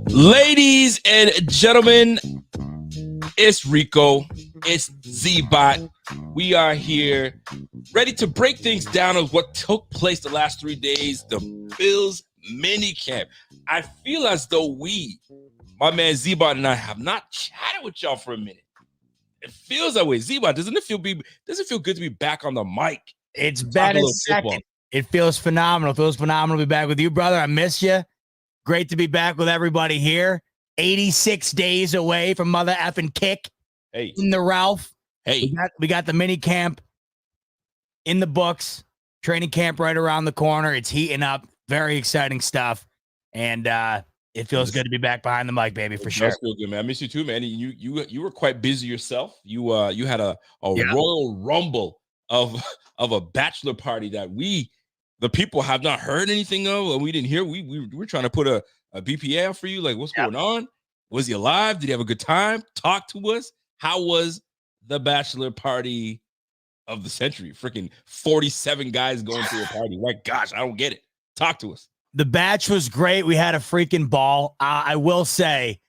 Ladies and gentlemen, it's Rico. It's Z-Bot. We are here ready to break things down of what took place the last 3 days, the Bills minicamp. I feel as though my man Z-Bot and I have not chatted with y'all for a minute. It feels that way. Z-Bot, doesn't it feel good to be back on the mic? It's been a second. Football. It feels phenomenal. It feels phenomenal to be back with you, brother. I miss you. Great to be back with everybody here. 86 days away from mother effing kick. Hey. In the Ralph. Hey. We got the mini camp in the books. Training camp right around the corner. It's heating up. Very exciting stuff. And it feels good to be back behind the mic, baby, for sure. It does feel good, man. I miss you too, man. You were quite busy yourself. You had a Royal Rumble of a bachelor party that the people have not heard anything of, and we didn't hear. We were trying to put a BPA out for you. Like, what's going on? Was he alive? Did he have a good time? Talk to us. How was the bachelor party of the century? Freaking 47 guys going to a party. My gosh, I don't get it. Talk to us. The batch was great. We had a freaking ball. I will say,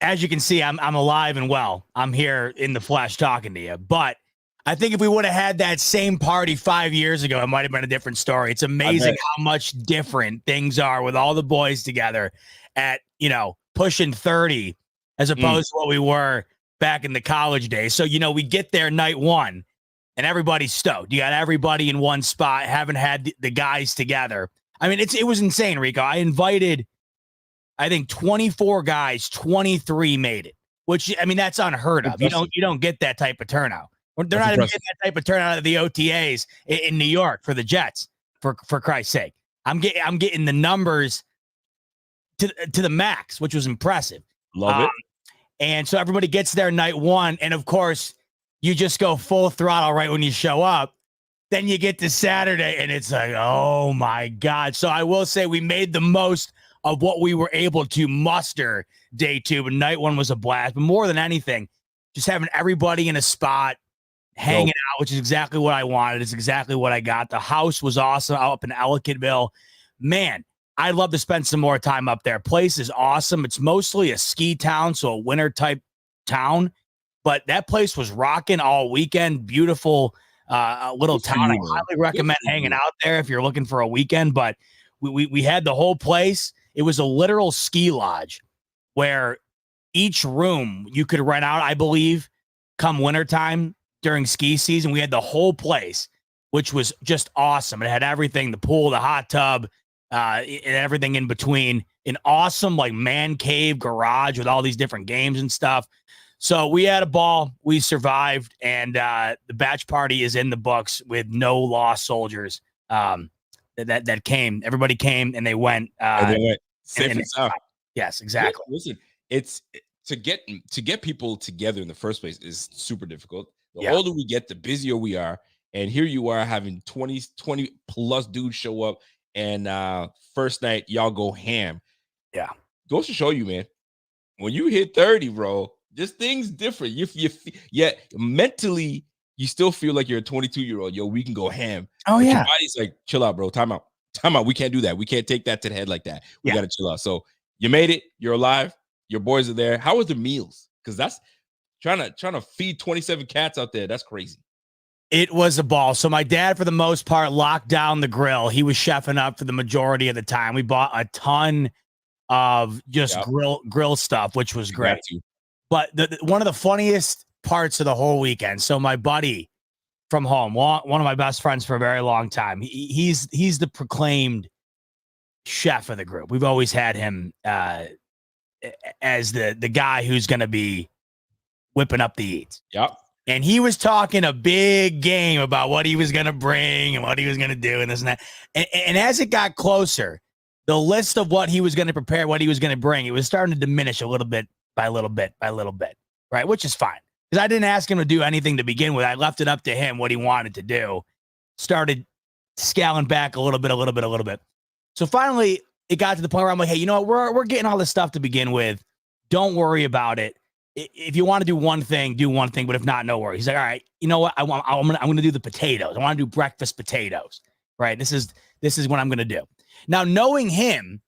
as you can see, I'm alive and well. I'm here in the flesh talking to you. But I think if we would have had that same party 5 years ago, it might have been a different story. It's amazing how much different things are with all the boys together at, pushing 30 as opposed to what we were back in the college days. So, we get there night one and everybody's stoked. You got everybody in one spot, haven't had the guys together. I mean, it was insane, Rico. I invited, I think 24 guys, 23 made it, which, I mean, that's unheard of. You don't get that type of turnout. They're not even getting that type of turnout of the OTAs in New York for the Jets, for Christ's sake. I'm getting the numbers to the max, which was impressive. Love it. And so everybody gets there night one, and of course, you just go full throttle right when you show up. Then you get to Saturday, and it's like, oh my God. So I will say we made the most of what we were able to muster day two, but night one was a blast. But more than anything, just having everybody in a spot, hanging out, which is exactly what I wanted. It's exactly what I got. The house was awesome up in Ellicottville. Man, I'd love to spend some more time up there. Place is awesome. It's mostly a ski town, so a winter type town, but that place was rocking all weekend. Beautiful little town. I highly recommend hanging out there if you're looking for a weekend, but we had the whole place. It was a literal ski lodge where each room you could rent out, I believe, come wintertime during ski season. We had the whole place, which was just awesome. It had everything, the pool, the hot tub, and everything in between. An awesome man cave garage with all these different games and stuff. So we had a ball. We survived, and the batch party is in the books with no lost soldiers that came. Everybody came, and they went. Safe and sound. Yes, exactly. Listen, it's to get people together in the first place is super difficult. The older we get, the busier we are. And here you are having 20 plus dudes show up, and first night y'all go ham. Yeah. Goes to show you, man, when you hit 30, bro, this thing's different. Yet mentally, you still feel like you're a 22-year-old. Yo, we can go ham. Oh, but yeah. Your body's like, chill out, bro. Time out. We can't do that. We can't take that to the head like that. We got to chill out. So you made it. You're alive. Your boys are there. How was the meals? Because that's trying to feed 27 cats out there. That's crazy. It was a ball. So my dad, for the most part, locked down the grill. He was chefing up for the majority of the time. We bought a ton of just grill stuff, which was great. But one of the funniest parts of the whole weekend. So my buddy from home, one of my best friends for a very long time, he's the proclaimed chef of the group. We've always had him as the guy who's going to be whipping up the eats. Yep. And he was talking a big game about what he was going to bring and what he was going to do and this and that. And as it got closer, the list of what he was going to prepare, what he was going to bring, it was starting to diminish a little bit by little bit, right? Which is fine. Because I didn't ask him to do anything to begin with. I left it up to him what he wanted to do. Started scaling back a little bit. So finally, it got to the point where I'm like, hey, you know what? We're getting all this stuff to begin with. Don't worry about it. if you want to do one thing, do one thing, but if not, no worries. He's like, all right, you know what? I'm gonna do the potatoes. I want to do breakfast potatoes. Right. This is what I'm gonna do. Now, knowing him,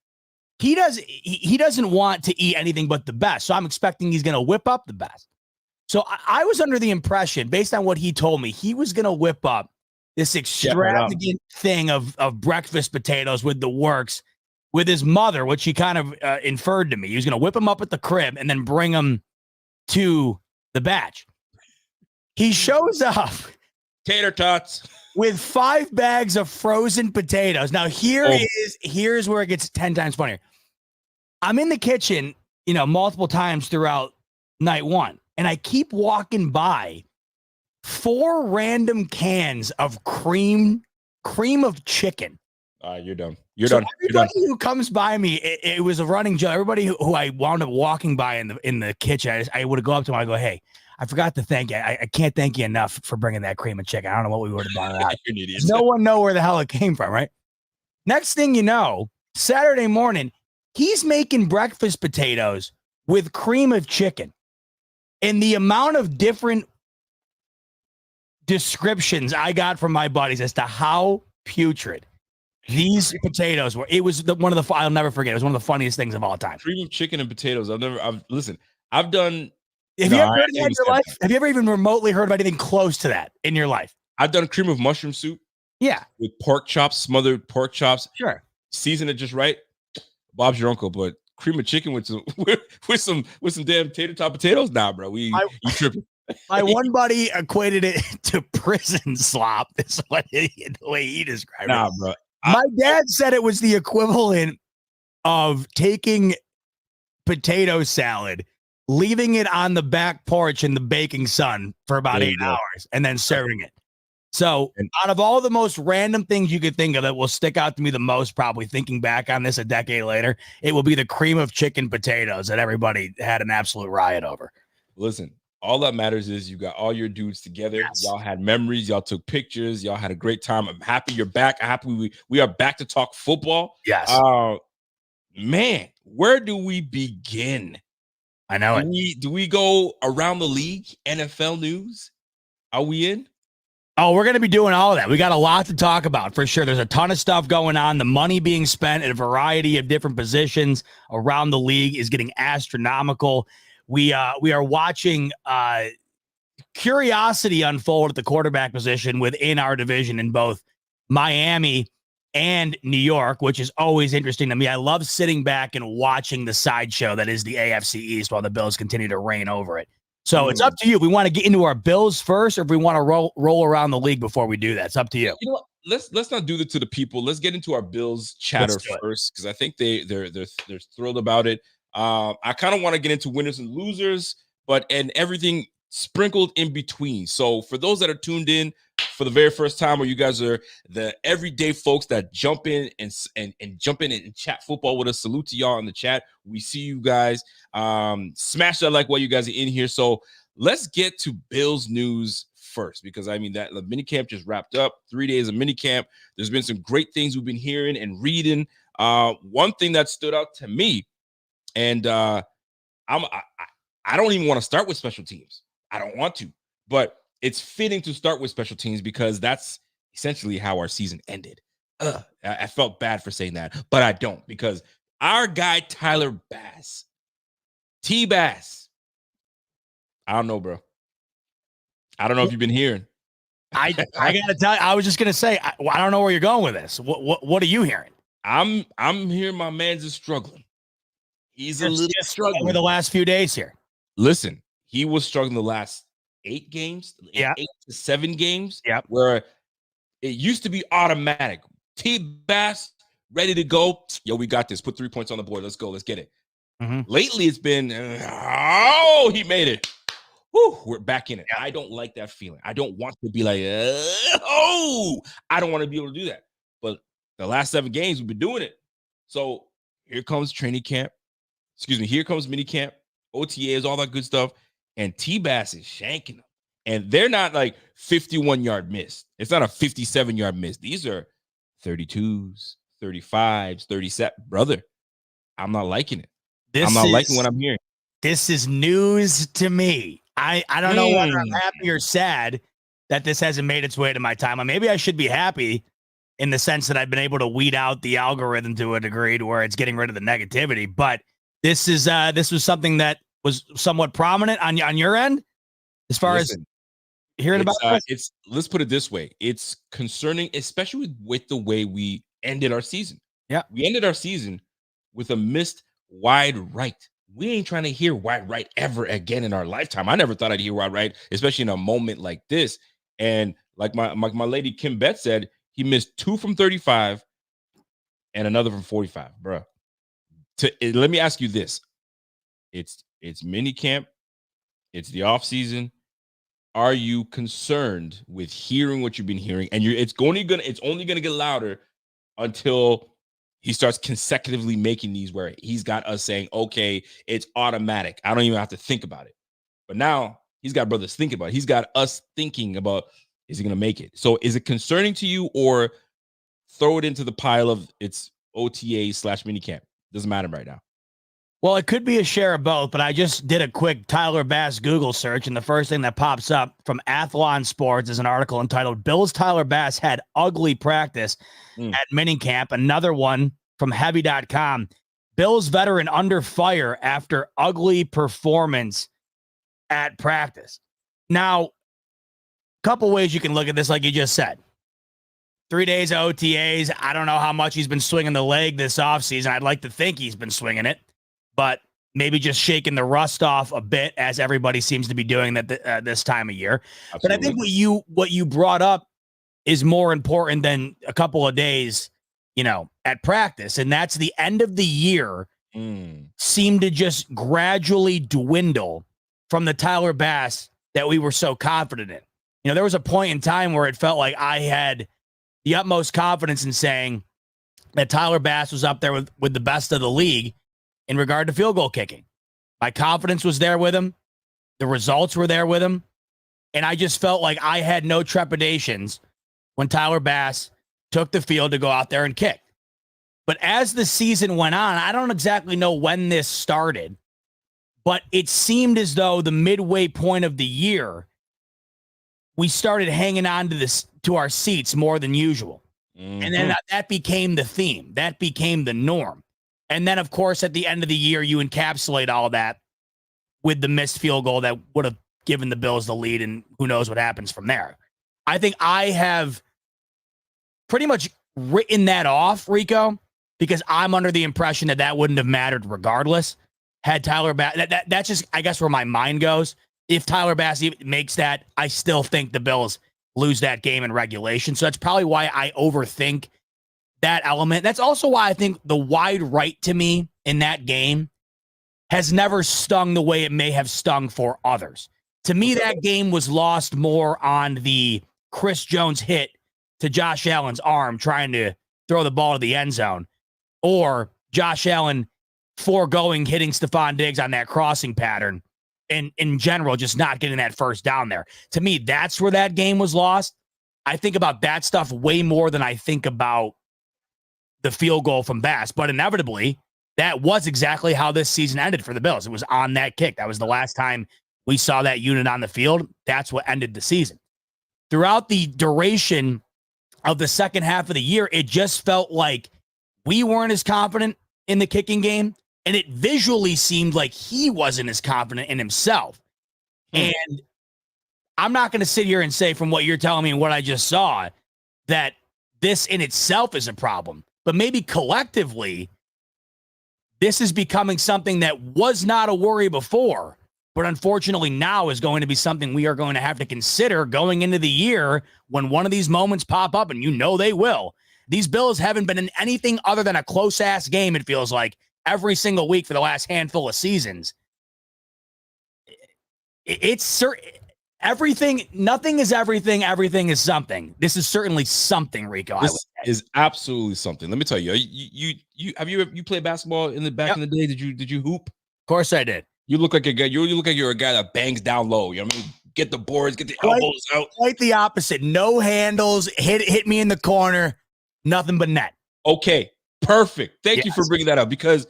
he doesn't want to eat anything but the best. So I'm expecting he's gonna whip up the best. So I was under the impression, based on what he told me, he was gonna whip up this extravagant thing of breakfast potatoes with the works with his mother, which he kind of inferred to me. He was gonna whip them up at the crib and then bring them to the batch. He shows up tater tots with 5 bags of frozen potatoes. Now here's where it gets 10 times funnier. I'm in the kitchen, multiple times throughout night 1, and I keep walking by 4 random cans of cream of chicken. You're done. Everybody who comes by me, it was a running joke. Everybody who I wound up walking by in the kitchen, I would go up to him. I go, hey, I forgot to thank you. I can't thank you enough for bringing that cream of chicken. I don't know what we would have done without. No one know where the hell it came from, right? Next thing you know, Saturday morning, he's making breakfast potatoes with cream of chicken. And the amount of different descriptions I got from my buddies as to how putrid these potatoes were. It was I'll never forget. It was one of the funniest things of all time. Cream of chicken and potatoes. I've done. Have you ever heard that in your life? Have you ever even remotely heard of anything close to that in your life? I've done cream of mushroom soup. Yeah. With pork chops, smothered pork chops. Sure. Season it just right. Bob's your uncle, but cream of chicken with some damn tater tot potatoes. Nah, bro. You tripping. My one buddy equated it to prison slop. That's the way he described it. Nah, bro. My dad said it was the equivalent of taking potato salad, leaving it on the back porch in the baking sun for about 8 hours, and then serving it. So out of all the most random things you could think of that will stick out to me the most, probably thinking back on this a decade later, it will be the cream of chicken potatoes that everybody had an absolute riot over. Listen, all that matters is you got all your dudes together. Yes. Y'all had memories. Y'all took pictures. Y'all had a great time. I'm happy you're back. I'm happy we are back to talk football. Yes. Man, where do we begin? I know Do we go around the league? NFL news? Are we in? Oh, we're going to be doing all of that. We got a lot to talk about for sure. There's a ton of stuff going on. The money being spent at a variety of different positions around the league is getting astronomical. We are watching curiosity unfold at the quarterback position within our division in both Miami and New York, which is always interesting to me. I love sitting back and watching the sideshow that is the AFC East while the Bills continue to reign over it. So it's up to you. If we want to get into our Bills first, or if we want to roll around the league before we do that. It's up to you. You know what? Let's not do that to the people. Let's get into our Bills chatter first, because I think they're thrilled about it. I kind of want to get into winners and losers, and everything sprinkled in between. So for those that are tuned in for the very first time, or you guys are the everyday folks that jump in and jump in and chat football with us, salute to y'all in the chat. We see you guys. Smash that like while you guys are in here. So let's get to Bills news first, because I mean that the minicamp just wrapped up. 3 days of minicamp. There's been some great things we've been hearing and reading. One thing that stood out to me, and I don't even want to start with special teams. I don't want to, but it's fitting to start with special teams because that's essentially how our season ended. I felt bad for saying that, but I don't, because our guy Tyler Bass, T-Bass, I don't know, bro. I don't know if you've been hearing. I gotta tell you, I was just gonna say, I don't know where you're going with this. What are you hearing? I'm hearing my man's is struggling. He's a little struggling over the last few days here. Listen, he was struggling the last 8 games, 8 to 7 games, where it used to be automatic. T-Bass ready to go. Yo, we got this. Put 3 points on the board. Let's go. Let's get it. Mm-hmm. Lately, it's been, he made it. Whew, we're back in it. I don't like that feeling. I don't want to be like, I don't want to be able to do that. But the last 7 games, we've been doing it. So here comes training camp. Here comes minicamp, OTAs, all that good stuff. And T-Bass is shanking them. And they're not like 51-yard miss. It's not a 57-yard miss. These are 32s, 35s, 37. Brother, I'm not liking it. I'm not liking what I'm hearing. This is news to me. I don't know whether I'm happy or sad that this hasn't made its way to my timeline. Maybe I should be happy in the sense that I've been able to weed out the algorithm to a degree to where it's getting rid of the negativity. But this was something that was somewhat prominent on your end as far as hearing about this. Let's put it this way. It's concerning, especially with the way we ended our season. Yeah. We ended our season with a missed wide right. We ain't trying to hear wide right ever again in our lifetime. I never thought I'd hear wide right, especially in a moment like this. And like my lady Kim Betts said, he missed 2 from 35 and another from 45, bro. Let me ask you this. It's minicamp. It's the off season. Are you concerned with hearing what you've been hearing? And it's only gonna get louder until he starts consecutively making these where he's got us saying, okay, it's automatic. I don't even have to think about it. But now he's got brothers thinking about it. He's got us thinking about, is he going to make it? So is it concerning to you, or throw it into the pile of it's OTA/minicamp? Doesn't matter right now. Well, it could be a share of both, but I just did a quick Tyler Bass Google search, and the first thing that pops up from Athlon Sports is an article entitled "Bills Tyler Bass Had Ugly Practice at Minicamp." Another one from Heavy.com. Bills veteran under fire after ugly performance at practice. Now, a couple ways you can look at this, like you just said. 3 days of OTAs. I don't know how much he's been swinging the leg this offseason. I'd like to think he's been swinging it, but maybe just shaking the rust off a bit, as everybody seems to be doing that this time of year. Absolutely. But I think what you brought up is more important than a couple of days, at practice. And that's the end of the year seemed to just gradually dwindle from the Tyler Bass that we were so confident in. There was a point in time where it felt like I had the utmost confidence in saying that Tyler Bass was up there with the best of the league in regard to field goal kicking. My confidence was there with him. The results were there with him. And I just felt like I had no trepidations when Tyler Bass took the field to go out there and kick. But as the season went on, I don't exactly know when this started, but it seemed as though the midway point of the year, we started hanging on to our seats more than usual. And then that became the theme. That became the norm. And then, of course, at the end of the year, you encapsulate all that with the missed field goal that would have given the Bills the lead, and who knows what happens from there. I think I have pretty much written that off, Rico, because I'm under the impression that wouldn't have mattered regardless. Had Tyler Bass, that's just, I guess, where my mind goes. If Tyler Bass makes that, I still think the Bills lose that game in regulation. So that's probably why I overthink that element. That's also why I think the wide right to me in that game has never stung the way it may have stung for others. To me, that game was lost more on the Chris Jones hit to Josh Allen's arm trying to throw the ball to the end zone, or Josh Allen foregoing hitting Stephon Diggs on that crossing pattern, and in general, just not getting that first down there. To me, that's where that game was lost. I think about that stuff way more than I think about the field goal from Bass. But inevitably, that was exactly how this season ended for the Bills. It was on that kick. That was the last time we saw that unit on the field. That's what ended the season. Throughout the duration of the second half of the year, it just felt like we weren't as confident in the kicking game, and it visually seemed like he wasn't as confident in himself. And I'm not going to sit here and say, from what you're telling me and what I just saw, that this in itself is a problem. But maybe collectively, this is becoming something that was not a worry before, but unfortunately now is going to be something we are going to have to consider going into the year when one of these moments pop up, and they will. These Bills haven't been in anything other than a close-ass game, it feels like, every single week for the last handful of seasons. It's everything. Nothing is everything. Everything is something. This is certainly something, Rico. This is absolutely something. Let me tell you. You played basketball in the back in the day? Did you hoop? Of course I did. You look like a guy. You look like you're a guy that bangs down low. You know what I mean? Get the boards, get the elbows out. Quite the opposite. No handles. Hit me in the corner. Nothing but net. Okay, perfect. Thank you for bringing that up, because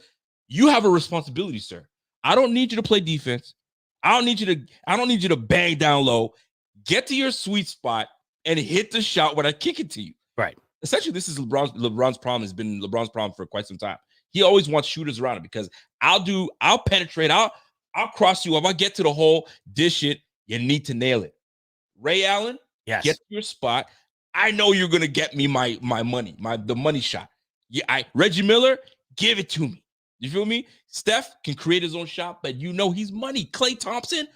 you have a responsibility, sir. I don't need you to play defense. I don't need you to bang down low. Get to your sweet spot and hit the shot when I kick it to you. Right. Essentially, this is LeBron's problem. Has been LeBron's problem for quite some time. He always wants shooters around him because I'll penetrate, I'll cross you up, I'll get to the hole, dish it. You need to nail it. Ray Allen, yes, get to your spot. I know you're gonna get me my money, the money shot. Yeah, Reggie Miller, give it to me. You feel me? Steph can create his own shot, but you know he's money. Klay Thompson,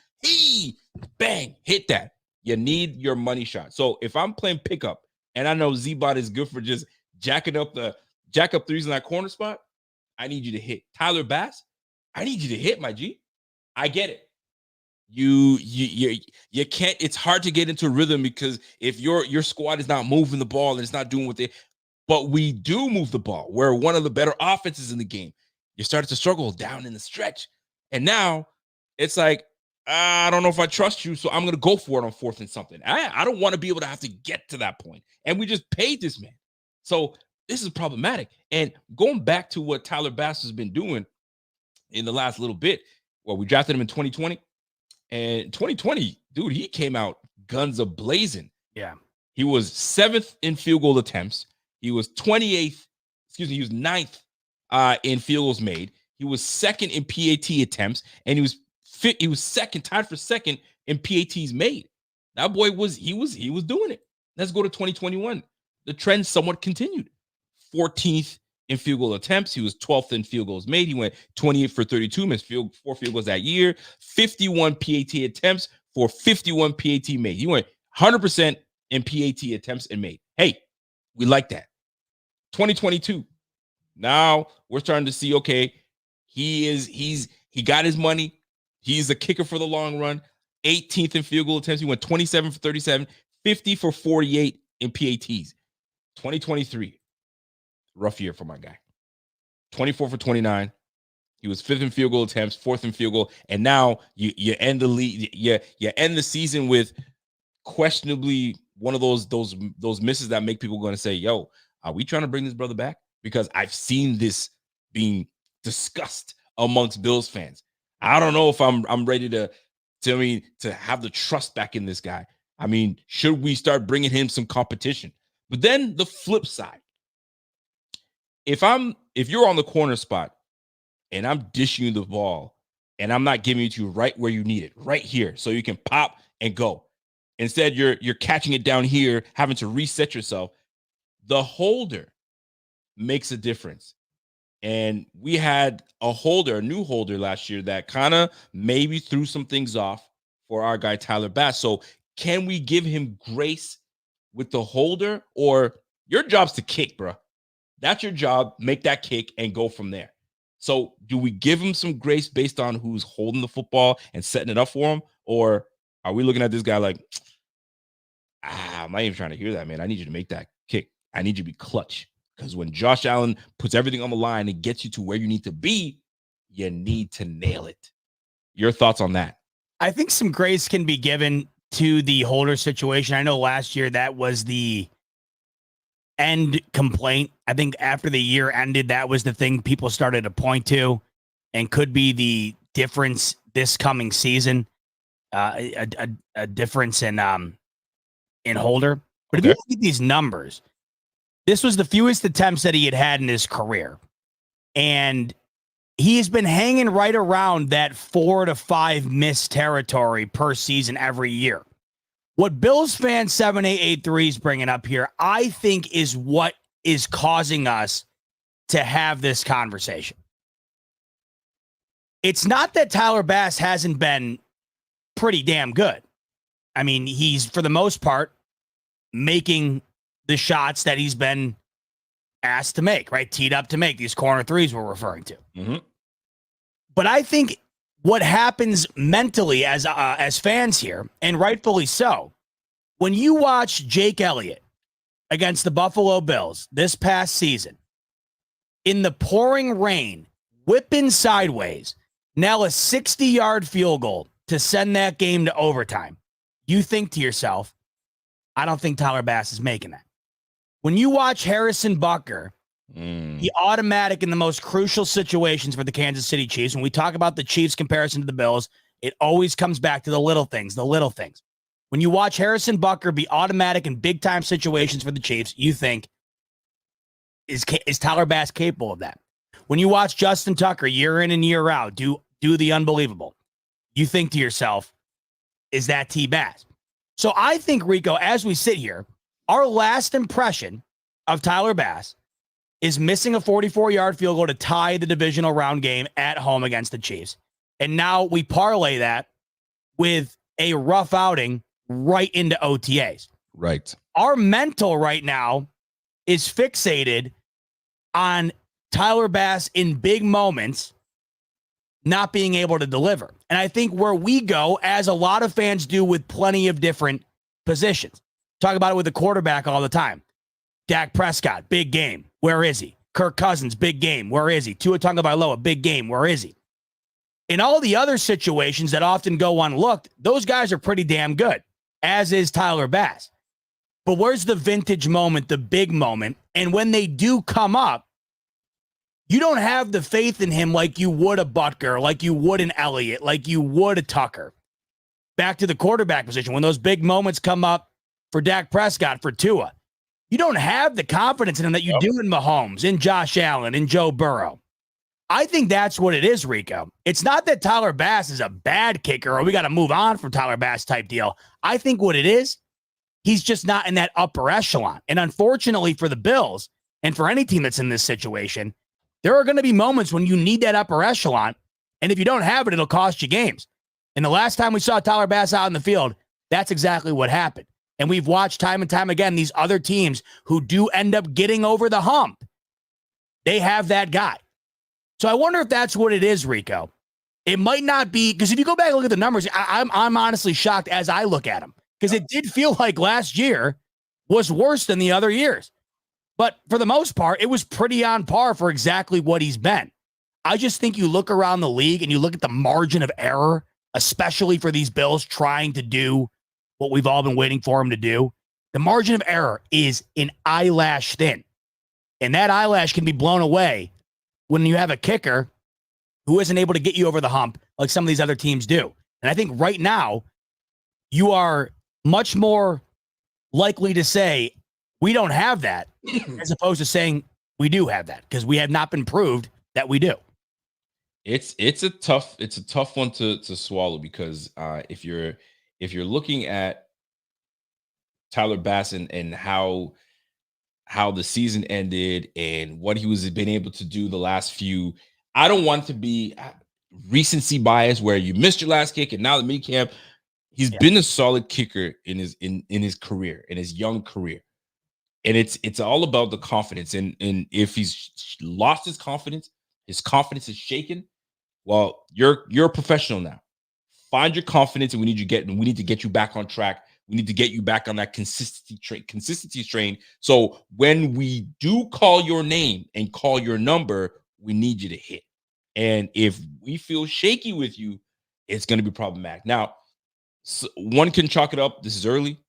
bang, hit that. You need your money shot. So if I'm playing pickup, and I know Z-Bot is good for just jack up threes in that corner spot, I need you to hit. Tyler Bass, I need you to hit, my G. I get it. You can't. It's hard to get into a rhythm because if your squad is not moving the ball and it's not doing what they, but we do move the ball. We're one of the better offenses in the game. You started to struggle down in the stretch, and now it's like I don't know if I trust you, so I'm gonna go for it on 4th and something. I don't want to be able to have to get to that point, and we just paid this man, so this is problematic. And going back to what Tyler Bass has been doing in the last little bit, well, we drafted him in 2020. And 2020, dude, he came out guns a-blazing. Yeah. He was 7th in field goal attempts. He was 28th, he was 9th in field goals made. He was 2nd in PAT attempts, and he was second, tied for 2nd in PATs made. That boy was doing it. Let's go to 2021. The trend somewhat continued. 14th in field goal attempts. He was 12th in field goals made. He went 28 for 32, missed 4 field goals that year. 51 PAT attempts for 51 PAT made. He went 100% in PAT attempts and made. Hey, we like that. 2022. Now we're starting to see, okay, he got his money. He's a kicker for the long run. 18th in field goal attempts. He went 27 for 37, 50 for 48 in PATs. 2023. Rough year for my guy. 24 for 29. He was 5th in field goal attempts, 4th in field goal, and now you end the league. You end the season with questionably one of those misses that make people going to say, "Yo, are we trying to bring this brother back?" Because I've seen this being discussed amongst Bills fans. I don't know if I'm ready to have the trust back in this guy. I mean, should we start bringing him some competition? But then the flip side. If you're on the corner spot and I'm dishing you the ball and I'm not giving it to you right where you need it, right here, so you can pop and go. Instead, you're catching it down here, having to reset yourself. The holder makes a difference. And we had a new holder last year that kind of maybe threw some things off for our guy Tyler Bass. So can we give him grace with the holder, or your job's to kick, bro? That's your job. Make that kick and go from there. So do we give him some grace based on who's holding the football and setting it up for him? Or are we looking at this guy like, I'm not even trying to hear that, man. I need you to make that kick. I need you to be clutch. Because when Josh Allen puts everything on the line and gets you to where you need to be, you need to nail it. Your thoughts on that? I think some grace can be given to the holder situation. I know last year that was the end complaint. I think after the year ended, that was the thing people started to point to and could be the difference this coming season. A difference in holder. But okay. If you look at these numbers, this was the fewest attempts that he had in his career. And he has been hanging right around that 4 to 5 missed territory per season every year. What Bills fan 7883 is bringing up here, I think, is what is causing us to have this conversation. It's not that Tyler Bass hasn't been pretty damn good. I mean, he's, for the most part, making the shots that he's been asked to make, right? Teed up to make, these corner threes we're referring to. Mm-hmm. But I think what happens mentally as fans here, and rightfully so, when you watch Jake Elliott against the Buffalo Bills this past season, in the pouring rain, whipping sideways, nail a 60-yard field goal to send that game to overtime, you think to yourself, I don't think Tyler Bass is making that. When you watch Harrison Butker The automatic in the most crucial situations for the Kansas City Chiefs, when we talk about the Chiefs comparison to the Bills, it always comes back to the little things, the little things. When you watch Harrison Butker be automatic in big-time situations for the Chiefs, you think, is Tyler Bass capable of that? When you watch Justin Tucker year in and year out do the unbelievable, you think to yourself, is that T. Bass? So I think, Rico, as we sit here, our last impression of Tyler Bass is missing a 44-yard field goal to tie the divisional round game at home against the Chiefs. And now we parlay that with a rough outing right into OTAs. Right. Our mental right now is fixated on Tyler Bass in big moments not being able to deliver. And I think where we go, as a lot of fans do with plenty of different positions, talk about it with the quarterback all the time. Dak Prescott, big game. Where is he? Kirk Cousins, big game. Where is he? Tua Tagovailoa, big game. Where is he? In all the other situations that often go unlooked, those guys are pretty damn good, as is Tyler Bass. But where's the vintage moment, the big moment? And when they do come up, you don't have the faith in him like you would a Butker, like you would an Elliott, like you would a Tucker. Back to the quarterback position, when those big moments come up for Dak Prescott, for Tua, you don't have the confidence in him that you do in Mahomes, in Josh Allen, in Joe Burrow. I think that's what it is, Rico. It's not that Tyler Bass is a bad kicker or we got to move on from Tyler Bass type deal. I think what it is, he's just not in that upper echelon. And unfortunately for the Bills and for any team that's in this situation, there are going to be moments when you need that upper echelon. And if you don't have it, it'll cost you games. And the last time we saw Tyler Bass out in the field, that's exactly what happened. And we've watched time and time again, these other teams who do end up getting over the hump, they have that guy. So I wonder if that's what it is, Rico. It might not be, because if you go back and look at the numbers, I'm honestly shocked as I look at them, because it did feel like last year was worse than the other years. But for the most part, it was pretty on par for exactly what he's been. I just think you look around the league and you look at the margin of error, especially for these Bills trying to do what we've all been waiting for him to do. The margin of error is an eyelash thin. And that eyelash can be blown away when you have a kicker who isn't able to get you over the hump like some of these other teams do. And I think right now, you are much more likely to say, we don't have that, as opposed to saying we do have that, because we have not been proved that we do. It's a tough one to swallow, because if you're looking at Tyler Bass and how the season ended and what he was been able to do the last few, I don't want to be recency bias where you missed your last kick and now the minicamp. He's been a solid kicker in his career, in his young career. And it's all about the confidence. And if he's lost his confidence is shaken. Well, you're a professional now. Find your confidence, and we need to get you back on track. We need to get you back on that consistency train. So when we do call your name and call your number, we need you to hit. And if we feel shaky with you, it's going to be problematic. Now, one can chalk it up. This is early.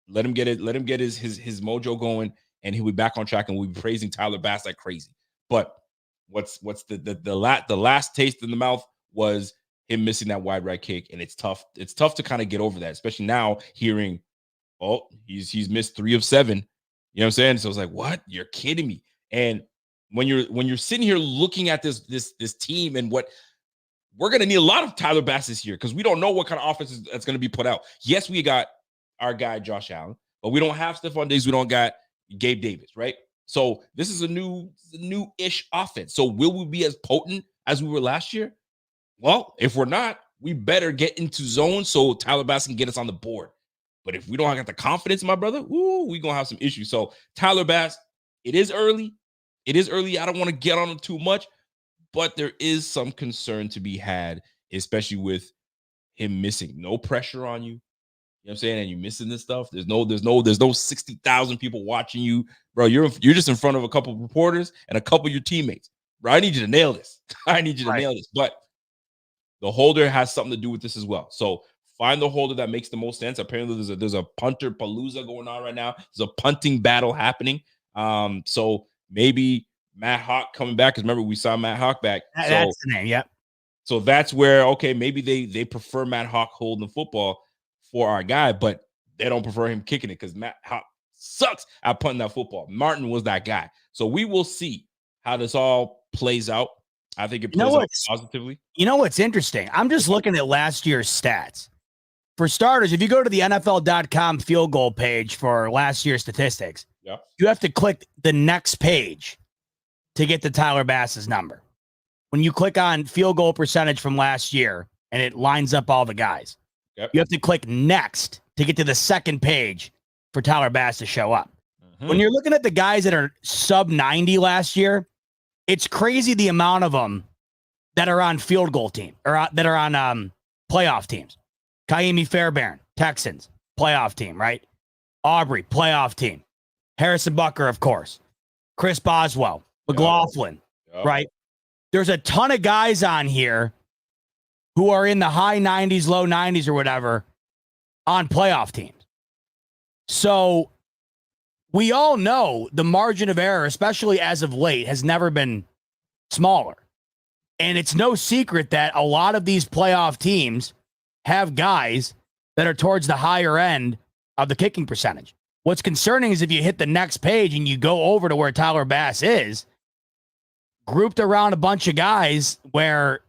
Let him get it. Let him get his mojo going, and he'll be back on track. And we'll be praising Tyler Bass like crazy. But what's the last taste in the mouth was him missing that wide right kick, and it's tough. It's tough to kind of get over that, especially now hearing, oh, he's missed 3 of 7. You know what I'm saying? So it's like, what? You're kidding me. And when you're sitting here looking at this team and what we're going to need a lot of Tyler Bass this year, because we don't know what kind of offense that's going to be put out. Yes, we got our guy Josh Allen, but we don't have Stephon Diggs. We don't got Gabe Davis, right? So this is a new-ish offense. So will we be as potent as we were last year? Well, if we're not, we better get into zone so Tyler Bass can get us on the board. But if we don't have the confidence, my brother, we're going to have some issues. So Tyler Bass, it is early. I don't want to get on him too much, but there is some concern to be had, especially with him missing. No pressure on you. You know what I'm saying? And you missing this stuff. There's no 60,000 people watching you, bro. You're just in front of a couple of reporters and a couple of your teammates, bro. I need you to nail this. But the holder has something to do with this as well. So find the holder that makes the most sense. Apparently, there's a punter palooza going on right now. There's a punting battle happening. So maybe Matt Hawk coming back, because remember we saw Matt Hawk back. That's the name. Yep. So that's where, okay, maybe they prefer Matt Hawk holding the football for our guy, but they don't prefer him kicking it because Matt Hawk sucks at punting that football. Martin was that guy. So we will see how this all plays out. I think it plays out positively. You know what's interesting? I'm just looking at last year's stats. For starters, if you go to the NFL.com field goal page for last year's statistics, you have to click the next page to get to Tyler Bass's number. When you click on field goal percentage from last year and it lines up all the guys, you have to click next to get to the second page for Tyler Bass to show up. When you're looking at the guys that are sub 90 last year, it's crazy the amount of them that are on field goal team or that are on playoff teams. Kaimi Fairbairn, Texans, playoff team, right? Aubrey, playoff team. Harrison Bucker, of course. Chris Boswell, McLaughlin, right? There's a ton of guys on here who are in the high 90s, low 90s or whatever on playoff teams. So we all know the margin of error, especially as of late, has never been smaller. And it's no secret that a lot of these playoff teams have guys that are towards the higher end of the kicking percentage. What's concerning is if you hit the next page and you go over to where Tyler Bass is, grouped around a bunch of guys where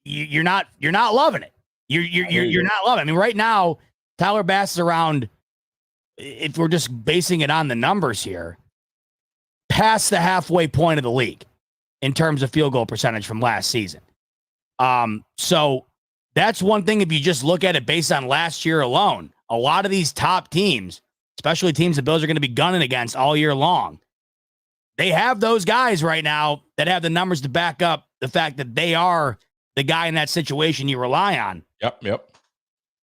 you're not loving it. You're not loving it. I mean, right now, Tyler Bass is around, if we're just basing it on the numbers here, past the halfway point of the league in terms of field goal percentage from last season. So that's one thing. If you just look at it based on last year alone, a lot of these top teams, especially teams the Bills are going to be gunning against all year long, they have those guys right now that have the numbers to back up the fact that they are the guy in that situation you rely on. Yep.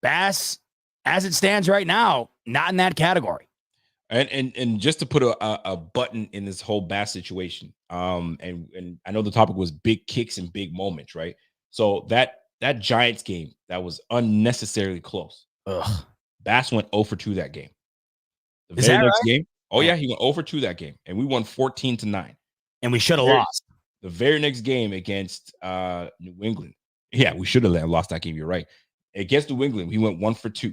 Bass, as it stands right now, not in that category. And just to put a button in this whole Bass situation, and I know the topic was big kicks and big moments, right? So that Giants game that was unnecessarily close. Bass went 0 for 2 that game. The very next game, he went 0 for 2 that game, and we won 14-9. And we should have lost. The very next game against New England, we should have lost that game. You're right. Against New England, he went 1 for 2,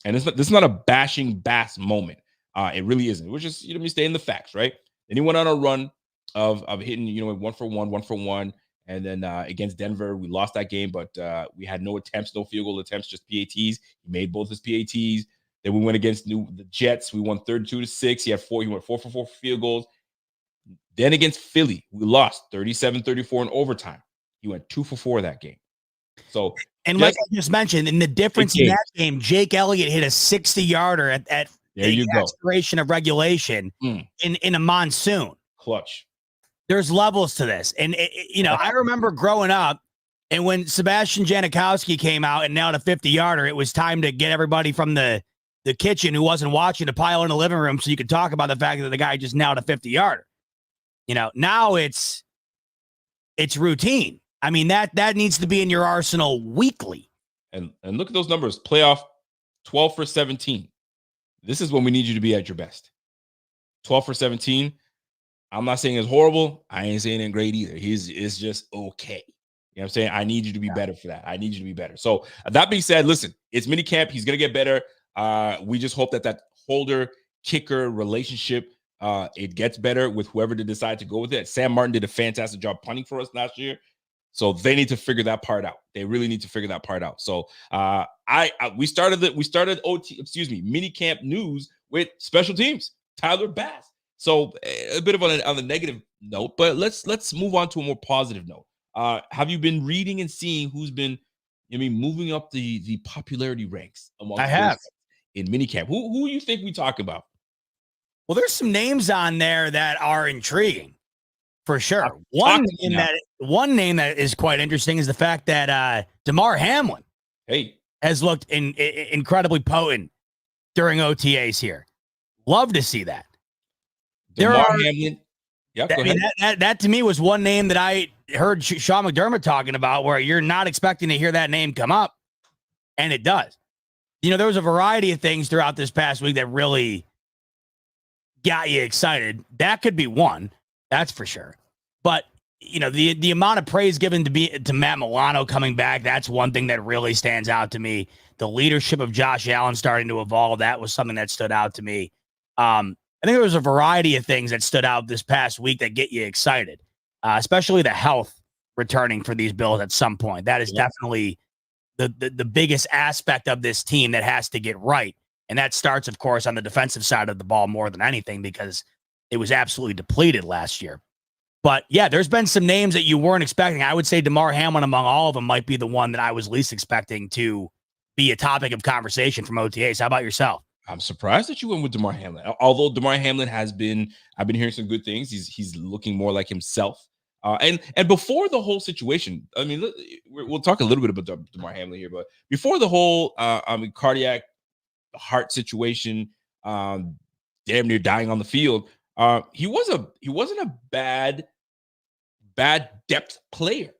and this is not a bashing Bass moment. It really isn't. We're just me stay in the facts, right? Then he went on a run of hitting 1 for 1, and then against Denver, we lost that game, but we had no attempts, no field goal attempts, just PATs. He made both his PATs. Then we went against the Jets. We won 32-6. He went 4 for 4 field goals. Then against Philly, we lost 37-34 in overtime. He went 2 for 4 that game. So, and like I just mentioned, in the difference in that game, Jake Elliott hit a 60-yarder at the expiration of regulation in a monsoon. Clutch. There's levels to this. And, I remember growing up, and when Sebastian Janikowski came out and nailed a 50-yarder, it was time to get everybody from the kitchen who wasn't watching to pile in the living room so you could talk about the fact that the guy just nailed a 50-yarder. Now it's routine. I mean, that needs to be in your arsenal weekly. And look at those numbers. Playoff 12 for 17. This is when we need you to be at your best. 12 for 17. I'm not saying it's horrible. I ain't saying it's great either. It's just okay. You know what I'm saying? I need you to be better for that. I need you to be better. So that being said, listen, it's minicamp. He's going to get better. We just hope that holder-kicker relationship, it gets better with whoever they decide to go with it. Sam Martin did a fantastic job punting for us last year. So they need to figure that part out. They really need to figure that part out. So we started minicamp news with special teams, Tyler Bass. So a bit of on the negative note, but let's move on to a more positive note. Have you been reading and seeing who's been moving up the popularity ranks among in minicamp? Who you think we talk about? Well, there's some names on there that are intriguing. For sure. One name that is quite interesting is the fact that Damar Hamlin has looked incredibly potent during OTAs here. Love to see that. Hamlin. Yeah, that to me was one name that I heard Sean McDermott talking about, where you're not expecting to hear that name come up, and it does. There was a variety of things throughout this past week that really got you excited. That could be one. That's for sure. But the amount of praise given to Matt Milano coming back, that's one thing that really stands out to me. The leadership of Josh Allen starting to evolve, that was something that stood out to me. I think there was a variety of things that stood out this past week that get you excited, especially the health returning for these Bills at some point. That is definitely the biggest aspect of this team that has to get right. And that starts, of course, on the defensive side of the ball more than anything, because it was absolutely depleted last year. But yeah, there's been some names that you weren't expecting. I would say Damar Hamlin among all of them might be the one that I was least expecting to be a topic of conversation from OTAs. How about yourself? I'm surprised that you went with Damar Hamlin. Although Damar Hamlin I've been hearing some good things. He's looking more like himself. And before the whole situation, I mean, we'll talk a little bit about Damar Hamlin here, but before the whole, cardiac heart situation, damn near dying on the field, he wasn't a bad depth player,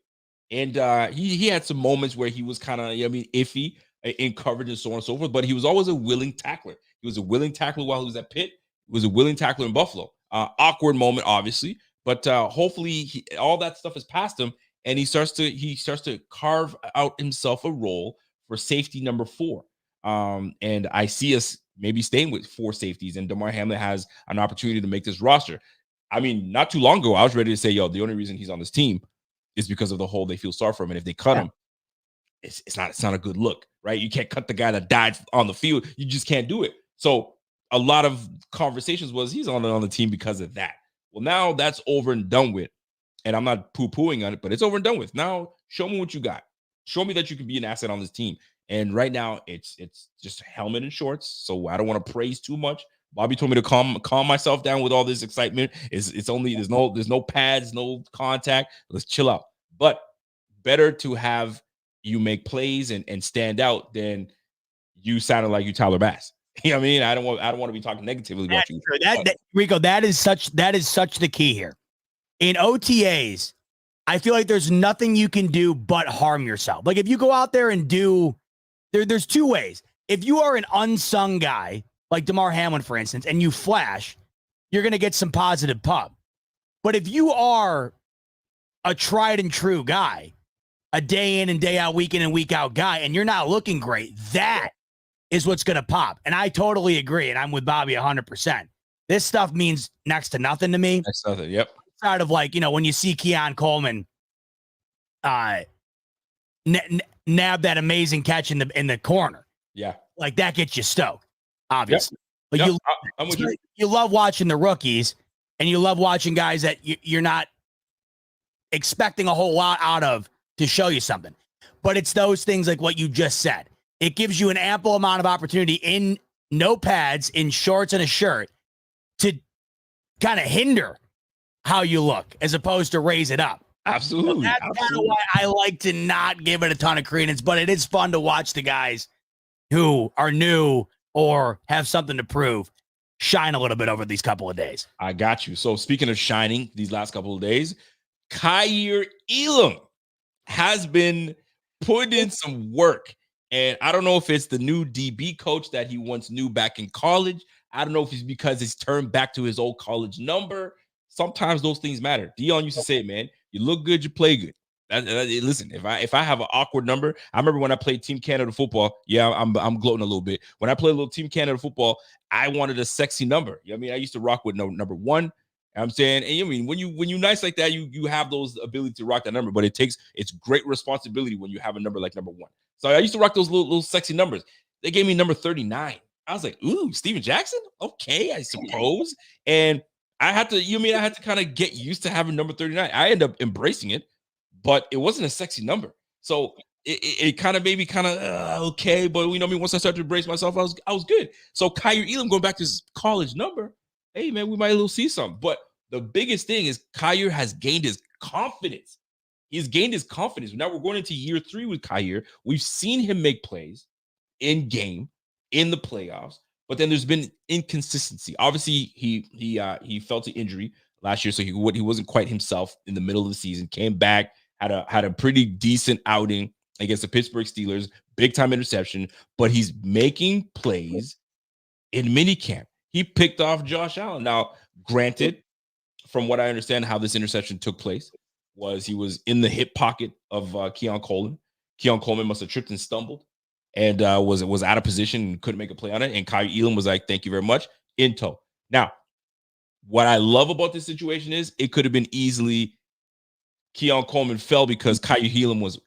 and he had some moments where he was kind of iffy in coverage and so on and so forth, but he was always a willing tackler. He was a willing tackler while he was at Pitt. He was a willing tackler in Buffalo. Awkward moment, obviously, but hopefully all that stuff has passed him, and he starts to carve out himself a role for safety number 4. And I see us maybe staying with 4 safeties, and Damar Hamlin has an opportunity to make this roster. I mean, not too long ago, I was ready to say, yo, the only reason he's on this team is because of the hole they feel sorry for him. And if they cut him, it's not a good look, right? You can't cut the guy that died on the field. You just can't do it. So a lot of conversations was he's on the team because of that. Well, now that's over and done with. And I'm not poo-pooing on it, but it's over and done with. Now, show me what you got. Show me that you can be an asset on this team. And right now, it's just helmet and shorts. So I don't want to praise too much. Bobby told me to calm myself down with all this excitement. It's only there's no pads, no contact. Let's chill out. But better to have you make plays and stand out than you sounded like you Tyler Bass. You know what I mean? I don't want to be talking negatively about you. Rico, that is such the key here. In OTAs, I feel like there's nothing you can do but harm yourself. Like if you go out there and there's 2 ways. If you are an unsung guy, like Damar Hamlin, for instance, and you flash, you're going to get some positive pub. But if you are a tried and true guy, a day in and day out, week in and week out guy, and you're not looking great, that is what's going to pop. And I totally agree. And I'm with Bobby 100%. This stuff means next to nothing to me. Next to nothing. Yep. Outside of when you see Keon Coleman nab that amazing catch in the corner. Yeah. Like that gets you stoked, obviously. Yep. But you love watching the rookies, and you love watching guys that you're not expecting a whole lot out of to show you something. But it's those things like what you just said. It gives you an ample amount of opportunity in no pads, in shorts and a shirt to kind of hinder how you look as opposed to raise it up. Absolutely. So that's kind of why I like to not give it a ton of credence, but it is fun to watch the guys who are new or have something to prove shine a little bit over these couple of days. I got you. So speaking of shining these last couple of days, Kaiir Elam has been putting in some work. And I don't know if it's the new DB coach that he once knew back in college. I don't know if it's because he's turned back to his old college number. Sometimes those things matter. Dion used to say, man, you look good, you play good. Listen, if I have an awkward number, I remember when I played Team Canada football. Yeah, I'm gloating a little bit. When I played a little Team Canada football, I wanted a sexy number. You know what I mean? I used to rock with number 1. You know what I'm saying, and I mean, when you nice like that, you have those ability to rock that number, but it's great responsibility when you have a number like number 1. So I used to rock those little sexy numbers. They gave me number 39. I was like, ooh, Steven Jackson? Okay, I suppose. And I had to kind of get used to having number 39. I ended up embracing it, but it wasn't a sexy number. So it kind of made me kind of okay. But you know what I mean, once I started to embrace myself, I was good. So Kaiir Elam going back to his college number, hey man, we might a little see something. But the biggest thing is Kaiir has gained his confidence. He's gained his confidence. Now we're going into year 3 with Kaiir. We've seen him make plays in game, in the playoffs, but then there's been inconsistency. Obviously, he felt an injury last year, so he wasn't quite himself in the middle of the season. Came back, had a pretty decent outing against the Pittsburgh Steelers, big time interception, but he's making plays in minicamp. he picked off Josh Allen. Now, granted, from what I understand, how this interception took place was he was in the hip pocket of Keon Coleman. Keon Coleman must have tripped and stumbled and was out of position and couldn't make a play on it. And Kyle Elam was like, "Thank you very much," in tow. Now, what I love about this situation is it could have been easily Keon Coleman fell because Kyle Elam was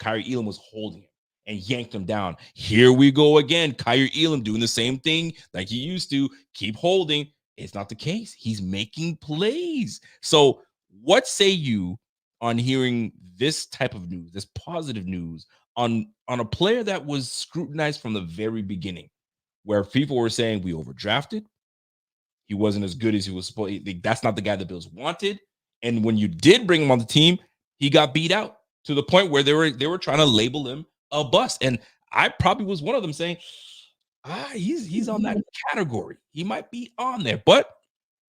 holding him and yanked him down. Here we go again. Kyle Elam doing the same thing like he used to, keep holding. It's not the case. He's making plays. So, what say you on hearing this type of news, this positive news on a player that was scrutinized from the very beginning, where people were saying we overdrafted, he wasn't as good as he was supposed. That's not the guy the Bills wanted. And when you did bring him on the team, he got beat out to the point where they were trying to label him a bust. And I probably was one of them saying, he's on that category. He might be on there. But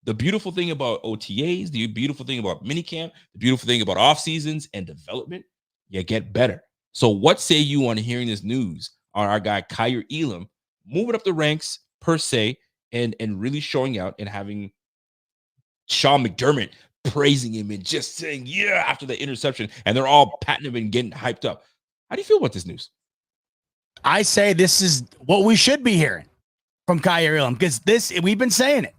the beautiful thing about OTAs, the beautiful thing about minicamp, the beautiful thing about off seasons and development, you get better. So what say you on hearing this news on our guy Kyle Elam moving up the ranks per se and really showing out and having Sean McDermott praising him and just saying, yeah, after the interception, and they're all patting him and getting hyped up. How do you feel about this news? I say this is what we should be hearing from Kyle Elam, because we've been saying it.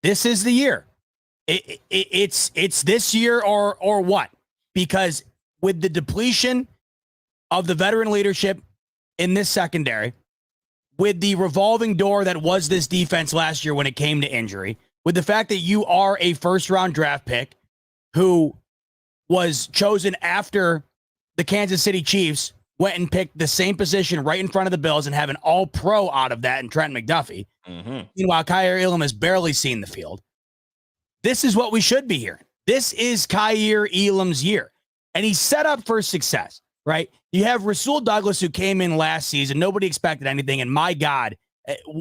This is the year. It's this year or what? Because with the depletion of the veteran leadership in this secondary, with the revolving door that was this defense last year when it came to injury, with the fact that you are a first-round draft pick who was chosen after the Kansas City Chiefs went and picked the same position right in front of the Bills and have an all-pro out of that in Trent McDuffie. Mm-hmm. Meanwhile, Kyle Elam has barely seen the field. This is what we should be hearing. This is Kyle Elam's year. And he's set up for success, right? You have Rasul Douglas, who came in last season. Nobody expected anything. And my God,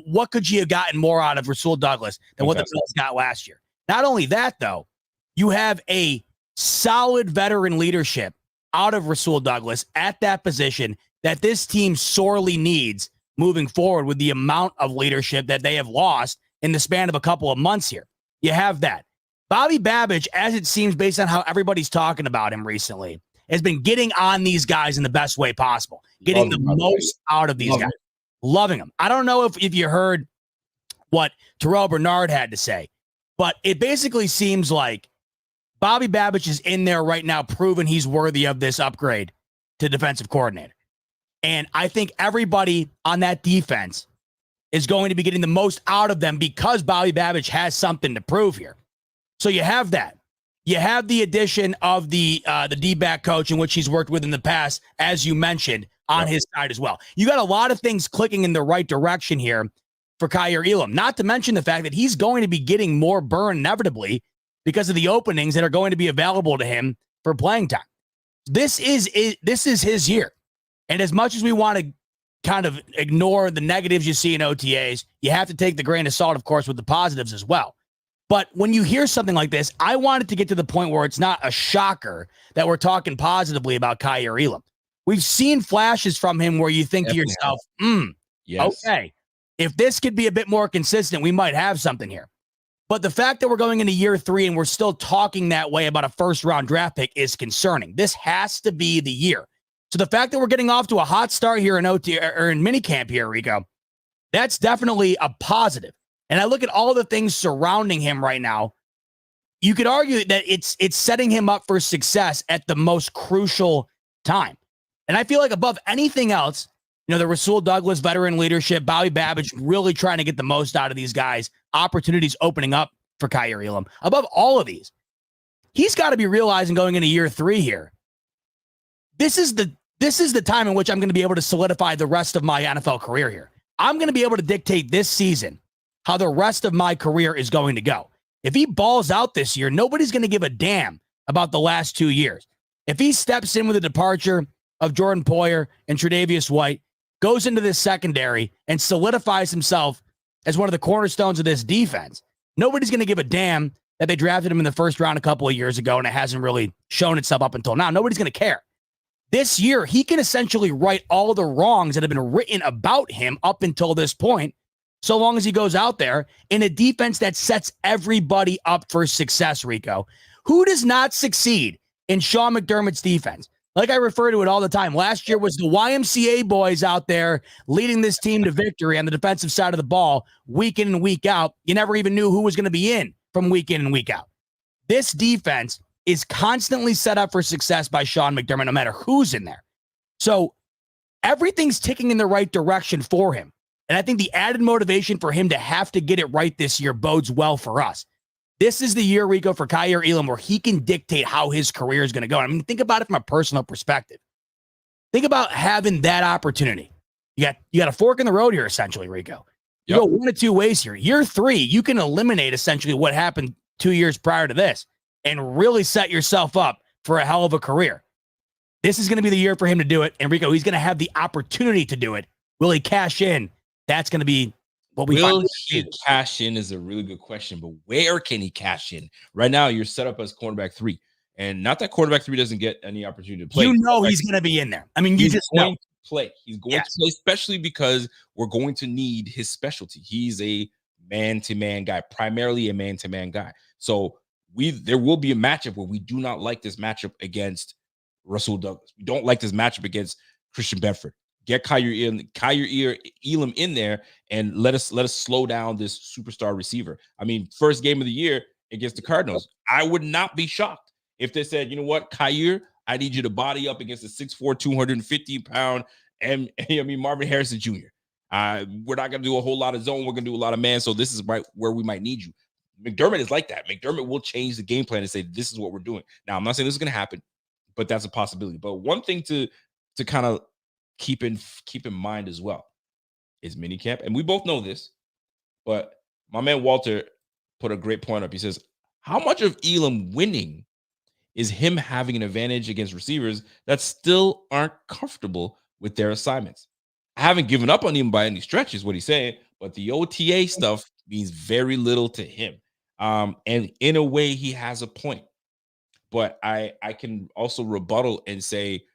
what could you have gotten more out of Rasul Douglas than what the Bills got last year? Not only that, though, you have a solid veteran leadership out of Rasul Douglas at that position that this team sorely needs moving forward with the amount of leadership that they have lost in the span of a couple of months here. You have that. Bobby Babbage, as it seems based on how everybody's talking about him recently, has been getting on these guys in the best way possible, getting the most out of these guys. Loving them. I don't know if you heard what Terrell Bernard had to say, but it basically seems like Bobby Babbage is in there right now proving he's worthy of this upgrade to defensive coordinator. And I think everybody on that defense is going to be getting the most out of them because Bobby Babbage has something to prove here. So you have that. You have the addition of the D-back coach in which he's worked with in the past, as you mentioned, on his side as well. You got a lot of things clicking in the right direction here for Kyle Elam, not to mention the fact that he's going to be getting more burn inevitably because of the openings that are going to be available to him for playing time. This is his year. And as much as we want to kind of ignore the negatives you see in OTAs, you have to take the grain of salt, of course, with the positives as well. But when you hear something like this, I want it to get to the point where it's not a shocker that we're talking positively about Kyle Elam. We've seen flashes from him where you think to yourself, okay, if this could be a bit more consistent, we might have something here. But the fact that we're going into year 3 and we're still talking that way about a first-round draft pick is concerning. This has to be the year. So the fact that we're getting off to a hot start here in OT or in minicamp here, Rico, that's definitely a positive. And I look at all the things surrounding him right now. You could argue that it's setting him up for success at the most crucial time. And I feel like above anything else, the Rasul Douglas veteran leadership, Bobby Babbage really trying to get the most out of these guys, opportunities opening up for Kyle Elam. Above all of these, he's got to be realizing going into year 3 here, this is the time in which I'm going to be able to solidify the rest of my NFL career here. I'm going to be able to dictate this season how the rest of my career is going to go. If he balls out this year, nobody's going to give a damn about the last 2 years. If he steps in with the departure of Jordan Poyer and Tre'Davious White, goes into this secondary and solidifies himself as one of the cornerstones of this defense, nobody's going to give a damn that they drafted him in the first round a couple of years ago and it hasn't really shown itself up until now. Nobody's going to care. This year, he can essentially right all the wrongs that have been written about him up until this point so long as he goes out there in a defense that sets everybody up for success, Rico. Who does not succeed in Sean McDermott's defense? Like I refer to it all the time. Last year was the YMCA boys out there leading this team to victory on the defensive side of the ball week in and week out. You never even knew who was going to be in from week in and week out. This defense is constantly set up for success by Sean McDermott, no matter who's in there. So everything's ticking in the right direction for him. And I think the added motivation for him to have to get it right this year bodes well for us. This is the year, Rico, for Kaiir Elam, where he can dictate how his career is going to go. I mean, think about it from a personal perspective. Think about having that opportunity. You got a fork in the road here, essentially, Rico. You go one of two ways here. Year 3, you can eliminate essentially what happened 2 years prior to this and really set yourself up for a hell of a career. This is going to be the year for him to do it. And Rico, he's going to have the opportunity to do it. Will he cash in? That's going to be what we will he cash in is a really good question, but where can he cash in? Right now, you're set up as cornerback 3. And not that cornerback 3 doesn't get any opportunity to play. You know he's going to be in there. I mean, you just know. Play. He's going to play, especially because we're going to need his specialty. He's a man-to-man guy, primarily a man-to-man guy. So there will be a matchup where we do not like this matchup against Rasul Douglas. We don't like this matchup against Christian Bedford. Get Kaiir Elam in there and let us slow down this superstar receiver. I mean, first game of the year against the Cardinals, I would not be shocked if they said, you know what, Kaiir, I need you to body up against a 6'4", 250-pound, and I mean Marvin Harrison Jr. We're not going to do a whole lot of zone. We're going to do a lot of man. So this is right where we might need you. McDermott is like that. McDermott will change the game plan and say, this is what we're doing. Now, I'm not saying this is going to happen, but that's a possibility. But one thing to kind of keep in mind as well is minicamp. And we both know this, but my man Walter put a great point up. He says, how much of Elam winning is him having an advantage against receivers that still aren't comfortable with their assignments? I haven't given up on him by any stretch, is what he's saying, but the OTA stuff means very little to him. And in a way, he has a point. But I can also rebuttal and say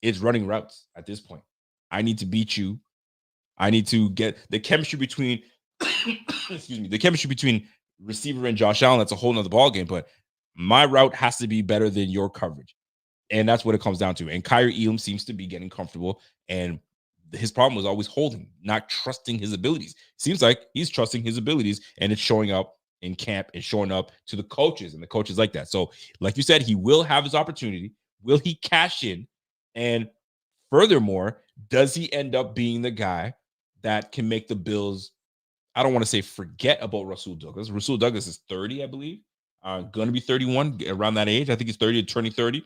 it's running routes at this point. I need to beat you. I need to get the chemistry between the chemistry between receiver and Josh Allen. That's a whole nother ballgame, but my route has to be better than your coverage. And that's what it comes down to. And Kaiir Elam seems to be getting comfortable. And his problem was always holding, not trusting his abilities. Seems like he's trusting his abilities, and it's showing up in camp and showing up to the coaches, and the coaches like that. So, like you said, he will have his opportunity. Will he cash in? And furthermore, does he end up being the guy that can make the Bills, I don't want to say forget about Rasul Douglas. Rasul Douglas is 30, I believe. Going to be 31 around that age. I think he's 30 to turning 30.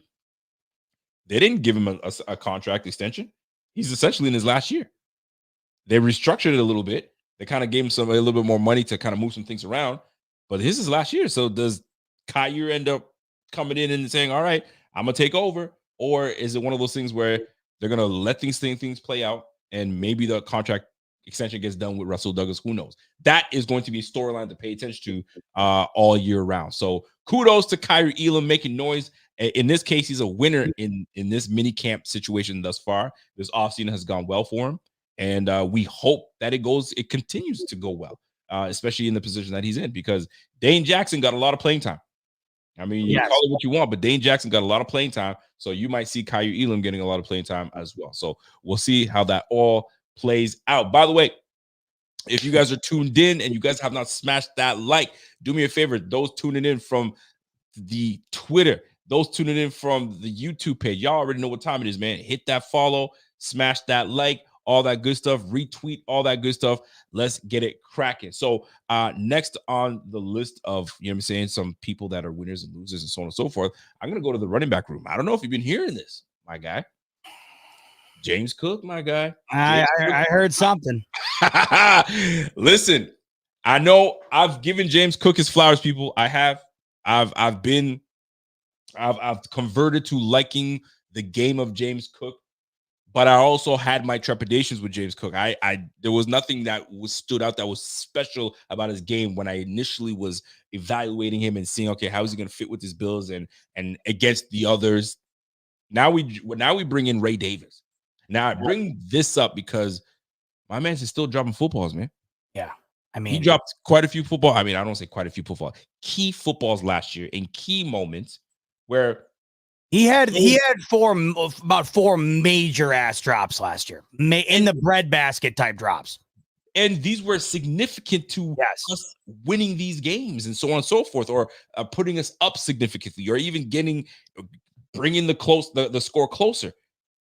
They didn't give him a contract extension. He's essentially in his last year. They restructured it a little bit. They kind of gave him a little bit more money to kind of move some things around. But his is last year. So does Kaiir end up coming in and saying, all right, I'm going to take over? Or is it one of those things where they're going to let things play out and maybe the contract extension gets done with Rasul Douglas? Who knows? That is going to be a storyline to pay attention to all year round. So kudos to Kaiir Elam making noise. In this case, he's a winner in this mini camp situation thus far. This offseason has gone well for him. And we hope that it continues to go well, especially in the position that he's in, because Dane Jackson got a lot of playing time. I mean, you call it what you want, but Dane Jackson got a lot of playing time. So you might see Kaiir Elam getting a lot of playing time as well. So we'll see how that all plays out. By the way, if you guys are tuned in and you guys have not smashed that like, do me a favor. Those tuning in from the Twitter, those tuning in from the YouTube page, y'all already know what time it is, man. Hit that follow, smash that like, all that good stuff, retweet, all that good stuff. Let's get it cracking. So next on the list of, you know what I'm saying, some people that are winners and losers and so on and so forth, I'm going to go to the running back room. I don't know if you've been hearing this, my guy. James Cook, my guy. I heard something. Listen, I know I've given James Cook his flowers, people. I have. I've converted to liking the game of James Cook. But I also had my trepidations with James Cook. There was nothing that stood out that was special about his game when I initially was evaluating him and seeing, okay, how is he going to fit with his Bills and against the others. Now we bring in Ray Davis. Now I bring this up because my man's is still dropping footballs, man. Yeah. I mean, he dropped quite a few football. I mean, I don't say quite a few football. Key footballs last year in key moments where he had about four major ass drops last year, in the breadbasket type drops. And these were significant to us winning these games and so on and so forth, or putting us up significantly, or even bringing the score closer.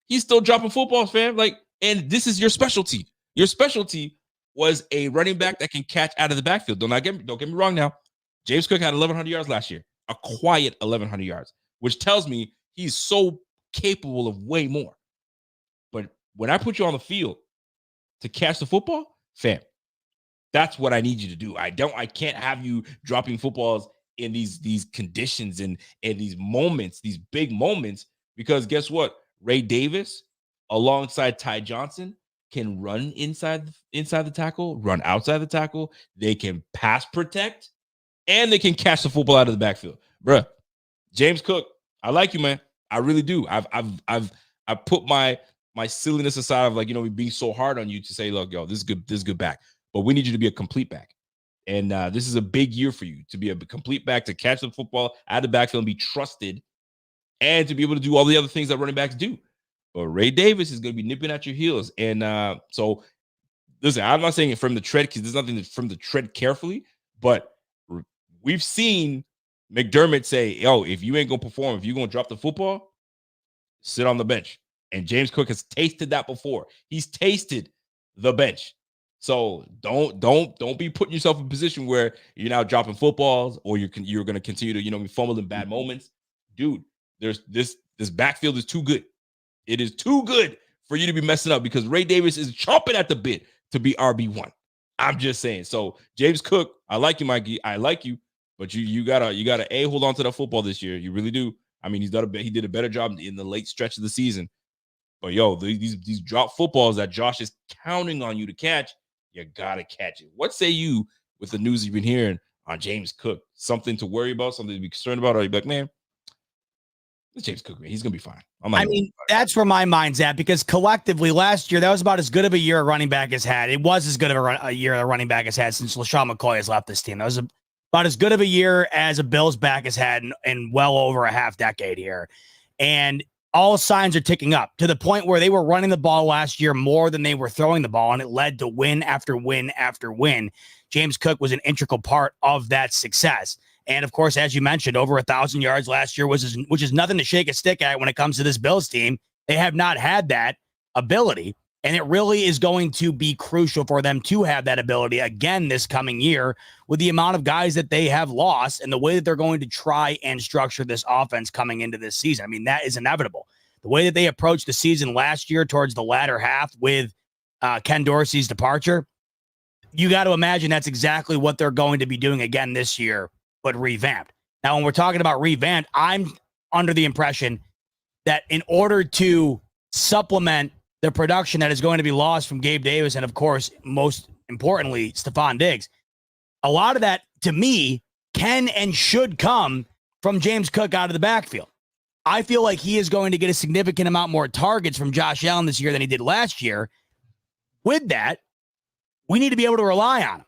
He's still dropping footballs, fam. Like, and this is your specialty. Your specialty was a running back that can catch out of the backfield. Don't get me wrong now. James Cook had 1,100 yards last year, a quiet 1,100 yards, which tells me he's so capable of way more. But when I put you on the field to catch the football, fam, that's what I need you to do. I can't have you dropping footballs in these conditions and these moments, these big moments, because guess what? Ray Davis alongside Ty Johnson can run inside the tackle, run outside the tackle. They can pass protect, and they can catch the football out of the backfield. Bruh, James Cook, I like you, man. I really do. I've put my silliness aside of, like, you know, being so hard on you to say, look, yo, this is good back. But we need you to be a complete back. And this is a big year for you to be a complete back, to catch the football out of the backfield and be trusted, and to be able to do all the other things that running backs do. But Ray Davis is going to be nipping at your heels. And so, listen, I'm not saying it from the tread, because there's nothing from the tread carefully, but we've seen McDermott say, yo, if you ain't going to perform, if you're going to drop the football, sit on the bench. And James Cook has tasted that before. He's tasted the bench. So don't be putting yourself in a position where you're now dropping footballs, or you're going to continue to, you know, be fumbling bad moments. Dude, there's this backfield is too good. It is too good for you to be messing up, because Ray Davis is chomping at the bit to be RB1. I'm just saying. So James Cook, I like you, Mikey. I like you, but you gotta hold on to that football this year. You really do. I mean, he did a better job in the late stretch of the season. But yo, these drop footballs that Josh is counting on you to catch, you gotta catch it. What say you with the news you've been hearing on James Cook? Something to worry about, something to be concerned about, or you be like, man, it's James Cook, man. He's gonna be fine. I mean, that's where my mind's at, because collectively last year, that was about as good of a year a running back has had. It was as good of a year a running back has had since LaShawn McCoy has left this team. That was about as good of a year as a Bills back has had in well over a half decade here. And all signs are ticking up to the point where they were running the ball last year more than they were throwing the ball, and it led to win after win after win. James Cook was an integral part of that success. And of course, as you mentioned, over 1,000 yards last year, which is nothing to shake a stick at when it comes to this Bills team. They have not had that ability, and it really is going to be crucial for them to have that ability again this coming year, with the amount of guys that they have lost and the way that they're going to try and structure this offense coming into this season. I mean, that is inevitable. The way that they approached the season last year towards the latter half with Ken Dorsey's departure, you got to imagine that's exactly what they're going to be doing again this year, but revamped. Now, when we're talking about revamped, I'm under the impression that in order to supplement the production that is going to be lost from Gabe Davis and, of course, most importantly, Stephon Diggs, a lot of that, to me, can and should come from James Cook out of the backfield. I feel like he is going to get a significant amount more targets from Josh Allen this year than he did last year. With that, we need to be able to rely on him.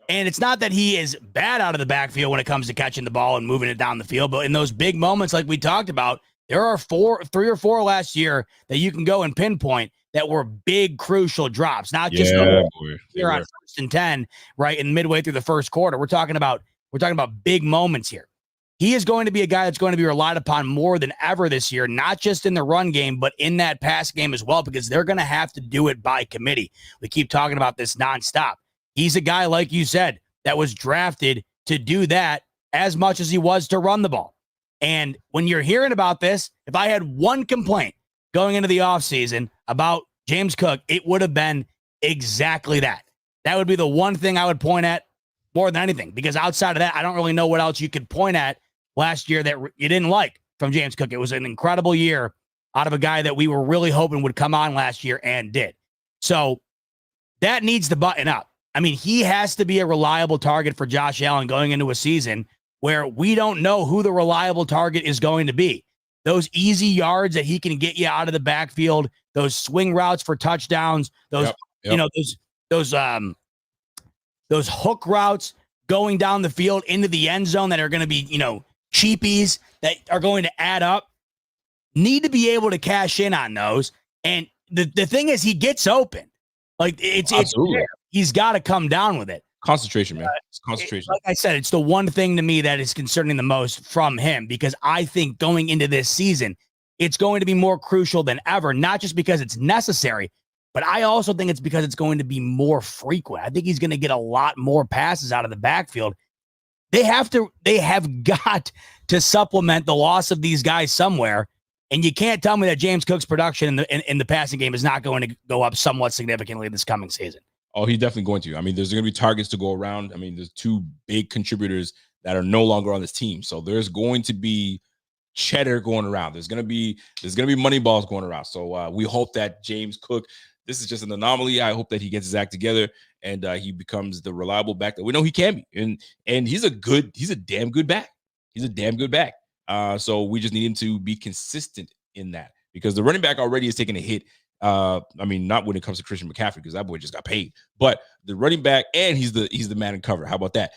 And it's not that he is bad out of the backfield when it comes to catching the ball and moving it down the field, but in those big moments like we talked about, there are 3 or 4 last year that you can go and pinpoint that were big, crucial drops, not just here on 1st and 10, right, in midway through the first quarter. We're talking about big moments here. He is going to be a guy that's going to be relied upon more than ever this year, not just in the run game, but in that pass game as well, because they're going to have to do it by committee. We keep talking about this nonstop. He's a guy, like you said, that was drafted to do that as much as he was to run the ball. And when you're hearing about this, if I had one complaint going into the offseason about James Cook, it would have been exactly that. That would be the one thing I would point at more than anything, because outside of that, I don't really know what else you could point at last year that you didn't like from James Cook. It was an incredible year out of a guy that we were really hoping would come on last year and did. So that needs to button up. I mean, he has to be a reliable target for Josh Allen going into a season where we don't know who the reliable target is going to be. Those easy yards that he can get you out of the backfield, those swing routes for touchdowns, those, those those hook routes going down the field into the end zone that are going to be, cheapies that are going to add up, need to be able to cash in on those. And the thing is, he gets open. Like it's he's got to come down with it. Concentration, man. It's concentration. Like I said, it's the one thing to me that is concerning the most from him, because I think going into this season, it's going to be more crucial than ever, not just because it's necessary, but I also think it's because it's going to be more frequent. I think he's going to get a lot more passes out of the backfield. They have got to supplement the loss of these guys somewhere. And you can't tell me that James Cook's production in the passing game is not going to go up somewhat significantly this coming season. Oh, he's definitely going to. I mean, there's going to be targets to go around. I mean, there's two big contributors that are no longer on this team. So there's going to be cheddar going around. There's going to be money balls going around. So we hope that James Cook, this is just an anomaly. I hope that he gets his act together and he becomes the reliable back that we know he can be. And he's a damn good back. He's a damn good back. So we just need him to be consistent in that, because the running back already is taking a hit. I mean, not when it comes to Christian McCaffrey, because that boy just got paid, but the running back, and he's the man in cover. How about that?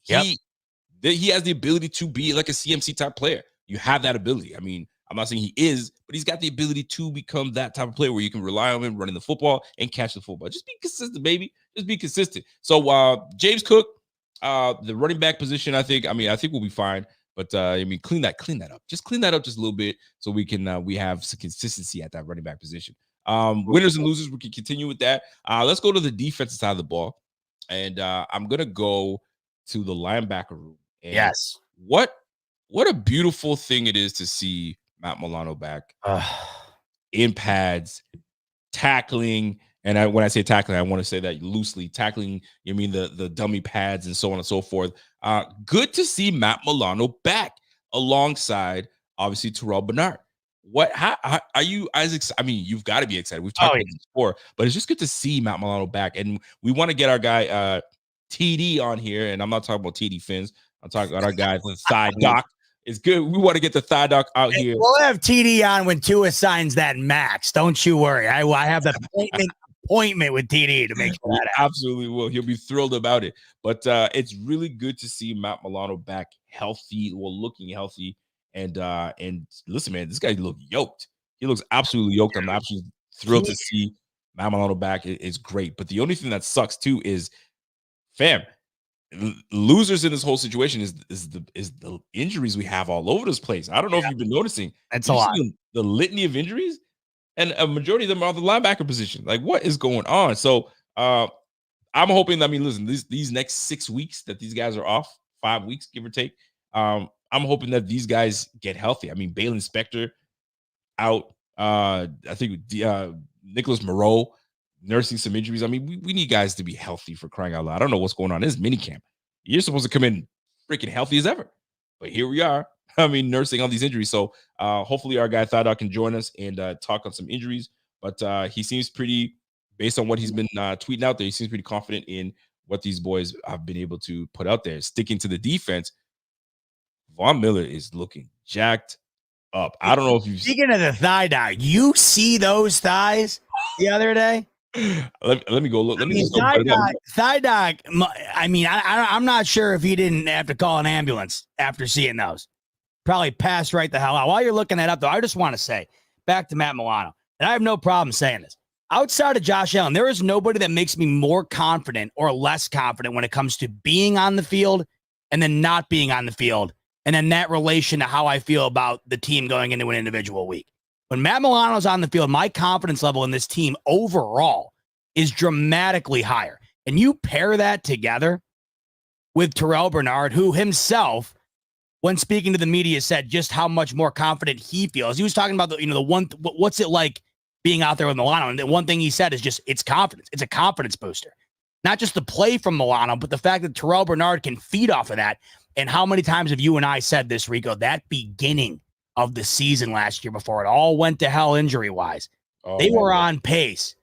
He has the ability to be like a CMC type player. You have that ability. I mean, I'm not saying he is, but he's got the ability to become that type of player where you can rely on him running the football and catch the football. Just be consistent, baby. Just be consistent. So James Cook, the running back position, I think we'll be fine. But clean that up. Just clean that up just a little bit so we can we have some consistency at that running back position. Winners and losers, we can continue with that. Let's go to the defensive side of the ball. And I'm gonna go to the linebacker room. And yes. What a beautiful thing it is to see Matt Milano back in pads, tackling. And when I say tackling, I want to say that loosely. Tackling, you mean the dummy pads and so on and so forth. Good to see Matt Milano back alongside, obviously, Terrell Bernard. How are you as excited? I mean, you've got to be excited. We've talked about this before, but it's just good to see Matt Milano back. And we want to get our guy TD on here. And I'm not talking about TD Fins. I'm talking about our guy, the Thigh Doc. It's good. We want to get the Thigh Doc out here. We'll have TD on when Tua signs that max. Don't you worry. I have the appointment with TD to make sure that absolutely will. He'll be thrilled about it. But it's really good to see Matt Milano back healthy, looking healthy. And listen, man, this guy looks yoked. He looks absolutely yoked. I'm absolutely thrilled to see Matt Milano back. It's great. But the only thing that sucks too is, fam, losers in this whole situation is the injuries we have all over this place. I don't know if you've been noticing. That's a lot. The litany of injuries, and a majority of them are the linebacker position. Like, what is going on? So I'm hoping. I mean, listen, these next 6 weeks that these guys are off, 5 weeks, give or take. I'm hoping that these guys get healthy. I mean, Balen Spector out. I think Nicholas Moreau nursing some injuries. I mean, we need guys to be healthy, for crying out loud. I don't know what's going on. This is minicamp. You're supposed to come in freaking healthy as ever. But here we are. I mean, nursing all these injuries. So hopefully our guy Thadok can join us and talk on some injuries. But he seems pretty, based on what he's been tweeting out there, he seems pretty confident in what these boys have been able to put out there. Sticking to the defense, Von Miller is looking jacked up. I don't know if you've Speaking of the thigh dog, you see those thighs the other day? Let me go look. Thigh dog. I mean, I'm not sure if he didn't have to call an ambulance after seeing those. Probably passed right the hell out. While you're looking that up, though, I just want to say, back to Matt Milano, and I have no problem saying this. Outside of Josh Allen, there is nobody that makes me more confident or less confident when it comes to being on the field and then not being on the field, and then that relation to how I feel about the team going into an individual week. When Matt Milano's on the field, my confidence level in this team overall is dramatically higher. And you pair that together with Terrell Bernard, who himself, when speaking to the media, said just how much more confident he feels. He was talking about what's it like being out there with Milano. And the one thing he said is just, it's confidence. It's a confidence booster. Not just the play from Milano, but the fact that Terrell Bernard can feed off of that. And how many times have you and I said this, Rico, that beginning of the season last year before it all went to hell injury-wise, they were on pace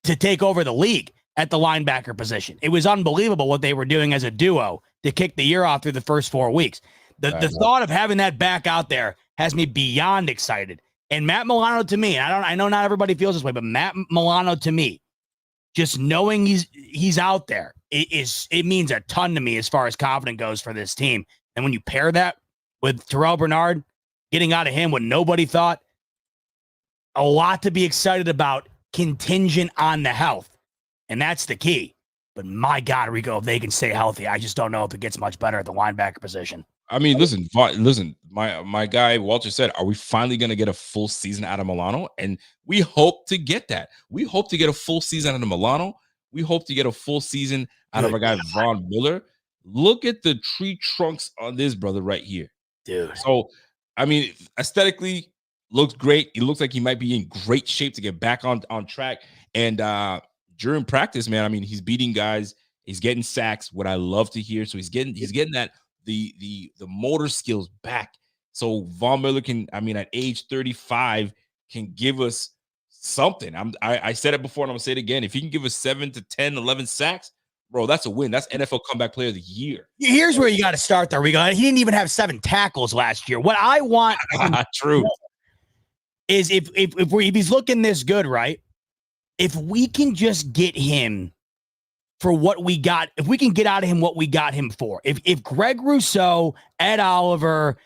to take over the league at the linebacker position. It was unbelievable what they were doing as a duo to kick the year off through the first 4 weeks. The thought of having that back out there has me beyond excited. And Matt Milano, to me, I know not everybody feels this way, but Matt Milano, to me, just knowing he's out there, it means a ton to me as far as confidence goes for this team. And when you pair that with Terrell Bernard getting out of him what nobody thought, a lot to be excited about, contingent on the health. And that's the key. But my God, Rico, if they can stay healthy, I just don't know if it gets much better at the linebacker position. I mean, listen. My guy Walter said, "Are we finally going to get a full season out of Milano?" And we hope to get that. We hope to get a full season out of Milano. We hope to get a full season out of our guy Von Miller. Look at the tree trunks on this brother right here, dude. So, I mean, aesthetically looks great. He looks like he might be in great shape to get back on track. And during practice, man, I mean, he's beating guys. He's getting sacks. What I love to hear. So he's getting that. The motor skills back. So Von Miller can, I mean, at age 35, can give us something. I said it before and I'm gonna say it again. If he can give us 7 to 10, 11 sacks, bro, that's a win. That's NFL comeback player of the year. Here's where you got to start there. He didn't even have 7 tackles last year. What I want true is if he's looking this good, right? If we can just get him for what we got, if we can get out of him what we got him for, if Greg Rousseau, Ed Oliver,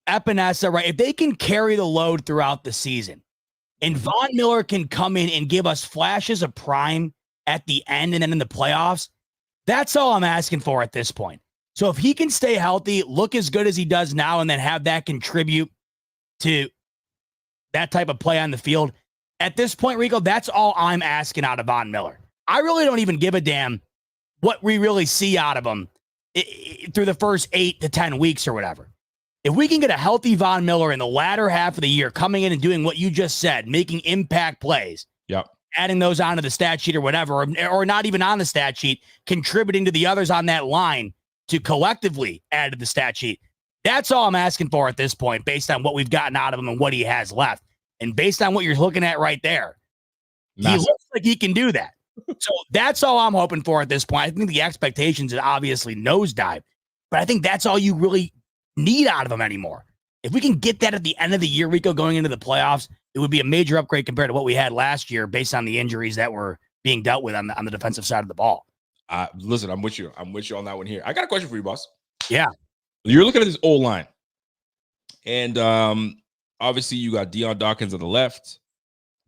Epinesa, right, if they can carry the load throughout the season, and Von Miller can come in and give us flashes of prime at the end and then in the playoffs, that's all I'm asking for at this point. So if he can stay healthy, look as good as he does now, and then have that contribute to that type of play on the field, at this point, Rico, that's all I'm asking out of Von Miller. I really don't even give a damn what we really see out of him through the first 8 to 10 weeks or whatever. If we can get a healthy Von Miller in the latter half of the year, coming in and doing what you just said, making impact plays, adding those onto the stat sheet or whatever, or not even on the stat sheet, contributing to the others on that line to collectively add to the stat sheet, that's all I'm asking for at this point, based on what we've gotten out of him and what he has left. And based on what you're looking at right there, he looks like he can do that. So that's all I'm hoping for at this point. I think the expectations are obviously nosedive, but I think that's all you really need out of him anymore. If we can get that at the end of the year, Rico, going into the playoffs, it would be a major upgrade compared to what we had last year based on the injuries that were being dealt with on the defensive side of the ball. Listen, I'm with you. I'm with you on that one here. I got a question for you, boss. Yeah. You're looking at this old line. And obviously you got Deion Dawkins on the left.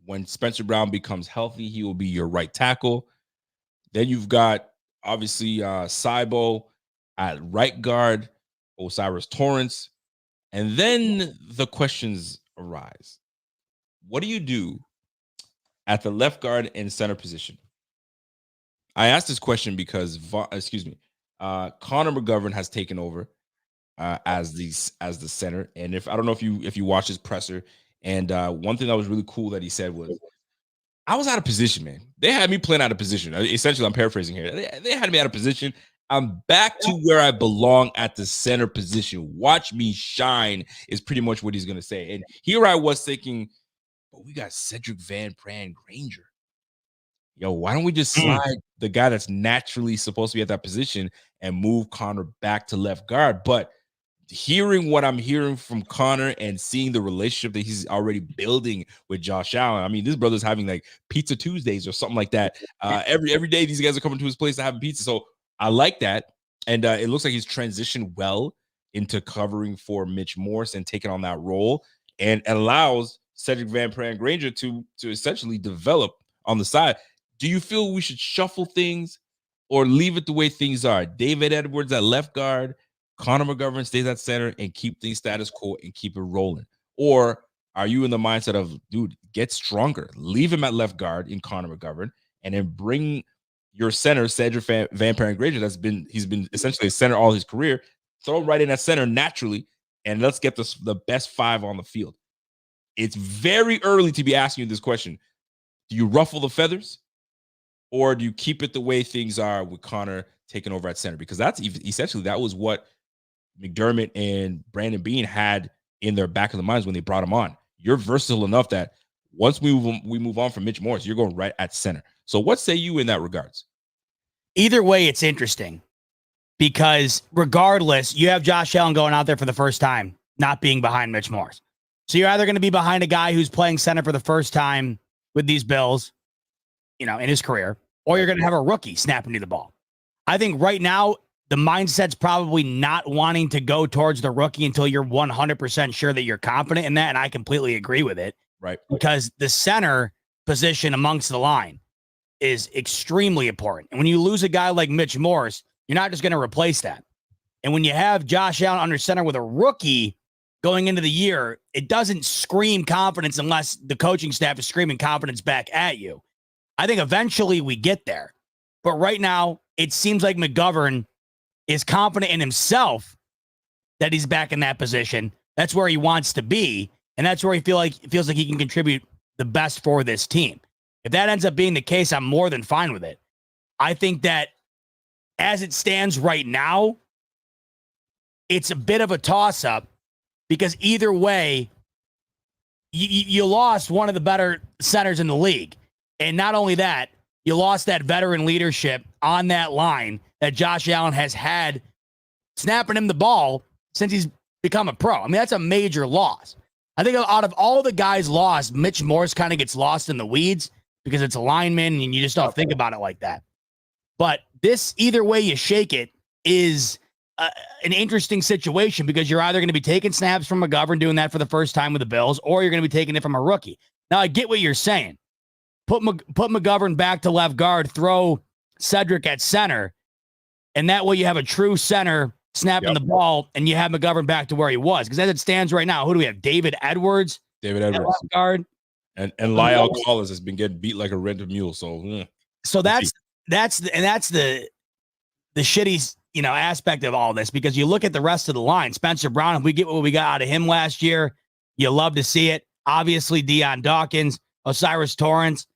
When Spencer Brown becomes healthy, he will be your right tackle. Then you've got, obviously, Saibo at right guard, Osiris Torrance. And then the questions arise. What do you do at the left guard and center position? I asked this question because, Connor McGovern has taken over as the center. And I don't know if you watch his presser. And one thing that was really cool that he said was, I was out of position, man. They had me playing out of position. Essentially, I'm paraphrasing here. They had me out of position. I'm back to where I belong at the center position. Watch me shine is pretty much what he's going to say. And here I was thinking, but we got Cedric Van Pran Granger. Yo, why don't we just slide the guy that's naturally supposed to be at that position and move Connor back to left guard? But hearing what I'm hearing from Connor and seeing the relationship that he's already building with Josh Allen, I mean, this brother's having like Pizza Tuesdays or something like that. Every day these guys are coming to his place to have pizza. So I like that. And it looks like he's transitioned well into covering for Mitch Morse and taking on that role, and allows Cedric Van Pran Granger to essentially develop on the side. Do you feel we should shuffle things or leave it the way things are? David Edwards at left guard, Connor McGovern stays at center, and keep things status quo and keep it rolling? Or are you in the mindset of, dude, get stronger, leave him at left guard in Connor McGovern, and then bring your center, Cedric Van Pran Granger, he's been essentially a center all his career, throw him right in at center naturally, and let's get the best 5 on the field? It's very early to be asking you this question. Do you ruffle the feathers, or do you keep it the way things are with Connor taking over at center? Because that's essentially, that was what McDermott and Brandon Beane had in their back of the minds when they brought him on. You're versatile enough that once we move on from Mitch Morris, you're going right at center. So what say you in that regards? Either way, it's interesting because regardless, you have Josh Allen going out there for the first time, not being behind Mitch Morris. So you're either going to be behind a guy who's playing center for the first time with these Bills, in his career, or you're going to have a rookie snapping you the ball. I think right now, the mindset's probably not wanting to go towards the rookie until you're 100% sure that you're confident in that. And I completely agree with it. Right. Because the center position amongst the line is extremely important. And when you lose a guy like Mitch Morse, you're not just going to replace that. And when you have Josh Allen under center with a rookie going into the year, it doesn't scream confidence unless the coaching staff is screaming confidence back at you. I think eventually we get there. But right now, it seems like McGovern is confident in himself that he's back in that position. That's where he wants to be. And that's where he feels like he can contribute the best for this team. If that ends up being the case, I'm more than fine with it. I think that as it stands right now, it's a bit of a toss-up because either way, you lost one of the better centers in the league. And not only that, you lost that veteran leadership on that line that Josh Allen has had snapping him the ball since he's become a pro. I mean, that's a major loss. I think out of all the guys lost, Mitch Morse kind of gets lost in the weeds because it's a lineman and you just don't think about it like that. But this, either way you shake it, is an interesting situation because you're either going to be taking snaps from McGovern, doing that for the first time with the Bills, or you're going to be taking it from a rookie. Now, I get what you're saying. Put McGovern back to left guard, throw Cedric at center, and that way you have a true center snapping the ball, and you have McGovern back to where he was. Because as it stands right now, who do we have? David Edwards left guard, and Lyle Collins has been getting beat like a rented mule. So that's the shitty aspect of all this, because you look at the rest of the line. Spencer Brown, if we get what we got out of him last year, you love to see it. Obviously, Deion Dawkins, Osiris Torrance.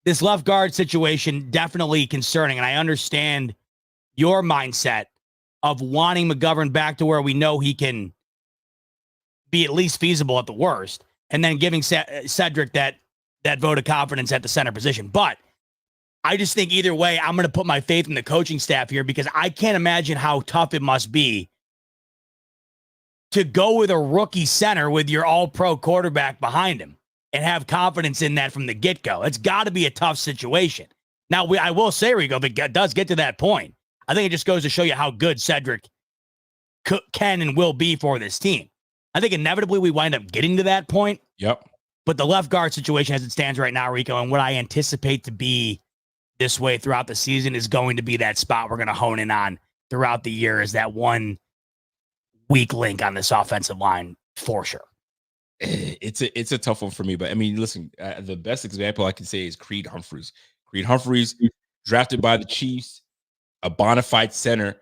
This left guard situation definitely concerning, and I understand your mindset of wanting McGovern back to where we know he can be at least feasible at the worst, and then giving Cedric that vote of confidence at the center position. But I just think either way, I'm going to put my faith in the coaching staff here, because I can't imagine how tough it must be to go with a rookie center with your all-pro quarterback behind him and have confidence in that from the get-go. It's got to be a tough situation. Now, I will say, Rico, if it does get to that point, I think it just goes to show you how good Cedric can and will be for this team. I think inevitably we wind up getting to that point. Yep. But the left guard situation as it stands right now, Rico, and what I anticipate to be this way throughout the season is going to be that spot we're going to hone in on throughout the year, is that one weak link on this offensive line for sure. It's a tough one for me, but I mean, listen, the best example I can say is Creed Humphreys. Creed Humphreys, drafted by the Chiefs, a bona fide center,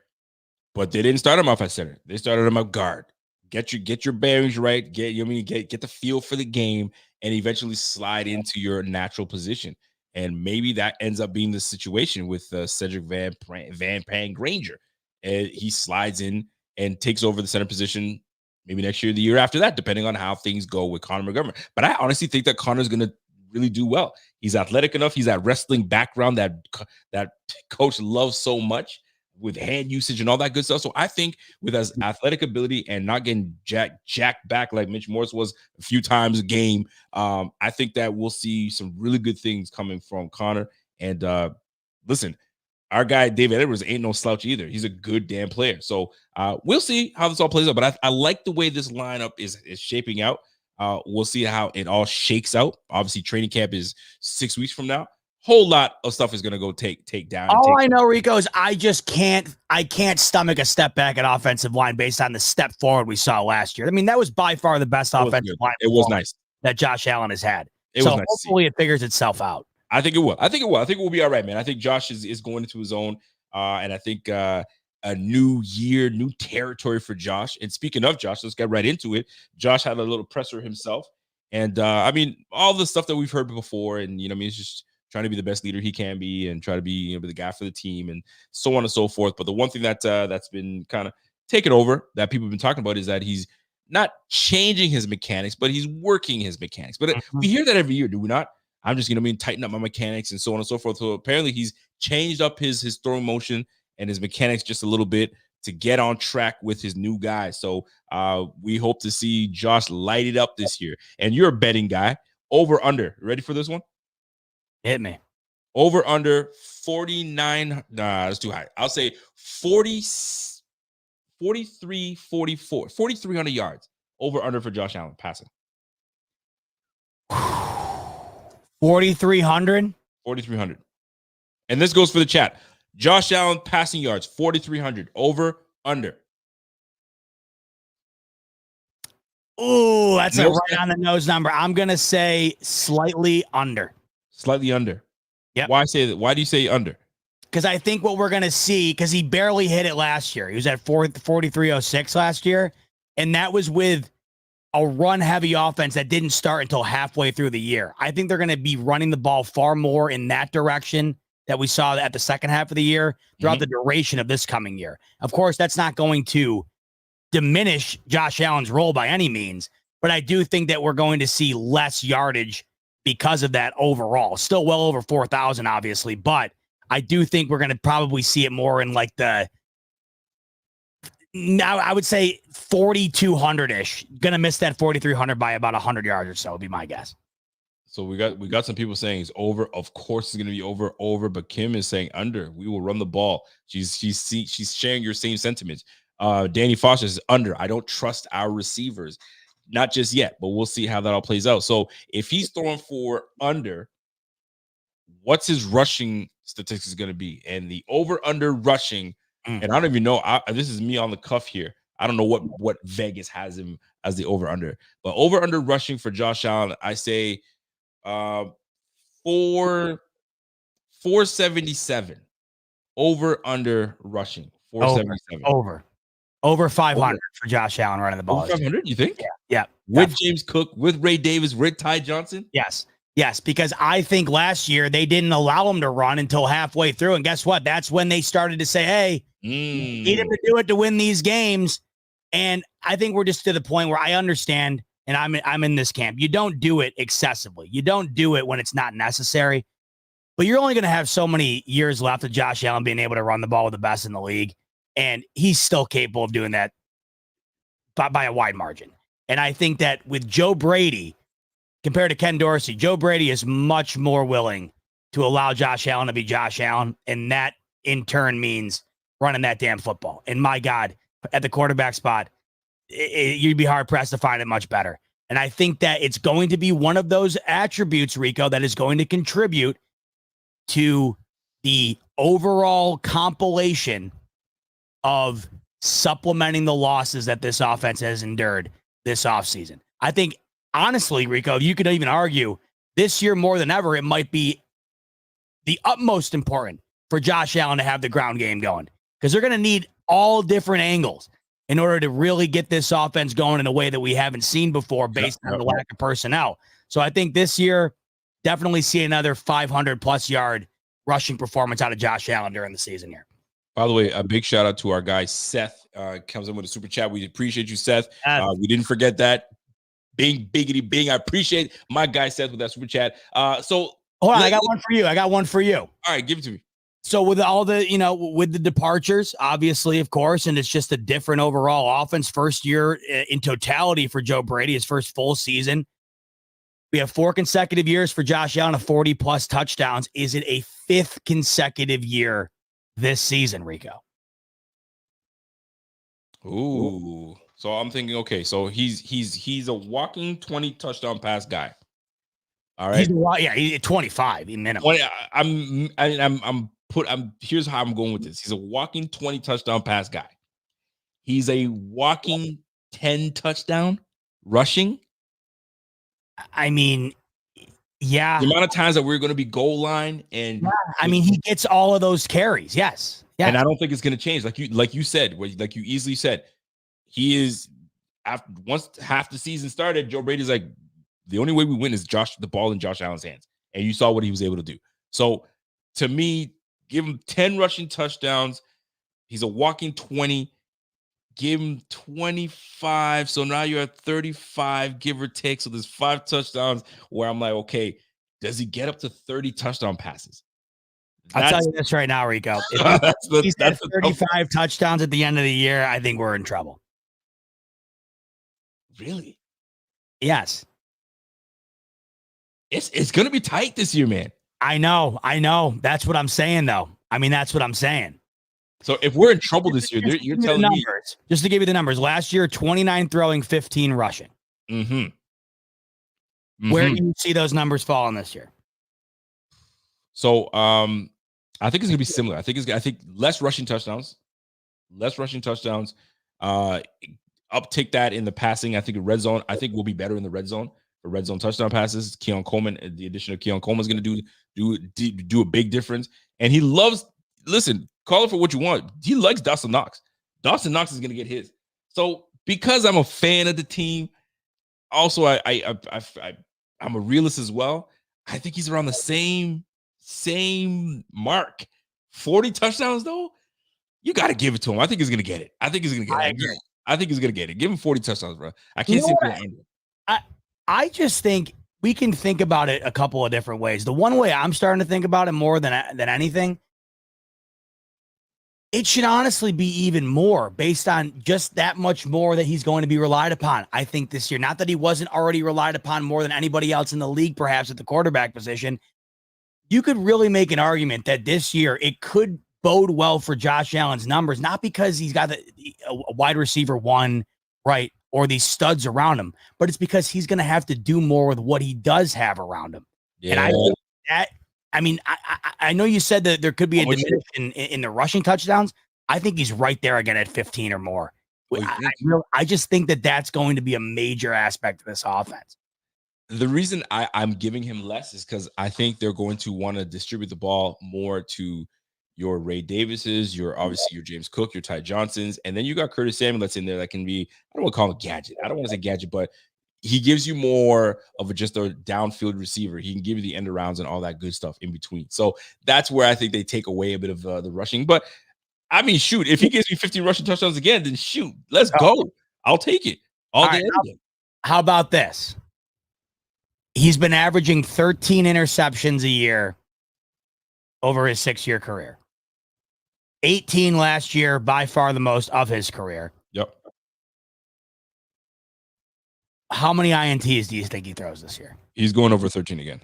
but they didn't start him off at center. They started him at guard. Get your bearings right. Get the feel for the game, and eventually slide into your natural position. And maybe that ends up being the situation with Cedric Van Pan Granger. And he slides in and takes over the center position maybe next year, the year after that, depending on how things go with Connor McGovern. But I honestly think that Connor's going to really do well. He's athletic enough. He's that wrestling background that coach loves so much, with hand usage and all that good stuff. So I think with his athletic ability and not getting jacked back like Mitch Morse was a few times a game, I think that we'll see some really good things coming from Connor. And listen, our guy David Edwards ain't no slouch either. He's a good damn player. So we'll see how this all plays out. But I like the way this lineup is shaping out. We'll see how it all shakes out. Obviously, training camp is 6 weeks from now. Whole lot of stuff is going to go take down. All I know, Rico, is I can't stomach a step back at offensive line based on the step forward we saw last year. I mean, that was by far the best offensive line. It was nice that Josh Allen has had. It was nice. Hopefully it figures itself out. I think it will. I think we'll be all right, man. I think Josh is going into his own, and I think a new year, new territory for Josh. And speaking of Josh, let's get right into it. Josh had a little presser himself, and I mean, all the stuff that we've heard before, and he's just trying to be the best leader he can be, and try to be the guy for the team, and so on and so forth. But the one thing that's been kind of taken over that people have been talking about is that he's not changing his mechanics, but he's working his mechanics. But we hear that every year, do we not? I'm just going to tighten up my mechanics and so on and so forth. So apparently he's changed up his throwing motion and his mechanics just a little bit to get on track with his new guy. So we hope to see Josh light it up this year. And you're a betting guy. Over, under. Ready for this one? Hit me. Over under 49. Nah, that's too high. I'll say 40, 43, 44, 4,300 yards. Over under for Josh Allen passing. 4,300. 4,300. And this goes for the chat. Josh Allen passing yards 4,300. Over under. Ooh, that's a right on the nose number. I'm gonna say slightly under. Slightly under. Yeah. Why say that? Why do you say under? Because I think what we're gonna see, because he barely hit it last year. He was at 43.06 last year, and that was with a run-heavy offense that didn't start until halfway through the year. I think they're gonna be running the ball far more in that direction that we saw at the second half of the year throughout the duration of this coming year. Of course, that's not going to diminish Josh Allen's role by any means, but I do think that we're going to see less yardage because of that overall. Still well over 4,000, obviously, but I do think we're going to probably see it more in like now I would say 4,200-ish. Going to miss that 4,300 by about 100 yards or so would be my guess. So we got some people saying it's over. Of course, it's going to be over. But Kim is saying under. We will run the ball. She's sharing your same sentiments. Danny Foster is under. I don't trust our receivers, not just yet, but we'll see how that all plays out. So if he's throwing for under, what's his rushing statistics going to be? And the over/under rushing, and I don't even know. This is me on the cuff here. I don't know what Vegas has him as the over/under, but over/under rushing for Josh Allen, I say 477. Over/under rushing 477. Over 500 for Josh Allen running the ball. Over 500, you think? Yeah. With definitely. James Cook, with Ray Davis, with Ty Johnson? Yes, because I think last year they didn't allow him to run until halfway through. And guess what? That's when they started to say, hey, you need him to do it to win these games. And I think we're just to the point where I understand, and I'm in this camp. You don't do it excessively. You don't do it when it's not necessary. But you're only going to have so many years left of Josh Allen being able to run the ball with the best in the league. And he's still capable of doing that by a wide margin. And I think that with Joe Brady, compared to Ken Dorsey, Joe Brady is much more willing to allow Josh Allen to be Josh Allen. And that, in turn, means running that damn football. And my God, at the quarterback spot, you'd be hard-pressed to find it much better. And I think that it's going to be one of those attributes, Rico, that is going to contribute to the overall compilation of supplementing the losses that this offense has endured this offseason. I think, honestly, Rico, you could even argue this year more than ever, it might be the utmost important for Josh Allen to have the ground game going, because they're going to need all different angles in order to really get this offense going in a way that we haven't seen before based on the lack of personnel. So I think this year, definitely see another 500-plus yard rushing performance out of Josh Allen during the season here. By the way, a big shout out to our guy, Seth, comes in with a super chat. We appreciate you, Seth. We didn't forget that. Biggity bing. I appreciate my guy, Seth, with that super chat. So hold on, I got one for you. All right, give it to me. So with all the, with the departures, obviously, of course, and it's just a different overall offense. First year in totality for Joe Brady, his first full season. We have 4 consecutive years for Josh Allen of 40-plus touchdowns. Is it a 5th consecutive year this season, Rico? Ooh. So I'm thinking, okay, so he's a walking 20 touchdown pass guy. All right. He's 25 minimum. Here's how I'm going with this. He's a walking 20 touchdown pass guy. He's a walking 10 touchdown rushing. I mean, yeah. The amount of times that we're going to be goal line and he gets all of those carries. Yes. Yeah. And I don't think it's going to change. Like you said, like you easily said, he is once half the season started, Joe Brady's like, the only way we win is the ball in Josh Allen's hands. And you saw what he was able to do. So to me, give him 10 rushing touchdowns. He's a walking 20. Give him 25. So now you're at 35, give or take. So there's 5 touchdowns where I'm like, okay, does he get up to 30 touchdown passes? I'll tell you this right now, Rico. If he's at 35 touchdowns at the end of the year, I think we're in trouble. Really? Yes. It's going to be tight this year, man. I know. That's what I'm saying, though. I mean, that's what I'm saying. So if we're in trouble this year, you're telling me. Just to give you the numbers, last year, 29 throwing, 15 rushing. Where do you see those numbers falling this year? So I think it's gonna be similar. I think less rushing touchdowns. Uptick that in the passing. I think red zone. I think we'll be better in the red zone for red zone touchdown passes. Keon Coleman, the addition of Keon Coleman is going to do a big difference. And he loves. Listen, call it for what you want. He likes Dawson Knox. Dawson Knox is going to get his. So because I'm a fan of the team, also I'm a realist as well. I think he's around the same mark. 40 touchdowns though. You got to give it to him. I think he's going to get it. I think he's going to get it. I think he's going to get it. Give him 40 touchdowns, bro. I can't see him under. I just think we can think about it a couple of different ways. The one way I'm starting to think about it more than anything, it should honestly be even more based on just that much more that he's going to be relied upon. I think this year, not that he wasn't already relied upon more than anybody else in the league, perhaps at the quarterback position. You could really make an argument that this year it could bode well for Josh Allen's numbers, not because he's got a wide receiver one, right, or these studs around him, but it's because he's going to have to do more with what he does have around him. Yeah. And I think that, I mean, I know you said that there could be a diminution in the rushing touchdowns. I think he's right there again at 15 or more. I just think that that's going to be a major aspect of this offense. The reason I'm giving him less is because I think they're going to want to distribute the ball more to your Ray Davises, your James Cook, your Ty Johnsons, and then you got Curtis Samuel that's in there that can be, I don't want to call him a gadget. I don't want to say gadget, but he gives you more of just a downfield receiver. He can give you the end arounds and all that good stuff in between. So that's where I think they take away a bit of the rushing. But I mean, shoot, if he gives me 15 rushing touchdowns again, then shoot, let's go. I'll take it all day. Right, how about this? He's been averaging 13 interceptions a year over his 6-year career. 18 last year, by far the most of his career. Yep. How many INTs do you think he throws this year? He's going over 13 again.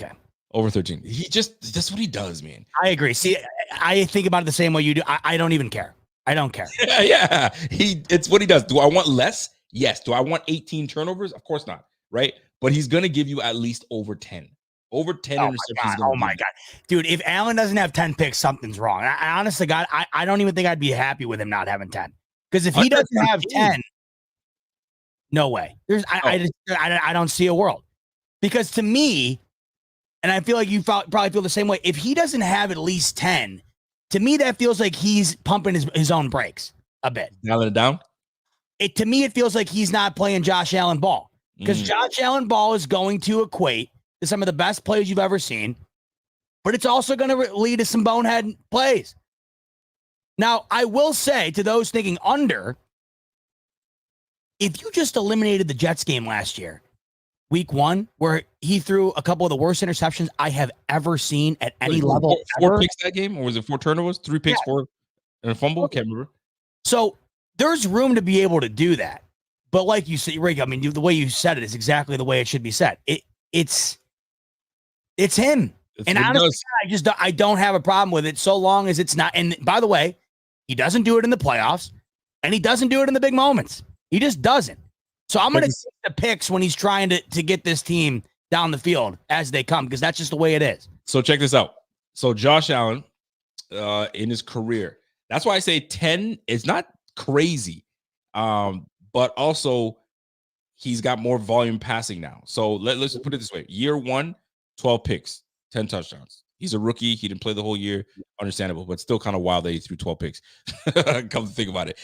Okay. Over 13. That's what he does, man. I agree. See, I think about it the same way you do. I don't even care. I don't care. Yeah. It's what he does. Do I want less? Yes. Do I want 18 turnovers? Of course not. Right. But he's going to give you at least over 10. Over 10 interceptions. Oh my God. Dude, if Allen doesn't have 10 picks, something's wrong. I honestly, God, I don't even think I'd be happy with him not having 10. Because if he doesn't have 10, no way. I don't see a world. Because to me, and I feel like you probably feel the same way, if he doesn't have at least 10, to me, that feels like he's pumping his own brakes a bit. Nailing it down? To me, it feels like he's not playing Josh Allen ball. Because Josh Allen ball is going to equate to some of the best plays you've ever seen, but it's also going to lead to some bonehead plays. Now, I will say to those thinking under, if you just eliminated the Jets game last year, week 1, where he threw a couple of the worst interceptions I have ever seen at any level. 4 picks that game, or was it 4 turnovers? 3 picks, 4 and a fumble? I can't remember. So there's room to be able to do that. But like you said, Rick, I mean, the way you said it is exactly the way it should be said. It's him. And honestly, I don't have a problem with it so long as it's not. And by the way, he doesn't do it in the playoffs, and he doesn't do it in the big moments. He just doesn't. So I'm going to take the picks when he's trying to get this team down the field as they come, because that's just the way it is. So check this out. So Josh Allen, in his career, that's why I say 10 is not crazy. But also he's got more volume passing now. So let's put it this way. Year 1, 12 picks, 10 touchdowns. He's a rookie. He didn't play the whole year. Understandable, but still kind of wild that he threw 12 picks. Come to think about it.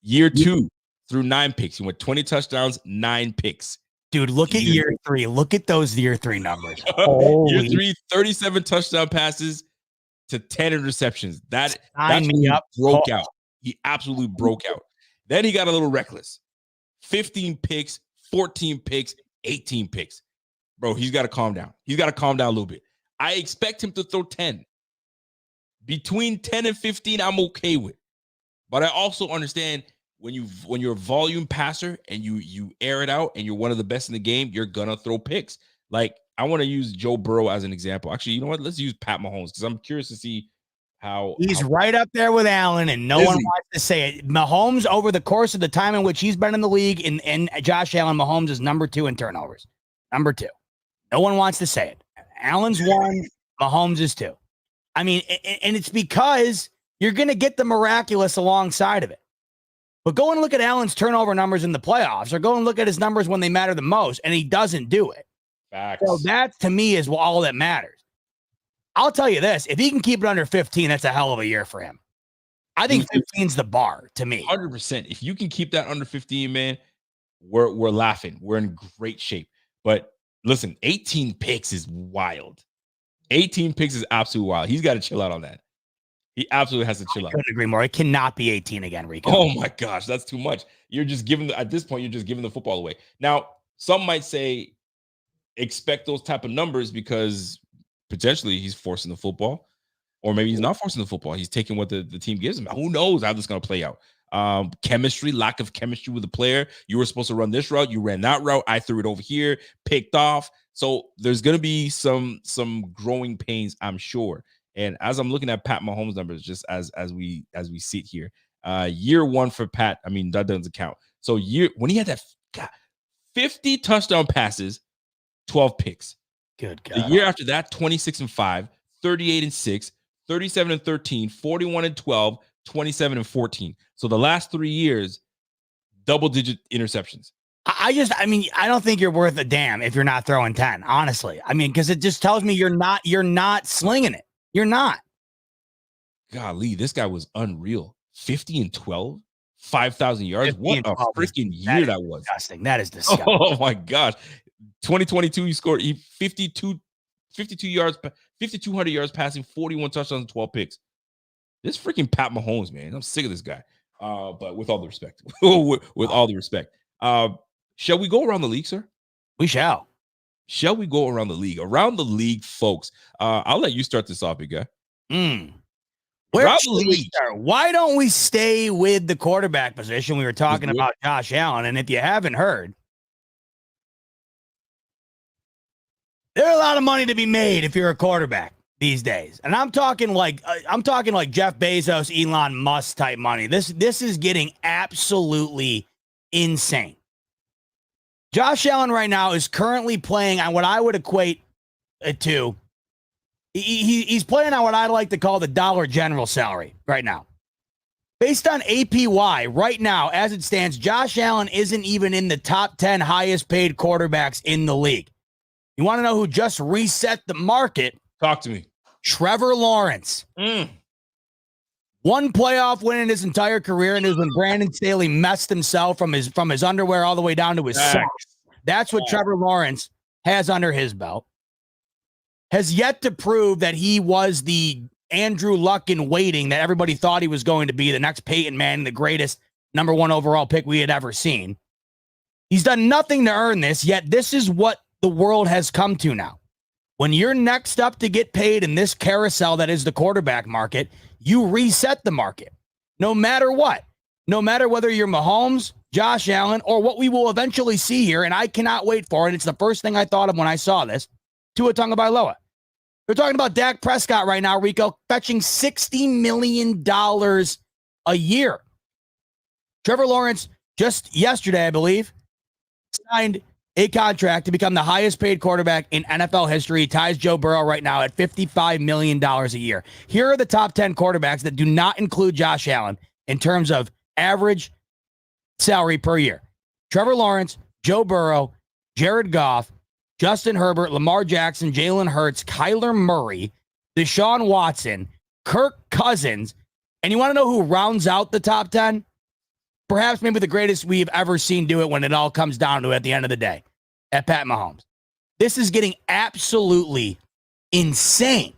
Year 2, threw 9 picks. He went 20 touchdowns, 9 picks. Dude, look at year 3. Look at those year 3 numbers. Year 3, 37 touchdown passes to 10 interceptions. That's broke out. He absolutely broke out. Then he got a little reckless. 15 picks, 14 picks, 18 picks. Bro, he's got to calm down. He's got to calm down a little bit. I expect him to throw 10. Between 10 and 15, I'm okay with. But I also understand when you're a volume passer and you air it out and you're one of the best in the game, you're gonna throw picks. Like, I want to use Joe Burrow as an example. Actually, you know what? Let's use Pat Mahomes because I'm curious to see he's right up there with Allen, and no one wants to say it. Mahomes, over the course of the time in which he's been in the league, and Josh Allen, Mahomes is number 2 in turnovers. Number 2. No one wants to say it. Allen's 1, Mahomes is 2. I mean, and it's because you're going to get the miraculous alongside of it. But go and look at Allen's turnover numbers in the playoffs, or go and look at his numbers when they matter the most, and he doesn't do it. Facts. So that, to me, is all that matters. I'll tell you this. If he can keep it under 15, that's a hell of a year for him. I think 15's the bar to me. 100%. If you can keep that under 15, man, we're laughing. We're in great shape. But listen, 18 picks is wild. 18 picks is absolutely wild. He's got to chill out on that. He absolutely has to chill out. I couldn't agree more. It cannot be 18 again, Rico. Oh my gosh, that's too much. You're just giving at this point, you're just giving the football away. Now, some might say expect those type of numbers because potentially he's forcing the football, or maybe he's not forcing the football. He's taking what the team gives him. Who knows how this is going to play out? Chemistry, lack of chemistry with the player. You were supposed to run this route. You ran that route. I threw it over here, picked off. So there's going to be some growing pains, I'm sure. And as I'm looking at Pat Mahomes' numbers, just as we sit here, year 1 for Pat, I mean, that doesn't count. So when he had that 50 touchdown passes, 12 picks. Good God. The year after that, 26-5, 38-6, 37-13, 41-12, 27-14. So the last 3 years, double-digit interceptions. I don't think you're worth a damn if you're not throwing 10, honestly. I mean, because it just tells me you're not slinging it. You're not. Golly, this guy was unreal. 50-12, 5,000 yards. What a freaking year that was. Disgusting. That is disgusting. Oh my gosh. 2022, he scored 52 yards, 5,200 yards passing, 41 touchdowns, and 12 picks. This freaking Pat Mahomes, man. I'm sick of this guy. But with all the respect, with all the respect, shall we go around the league, sir? We shall. Shall we go around the league? Around the league, folks. I'll let you start this off, big guy. Where should we start? Why don't we stay with the quarterback position? We were talking about Josh Allen, and if you haven't heard, there's a lot of money to be made if you're a quarterback these days. And I'm talking like Jeff Bezos, Elon Musk type money. This is getting absolutely insane. Josh Allen right now is currently playing on what I would equate it to. He's playing on what I like to call the Dollar General salary right now. Based on APY right now, as it stands, Josh Allen isn't even in the top 10 highest paid quarterbacks in the league. You want to know who just reset the market? Talk to me. Trevor Lawrence. One playoff win in his entire career, and it was when Brandon Staley messed himself from his underwear all the way down to his socks. That's what Trevor Lawrence has under his belt. Has yet to prove that he was the Andrew Luck in waiting that everybody thought he was going to be, the next Peyton Manning, the greatest number 1 overall pick we had ever seen. He's done nothing to earn this, yet this is what the world has come to now. When you're next up to get paid in this carousel that is the quarterback market, you reset the market. No matter what. No matter whether you're Mahomes, Josh Allen, or what we will eventually see here, and I cannot wait for it. It's the first thing I thought of when I saw this. Tua Tagovailoa. They're talking about Dak Prescott right now, Rico, fetching $60 million a year. Trevor Lawrence, just yesterday, I believe, signed a contract to become the highest paid quarterback in NFL history. He ties Joe Burrow right now at $55 million a year. Here are the top 10 quarterbacks that do not include Josh Allen in terms of average salary per year. Trevor Lawrence, Joe Burrow, Jared Goff, Justin Herbert, Lamar Jackson, Jalen Hurts, Kyler Murray, Deshaun Watson, Kirk Cousins. And you want to know who rounds out the top 10? Perhaps maybe the greatest we've ever seen do it when it all comes down to it at the end of the day, at Pat Mahomes. This is getting absolutely insane.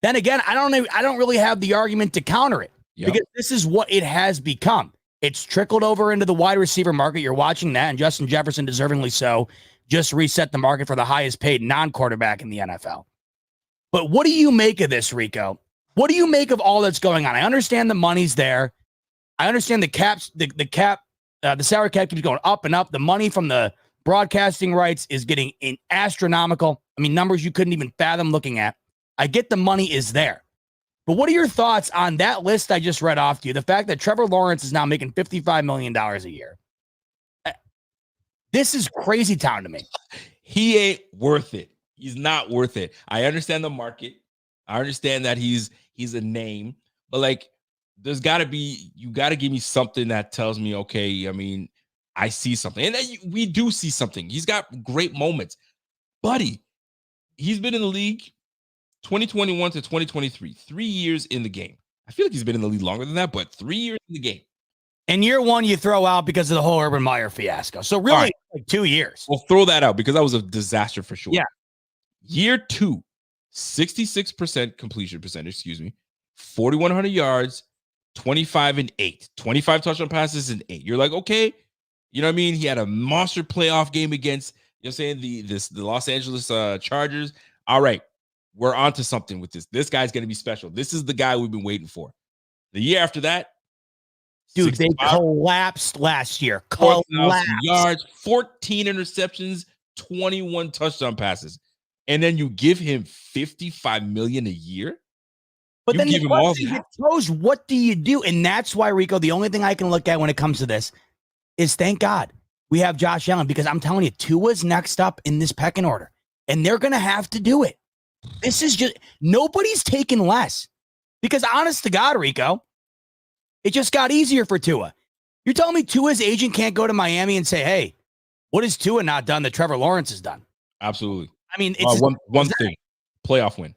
Then again, I don't really have the argument to counter it because this is what it has become. It's trickled over into the wide receiver market. You're watching that, and Justin Jefferson, deservingly so, just reset the market for the highest paid non-quarterback in the NFL. But what do you make of this, Rico? What do you make of all that's going on? I understand the money's there. I understand the salary cap keeps going up and up. The money from the Broadcasting rights is getting in astronomical. I mean, numbers you couldn't even fathom looking at. I get the money is there. But what are your thoughts on that list I just read off to you? The fact that Trevor Lawrence is now making $55 million a year. This is crazy town to me. He ain't worth it. He's not worth it. I understand the market. I understand that he's a name, but like you got to give me something that tells me, okay, I mean, I see something. And we do see something. He's got great moments. Buddy, he's been in the league 2021 to 2023, 3 years in the game. I feel like he's been in the league longer than that, but 3 years in the game. And year one, you throw out because of the whole Urban Meyer fiasco. So really, right, like 2 years. We'll throw that out because that was a disaster for sure. Yeah. Year two, 66% completion percentage, 4,100 yards, 25 and 8, 25 touchdown passes and 8. You're like, okay, you know what I mean? He had a monster playoff game against, you know what I'm saying, the Los Angeles Chargers. All right, we're onto something with this. This guy's going to be special. This is the guy we've been waiting for. The year after that, dude, they collapsed last year. Collapsed. Yards, 14 interceptions, 21 touchdown passes. And then you give him $55 million a year? But then the question gets posed, what do you do? And that's why, Rico, the only thing I can look at when it comes to this is thank God we have Josh Allen, because I'm telling you, Tua's next up in this pecking order. And they're going to have to do it. This is just, nobody's taking less. Because honest to God, Rico, it just got easier for Tua. You're telling me Tua's agent can't go to Miami and say, hey, what has Tua not done that Trevor Lawrence has done? Absolutely. I mean, it's one thing, playoff win.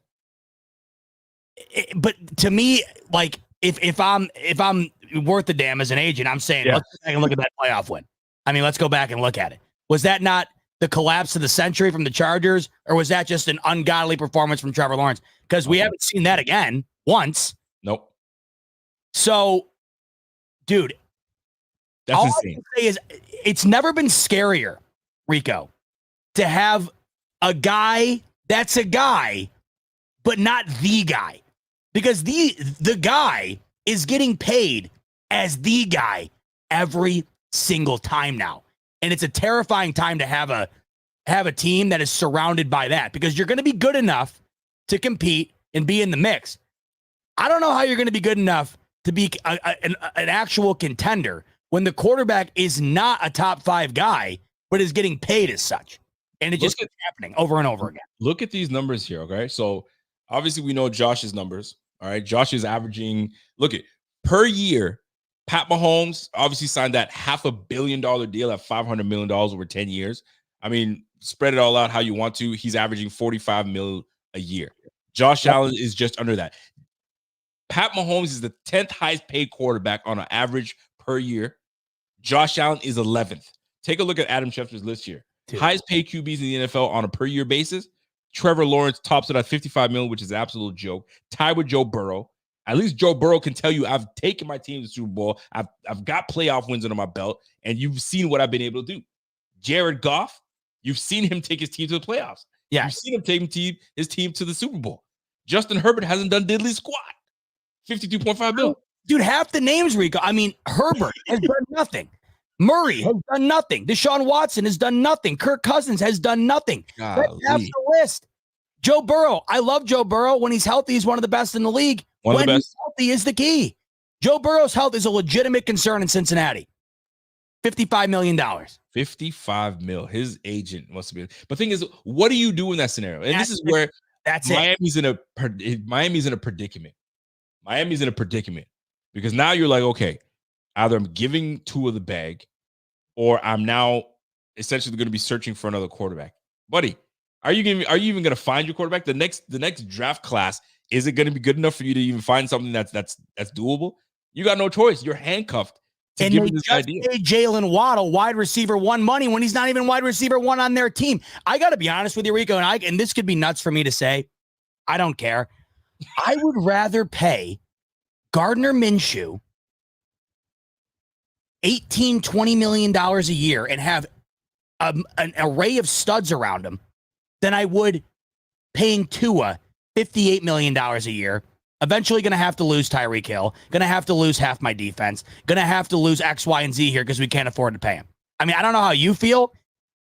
But to me, like if I'm worth the damn as an agent, I'm saying, let's go back and look at that playoff win. I mean, let's go back and look at it. Was that not the collapse of the century from the Chargers, or was that just an ungodly performance from Trevor Lawrence? Because we haven't seen that again once. Nope. So, dude, that's all insane. I can say is it's never been scarier, Rico, to have a guy that's a guy, but not the guy. Because the guy is getting paid as the guy every single time now. And it's a terrifying time to have a team that is surrounded by that, because you're going to be good enough to compete and be in the mix. I don't know how you're going to be good enough to be an actual contender when the quarterback is not a top 5 guy, but is getting paid as such. And it just keeps happening over and over again. Look at these numbers here, okay? So obviously we know Josh's numbers, all right? Josh is averaging, look at per year, Pat Mahomes obviously signed that $500 million deal at $500 million over 10 years. I mean, spread it all out how you want to. He's averaging $45 million a year. Josh Allen is just under that. Pat Mahomes is the 10th highest paid quarterback on an average per year. Josh Allen is 11th. Take a look at Adam Schefter's list here. Highest paid QBs in the NFL on a per year basis. Trevor Lawrence tops it at $55 million, which is an absolute joke. Tied with Joe Burrow. At least Joe Burrow can tell you, I've taken my team to the Super Bowl. I've got playoff wins under my belt, and you've seen what I've been able to do. Jared Goff, you've seen him take his team to the playoffs. Yeah. You've seen him take his team to the Super Bowl. Justin Herbert hasn't done diddly squat. $52.5 million. Dude, half the names, Rico. I mean, Herbert has done nothing. Murray has done nothing. Deshaun Watson has done nothing. Kirk Cousins has done nothing. That's half the list. Joe Burrow. I love Joe Burrow. When he's healthy, he's one of the best in the league. When he's healthy is the key. Joe Burrow's health is a legitimate concern in Cincinnati. $55 million. $55 million. His agent must have been. But the thing is, what do you do in that scenario? And this is where Miami's in a predicament. Miami's in a predicament because now you're like, okay, either I'm giving Tua the bag, or I'm now essentially going to be searching for another quarterback. Buddy, are you even going to find your quarterback? The next draft class, is it going to be good enough for you to even find something that's doable? You got no choice. You're handcuffed to give me this idea. Paid Jalen Waddle wide receiver 1 money when he's not even wide receiver 1 on their team. I got to be honest with you, Rico, and this could be nuts for me to say. I don't care. I would rather pay Gardner Minshew $18-20 million a year and have an array of studs around him than I would paying Tua $58 million a year. Eventually going to have to lose Tyreek Hill. Going to have to lose half my defense. Going to have to lose X, Y, and Z here because we can't afford to pay him. I mean, I don't know how you feel.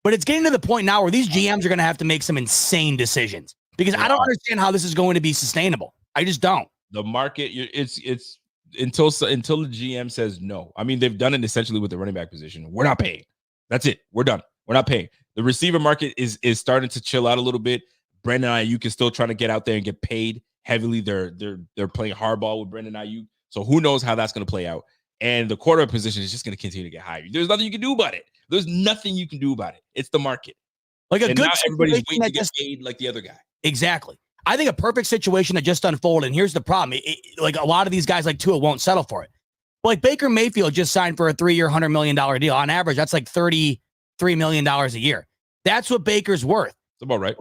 But it's getting to the point now where these GMs are going to have to make some insane decisions because I don't understand how this is going to be sustainable. I just don't. The market, it's until the GM says no. I mean, they've done it essentially with the running back position. We're not paying. That's it. We're done. We're not paying. The receiver market is starting to chill out a little bit. Brandon Ayuk is still trying to get out there and get paid heavily. They're playing hardball with Brandon Ayuk. So who knows how that's going to play out. And the quarterback position is just going to continue to get higher. There's nothing you can do about it. There's nothing you can do about it. It's the market. Like and not everybody's waiting to get paid like the other guy. Exactly. I think a perfect situation that just unfolded. And here's the problem. Like a lot of these guys like Tua won't settle for it. Like Baker Mayfield just signed for a 3-year, $100 million deal. On average, that's like $33 million a year. That's what Baker's worth. That's about right.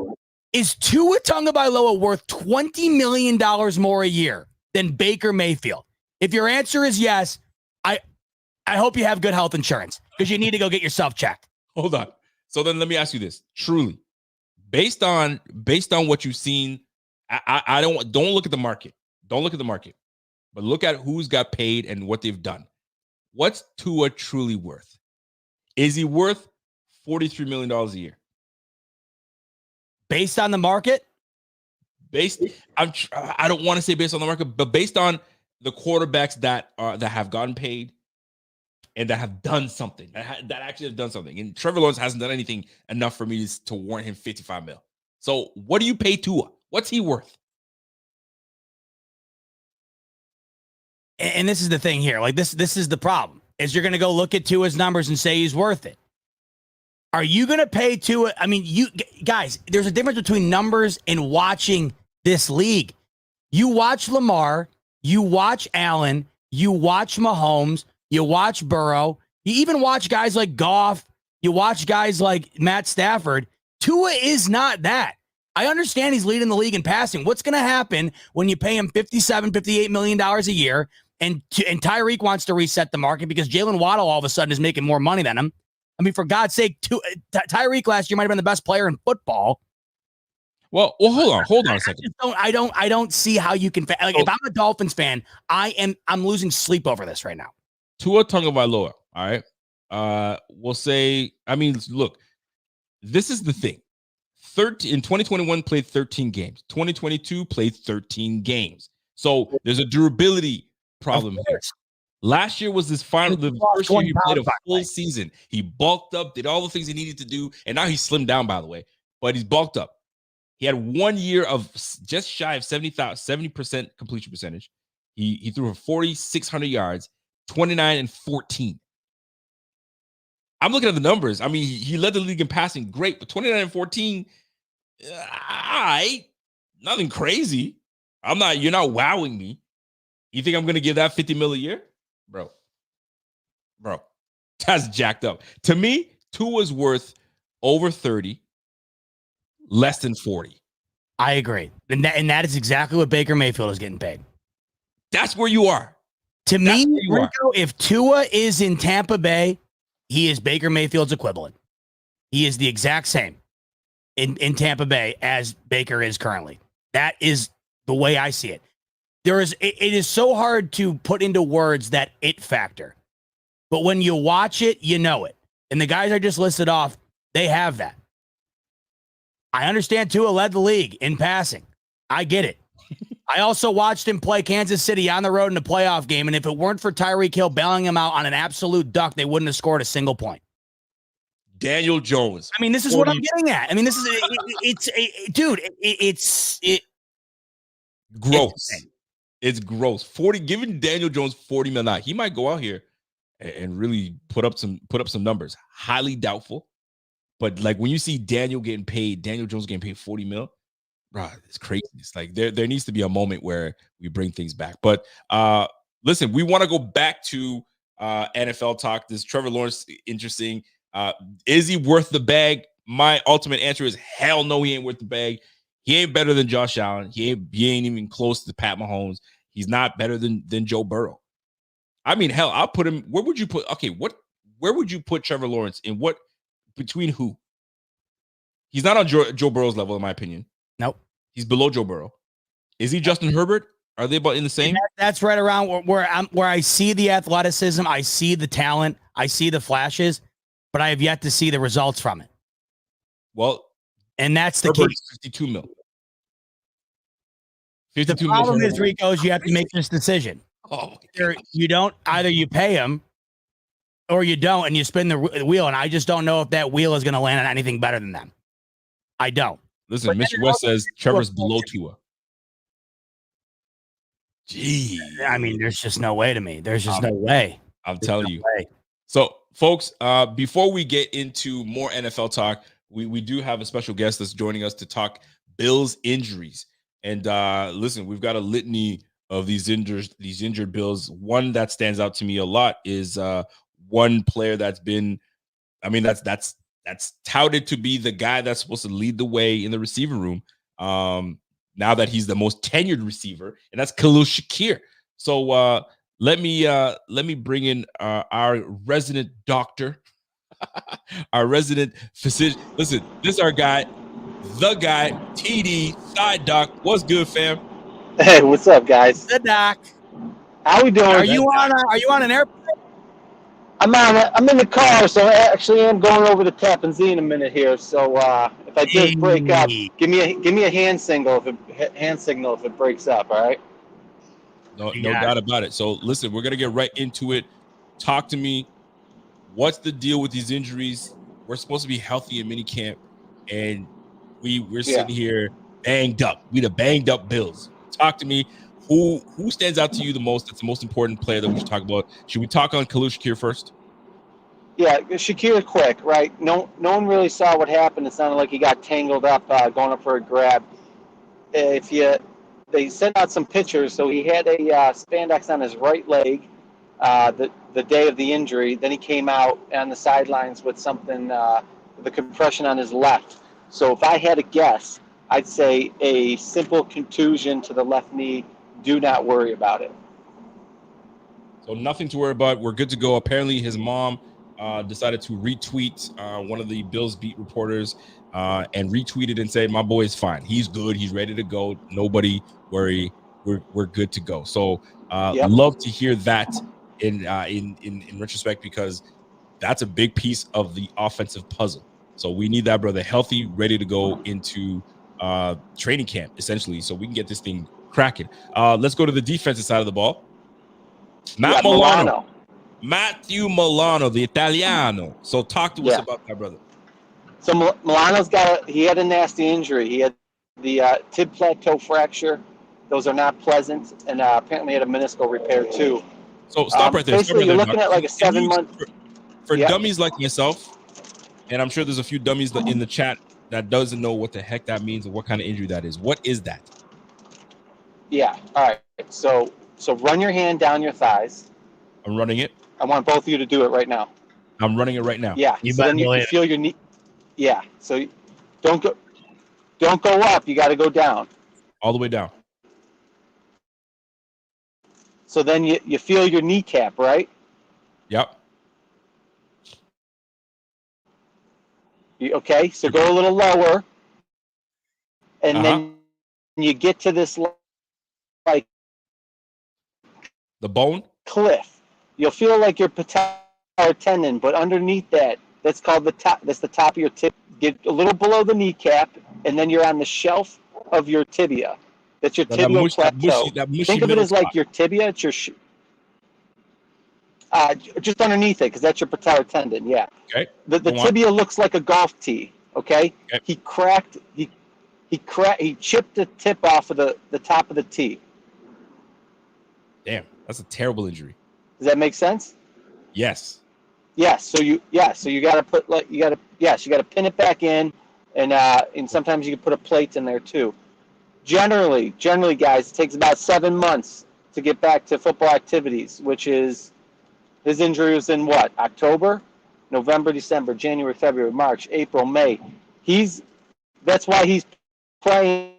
Is Tua Tagovailoa worth $20 million more a year than Baker Mayfield? If your answer is yes, I hope you have good health insurance because you need to go get yourself checked. Hold on. So then let me ask you this. Truly, based on what you've seen, I don't look at the market. Don't look at the market. But look at who's got paid and what they've done. What's Tua truly worth? Is he worth $43 million a year? Based on the market? I don't want to say based on the market, but based on the quarterbacks that have gotten paid and that have done something, that actually have done something. And Trevor Lawrence hasn't done anything enough for me to warrant him $55 million. So what do you pay Tua? What's he worth? And this is the thing here. Like this is the problem. Is you're going to go look at Tua's numbers and say he's worth it. Are you going to pay Tua? I mean, you guys, there's a difference between numbers and watching this league. You watch Lamar, you watch Allen, you watch Mahomes, you watch Burrow, you even watch guys like Goff, you watch guys like Matt Stafford. Tua is not that. I understand he's leading the league in passing. What's going to happen when you pay him $57, $58 million a year and Tyreek wants to reset the market because Jalen Waddle all of a sudden is making more money than him? I mean, for God's sake, Tyreek last year might have been the best player in football. Well, hold on a second. I don't see how you can. Like, if I'm a Dolphins fan, I'm losing sleep over this right now. Tua Tagovailoa, all right. We'll say. I mean, look, this is the thing. In 2021 played 13 games. 2022 played 13 games. So there's a durability problem here. Last year was the first year he played a full season. He bulked up, did all the things he needed to do, and now he's slimmed down, by the way. But he's bulked up. He had 1 year of just shy of 70% completion percentage. He threw for 4,600 yards, 29 and 14. I'm looking at the numbers. I mean, he led the league in passing, great, but 29 and 14, nothing crazy. You're not wowing me. You think I'm going to give that $50 million a year? Bro, that's jacked up. To me, Tua's worth over 30, less than 40. I agree. And that is exactly what Baker Mayfield is getting paid. That's where you are. To me, Rico, if Tua is in Tampa Bay, he is Baker Mayfield's equivalent. He is the exact same in Tampa Bay as Baker is currently. That is the way I see it. It is so hard to put into words that it factor. But when you watch it, you know it. And the guys I just listed off, they have that. I understand Tua led the league in passing. I get it. I also watched him play Kansas City on the road in a playoff game, and if it weren't for Tyreek Hill bailing him out on an absolute duck, they wouldn't have scored a single point. Daniel Jones. I mean, this is what I'm getting at. I mean, this is it's gross. It's gross. Giving Daniel Jones $40 million. He might go out here and really put up some numbers. Highly doubtful. But like when you see Daniel Jones getting paid $40 million, bro, it's crazy. It's like there needs to be a moment where we bring things back. But listen, we want to go back to NFL talk. This Trevor Lawrence interesting. Is he worth the bag? My ultimate answer is hell no, he ain't worth the bag. He ain't better than Josh Allen. He ain't even close to Pat Mahomes. He's not better than Joe Burrow. I mean, hell, I'll put him. Where would you put? Okay, where would you put Trevor Lawrence in? What between who? He's not on Joe Burrow's level, in my opinion. Nope. He's below Joe Burrow. Is he Justin Herbert? Are they about in the same? That's right around where I see the athleticism, I see the talent, I see the flashes, but I have yet to see the results from it. Well, and that's the Herbert's key. 52 mil. The 52 mil. problem is, Rico's, you have to make this decision. Oh, you don't, either you pay him or you don't, and you spin the wheel. And I just don't know if that wheel is going to land on anything better than them. I don't. Listen, Mr. West says Trevor's below Tua. Gee. I mean, there's just no way to me. There's just no way. I'm telling you. So, folks, before we get into more NFL talk, we do have a special guest that's joining us to talk Bills injuries. And listen, we've got a litany of these injured Bills. One that stands out to me a lot is one player that's been, I mean, that's touted to be the guy that's supposed to lead the way in the receiver room. Now that he's the most tenured receiver, and that's Khalil Shakir. So let me bring in our resident doctor, our resident physician. Listen, this is our guy, the guy, TD Side Doc. What's good, fam? Hey, what's up, guys? The doc. How we doing? Are you on an airplane? I'm in the car, so I actually am going over to Tappan Zee in a minute here. So if I just break up, give me a hand signal if it breaks up. All right. No doubt about it. So listen, we're gonna get right into it. Talk to me. What's the deal with these injuries? We're supposed to be healthy in minicamp, and we're sitting here banged up. We the banged up Bills. Talk to me. Who stands out to you the most? That's the most important player that we should talk about. Should we talk on Khalil Shakir first? Yeah, Shakir quick, right? No one really saw what happened. It sounded like he got tangled up going up for a grab. They sent out some pictures, so he had a spandex on his right leg the day of the injury. Then he came out on the sidelines with something, the compression on his left. So if I had to guess, I'd say a simple contusion to the left knee. Do not worry about it. So nothing to worry about. We're good to go. Apparently his mom decided to retweet one of the Bills beat reporters and retweeted and said, my boy is fine. He's good. He's ready to go. Nobody worry. We're good to go. So love to hear that in retrospect, because that's a big piece of the offensive puzzle. So we need that brother healthy, ready to go into training camp, essentially, so we can get this thing cracking. Let's go to the defensive side of the ball. Milano. Matthew Milano, the Italiano. So talk to us about that, brother. So Milano's he had a nasty injury. He had the tib plateau fracture. Those are not pleasant, and apparently had a meniscal repair too. So stop right there. Basically, you're looking at like a 7-month. For dummies like myself, and I'm sure there's a few dummies in the chat that doesn't know what the heck that means and what kind of injury that is. What is that? Yeah. All right. So run your hand down your thighs. I'm running it. I want both of you to do it right now. I'm running it right now. Yeah. So then you feel your knee. Yeah. So don't go up. You got to go down. All the way down. So then you feel your kneecap, right? Yep. Okay. So go a little lower, and then you get to this like the bone cliff. You'll feel like your patellar tendon, but underneath that's called the top. That's the top of your tib. Get a little below the kneecap, and then you're on the shelf of your tibia. That's your tibial plateau. Think of it as like your tibia. It's your just underneath it, because that's your patellar tendon. Yeah. Okay. The tibia looks like a golf tee. Okay. He chipped the tip off of the top of the tee. Damn, that's a terrible injury. Does that make sense? Yes. Yes. So you got to pin it back in, and sometimes you can put a plate in there too. Generally, guys, it takes about 7 months to get back to football activities, which is his injury was in what? October, November, December, January, February, March, April, May. That's why he's playing.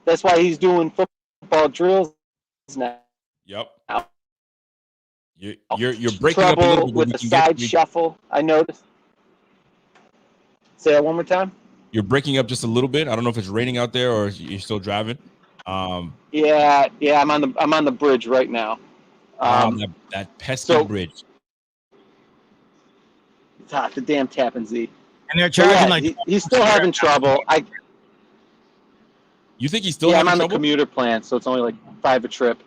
That's why he's doing football drills now. Yep. You're breaking up a little bit with the side shuffle. I noticed. Say that one more time. You're breaking up just a little bit. I don't know if it's raining out there or you're still driving. Yeah. I'm on the bridge right now. That pesky bridge. the damn Tappan Z. And they're charging he's still having trouble. You think he's still having trouble? I'm on the commuter plan, so it's only like $5 a trip.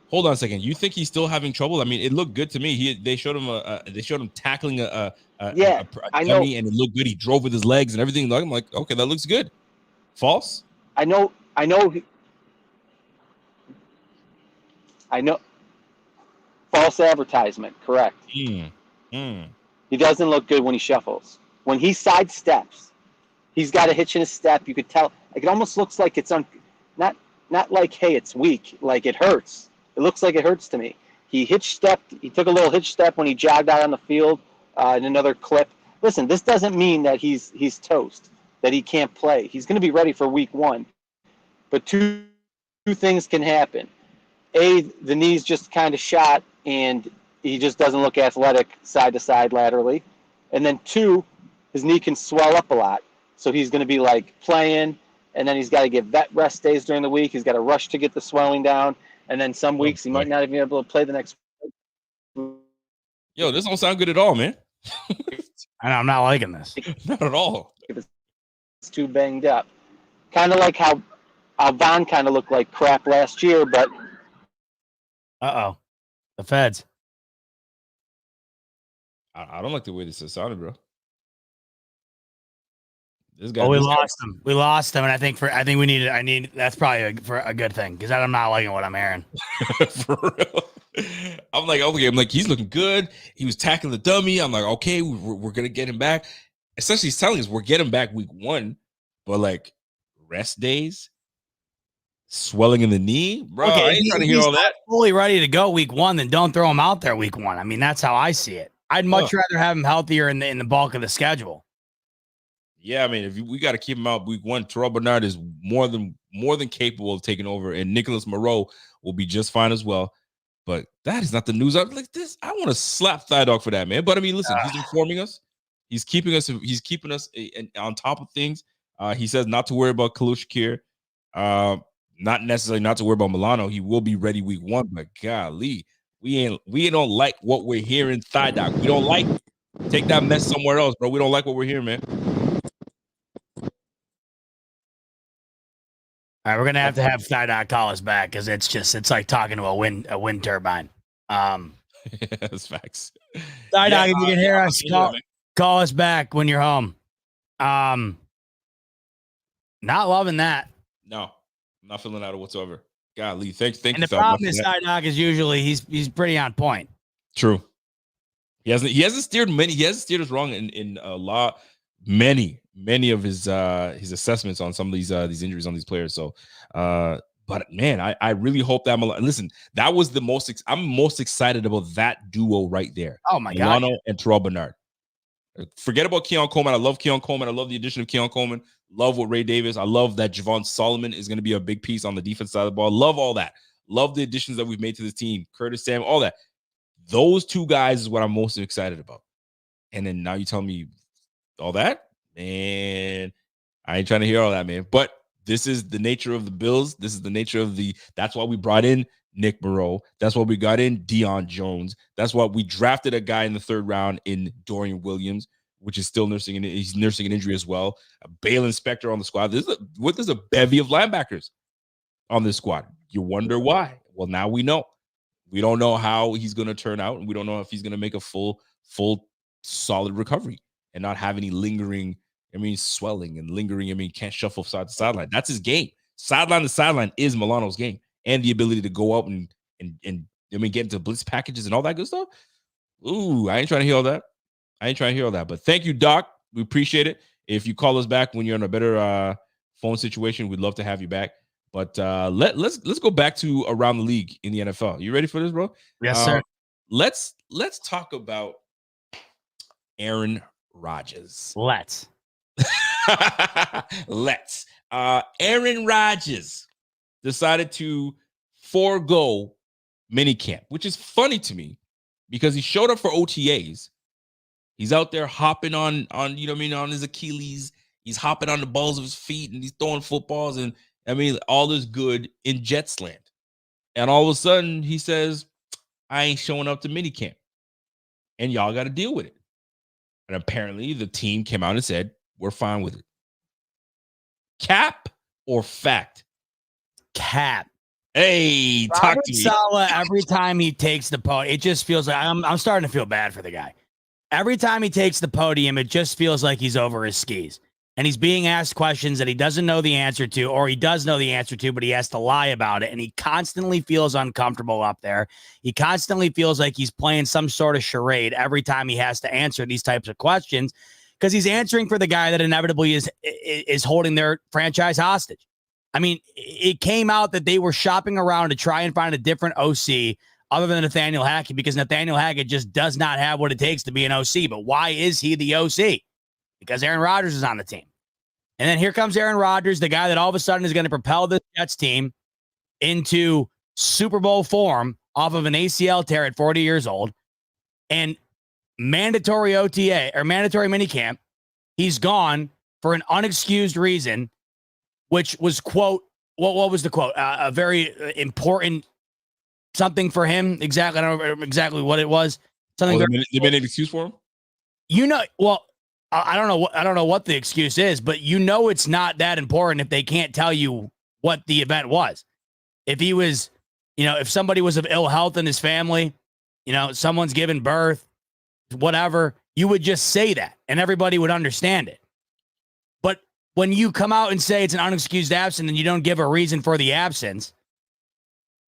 Hold on a second. You think he's still having trouble? I mean, it looked good to me. They showed him tackling a dummy, and it looked good. He drove with his legs and everything. I'm like, okay, that looks good. False? I know. False advertisement. Correct. He doesn't look good when he shuffles. When he sidesteps, he's got a hitch in his step. You could tell. Like, it almost looks like it's not like, hey, it's weak. Like, it hurts. It looks like it hurts to me. He hitch-stepped. He took a little hitch step when he jogged out on the field in another clip. Listen, this doesn't mean that he's toast, that he can't play. He's going to be ready for week 1. But two things can happen. A, the knee's just kind of shot, and he just doesn't look athletic side to side laterally. And then 2, his knee can swell up a lot. So he's going to be like playing, and then he's got to get vet rest days during the week. He's got to rush to get the swelling down. And then some weeks he might not even be able to play the next week. Yo, this don't sound good at all, man. I'm not liking this. Not at all. It's too banged up. Kind of like how Von kind of looked like crap last year, but... Uh-oh. The feds. I don't like the way this is sounding, bro. This guy. Oh, we lost him, and I think we need. That's probably for a good thing, because I'm not liking what I'm hearing. For real. I'm like, he's looking good. He was tackling the dummy. I'm like, okay, we're gonna get him back. Essentially, he's telling us we're getting back week 1, but like rest days, swelling in the knee, bro. Okay, I ain't trying to hear all that. Fully ready to go week 1, then don't throw him out there week 1. I mean, that's how I see it. I'd much rather have him healthier in the bulk of the schedule. Yeah, I mean, we got to keep him out week 1. Terrell Bernard is more than capable of taking over, and Nicholas Moreau will be just fine as well. But that is not the news. I'm like this. I want to slap Thigh Dog for that, man. But I mean, listen, he's informing us. He's keeping us on top of things. He says not to worry about Khalil Shakir. Not necessarily not to worry about Milano. He will be ready week 1. But golly, we don't like what we're hearing. Thigh Dog, we don't like. Take that mess somewhere else, bro. We don't like what we're hearing, man. All right, we're gonna have to have Thigh Dog call us back, because it's like talking to a wind turbine. That's facts. Thigh Dog, if you can hear us, call us back when you're home. Not loving that. No, I'm not feeling that whatsoever. Golly, thank you. And the problem is Thigh Dog is usually he's pretty on point. True. He hasn't steered us wrong in a lot. Many of his assessments on some of these injuries on these players. So, but man, I really hope that listen, that was I'm most excited about that duo right there. Oh my God, Milano and Terrell Bernard. Forget about Keon Coleman. I love Keon Coleman. I love the addition of Keon Coleman. Love what Ray Davis. I love that Javon Solomon is going to be a big piece on the defense side of the ball. Love all that. Love the additions that we've made to this team. Curtis Sam, all that. Those two guys is what I'm most excited about. And then now you tell me all that? Man, I ain't trying to hear all that, man. But this is the nature of the Bills. This is the nature of that's why we brought in Nick Moreau. That's why we got in Deion Jones. That's why we drafted a guy in the 3rd round in Dorian Williams, which is still nursing an injury as well. Balin Spector on the squad. There's a bevy of linebackers on this squad. You wonder why? Well, now we know. We don't know how he's going to turn out, and we don't know if he's going to make a full solid recovery and not have any lingering, swelling and lingering. Can't shuffle side to sideline. That's his game. Sideline to sideline is Milano's game, and the ability to go up and get into blitz packages and all that good stuff. Ooh, I ain't trying to hear all that. But thank you, Doc. We appreciate it. If you call us back when you're in a better phone situation, we'd love to have you back. But let's go back to around the league in the NFL. You ready for this, bro? Yes, sir. Let's talk about Aaron Rodgers. Let's. Aaron Rodgers decided to forego minicamp, which is funny to me because he showed up for OTAs. He's out there hopping on on his Achilles. He's hopping on the balls of his feet and he's throwing footballs and all is good in Jets land. And all of a sudden he says, I ain't showing up to minicamp. And y'all got to deal with it. And apparently the team came out and said, we're fine with it. Cap or fact? Cap. Hey, talk Robert to me. Saleh, every time he takes the podium, it just feels like I'm starting to feel bad for the guy. Every time he takes the podium, it just feels like he's over his skis. And he's being asked questions that he doesn't know the answer to, or he does know the answer to, but he has to lie about it. And he constantly feels uncomfortable up there. He constantly feels like he's playing some sort of charade every time he has to answer these types of questions, because he's answering for the guy that inevitably is holding their franchise hostage. I mean, it came out that they were shopping around to try and find a different OC other than Nathaniel Hackett, because Nathaniel Hackett just does not have what it takes to be an OC. But why is he the OC? Because Aaron Rodgers is on the team. And then here comes Aaron Rodgers, the guy that all of a sudden is going to propel the Jets team into Super Bowl form off of an ACL tear at 40 years old. And mandatory OTA or mandatory minicamp, he's gone for an unexcused reason, which was, quote, what was the quote? A very important something for him. Exactly. I don't know exactly what it was. Something. They made an excuse for him? You know, well, I don't know what the excuse is, but you know it's not that important if they can't tell you what the event was. If he was, if somebody was of ill health in his family, someone's given birth, whatever, you would just say that and everybody would understand it. But when you come out and say it's an unexcused absence and you don't give a reason for the absence,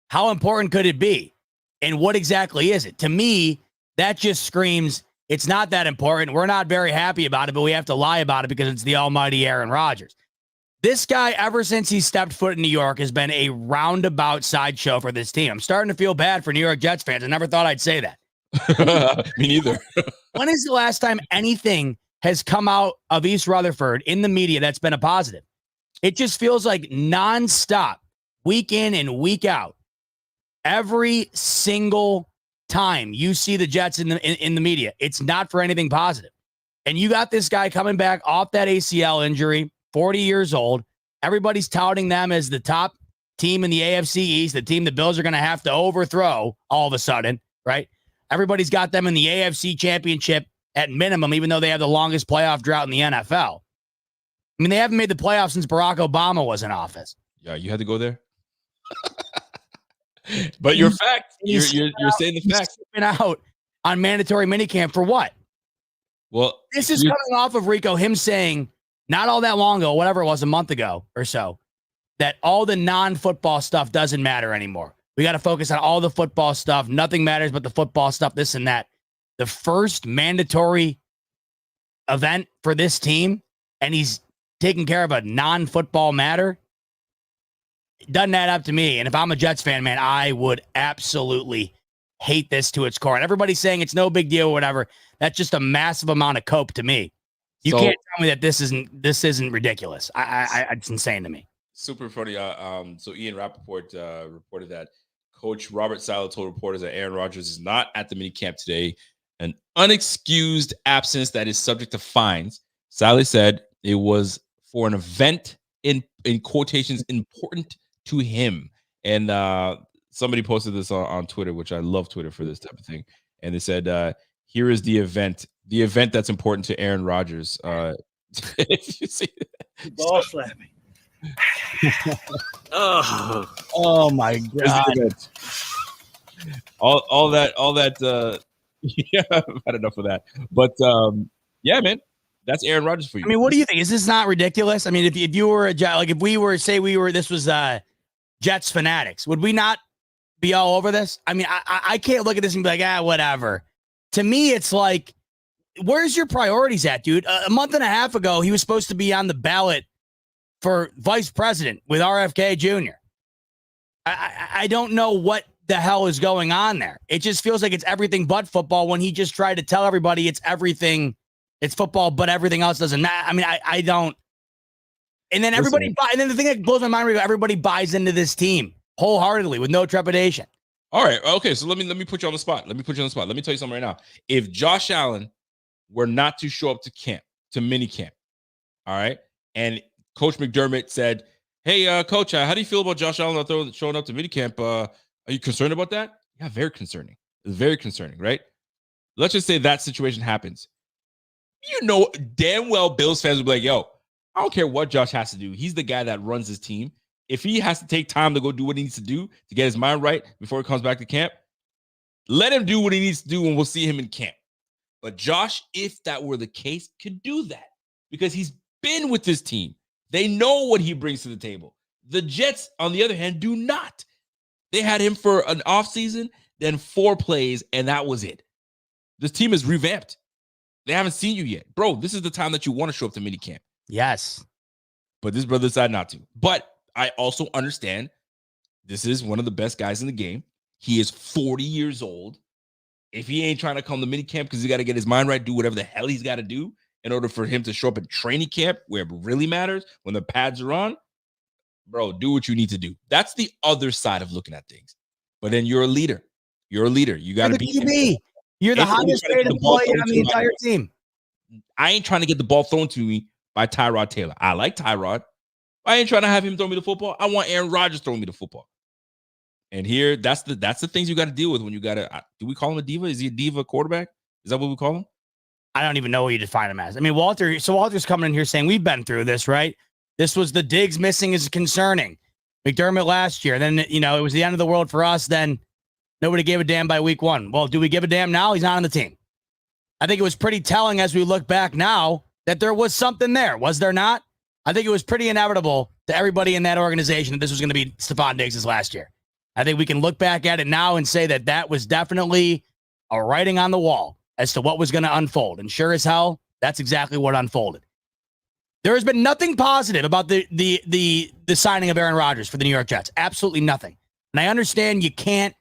how important could it be? And what exactly is it? To me, that just screams, it's not that important. We're not very happy about it, but we have to lie about it because it's the almighty Aaron Rodgers. This guy, ever since he stepped foot in New York, has been a roundabout sideshow for this team. I'm starting to feel bad for New York Jets fans. I never thought I'd say that. Me neither. When is the last time anything has come out of East Rutherford in the media that's been a positive? It just feels like nonstop, week in and week out. Every single time you see the Jets in the media, it's not for anything positive. And you got this guy coming back off that ACL injury, 40 years old. Everybody's touting them as the top team in the AFC East, the team the Bills are going to have to overthrow all of a sudden, right? Everybody's got them in the AFC Championship at minimum, even though they have the longest playoff drought in the NFL. I mean, they haven't made the playoffs since Barack Obama was in office. Yeah, you had to go there. But you're saying the fact. Out on mandatory minicamp for what? Well, this is coming off of Rico, him saying not all that long ago, whatever it was, a month ago or so, that all the non-football stuff doesn't matter anymore. We got to focus on all the football stuff. Nothing matters but the football stuff, this and that. The first mandatory event for this team, and he's taking care of a non-football matter. It doesn't add up to me. And if I'm a Jets fan, man, I would absolutely hate this to its core. And everybody's saying it's no big deal or whatever. That's just a massive amount of cope to me. You can't tell me that this isn't ridiculous. It's insane to me. Super funny. So Ian Rappaport reported that Coach Robert Saleh told reporters that Aaron Rodgers is not at the minicamp today, an unexcused absence that is subject to fines. Saleh said it was for an event in quotations important to him. And somebody posted this on Twitter, which I love Twitter for this type of thing. And they said, here is the event that's important to Aaron Rodgers. If you see that. Ball slapping. Oh my God. All that yeah, I've had enough of that. But yeah, man, that's Aaron Rodgers for you. I mean, what do you think? Is this not ridiculous? I mean, if you were if we were, say this was Jets fanatics, would we not be all over this? I mean, I can't look at this and be like, whatever. To me, it's like, where's your priorities at, dude? A month and a half ago, he was supposed to be on the ballot for vice president with RFK Jr. I don't know what the hell is going on there. It just feels like it's everything but football when he just tried to tell everybody it's everything. It's football, but everything else doesn't matter. I mean, I don't. And then everybody and then the thing that blows my mind, everybody buys into this team wholeheartedly with no trepidation. All right. Okay. So let me put you on the spot. Let me tell you something right now. If Josh Allen were not to show up to mini camp, all right, and Coach McDermott said, hey, Coach, how do you feel about Josh Allen showing up to mini camp? Are you concerned about that? Yeah, very concerning. It's very concerning, right? Let's just say that situation happens. You know damn well Bills fans will be like, yo, I don't care what Josh has to do. He's the guy that runs his team. If he has to take time to go do what he needs to do to get his mind right before he comes back to camp, let him do what he needs to do and we'll see him in camp. But Josh, if that were the case, could do that because he's been with this team. They know what he brings to the table. The Jets, on the other hand, do not. They had him for an offseason, then 4 plays, and that was it. This team is revamped. They haven't seen you yet. Bro, this is the time that you want to show up to minicamp. Yes. But this brother decided not to. But I also understand this is one of the best guys in the game. He is 40 years old. If he ain't trying to come to minicamp because he got to get his mind right, do whatever the hell he's got to do in order for him to show up at training camp where it really matters, when the pads are on, bro, do what you need to do. That's the other side of looking at things. But then you're a leader. You're a leader. You got to be QB. You're the highest paid employee on the entire team. I ain't trying to get the ball thrown to me by Tyrod Taylor. I like Tyrod. I ain't trying to have him throw me the football. I want Aaron Rodgers throwing me the football. And here, that's the things you got to deal with when you got to. Do we call him a diva? Is he a diva quarterback? Is that what we call him? I don't even know what you define him as. I mean, Walter's coming in here saying we've been through this, right? This was the Diggs missing is concerning. McDermott last year. Then, it was the end of the world for us. Then nobody gave a damn by week 1. Well, do we give a damn now? He's not on the team. I think it was pretty telling as we look back now that there was something there. Was there not? I think it was pretty inevitable to everybody in that organization that this was going to be Stephon Diggs' last year. I think we can look back at it now and say that that was definitely a writing on the wall as to what was going to unfold. And sure as hell, that's exactly what unfolded. There has been nothing positive about the signing of Aaron Rodgers for the New York Jets. Absolutely nothing. And I understand you can't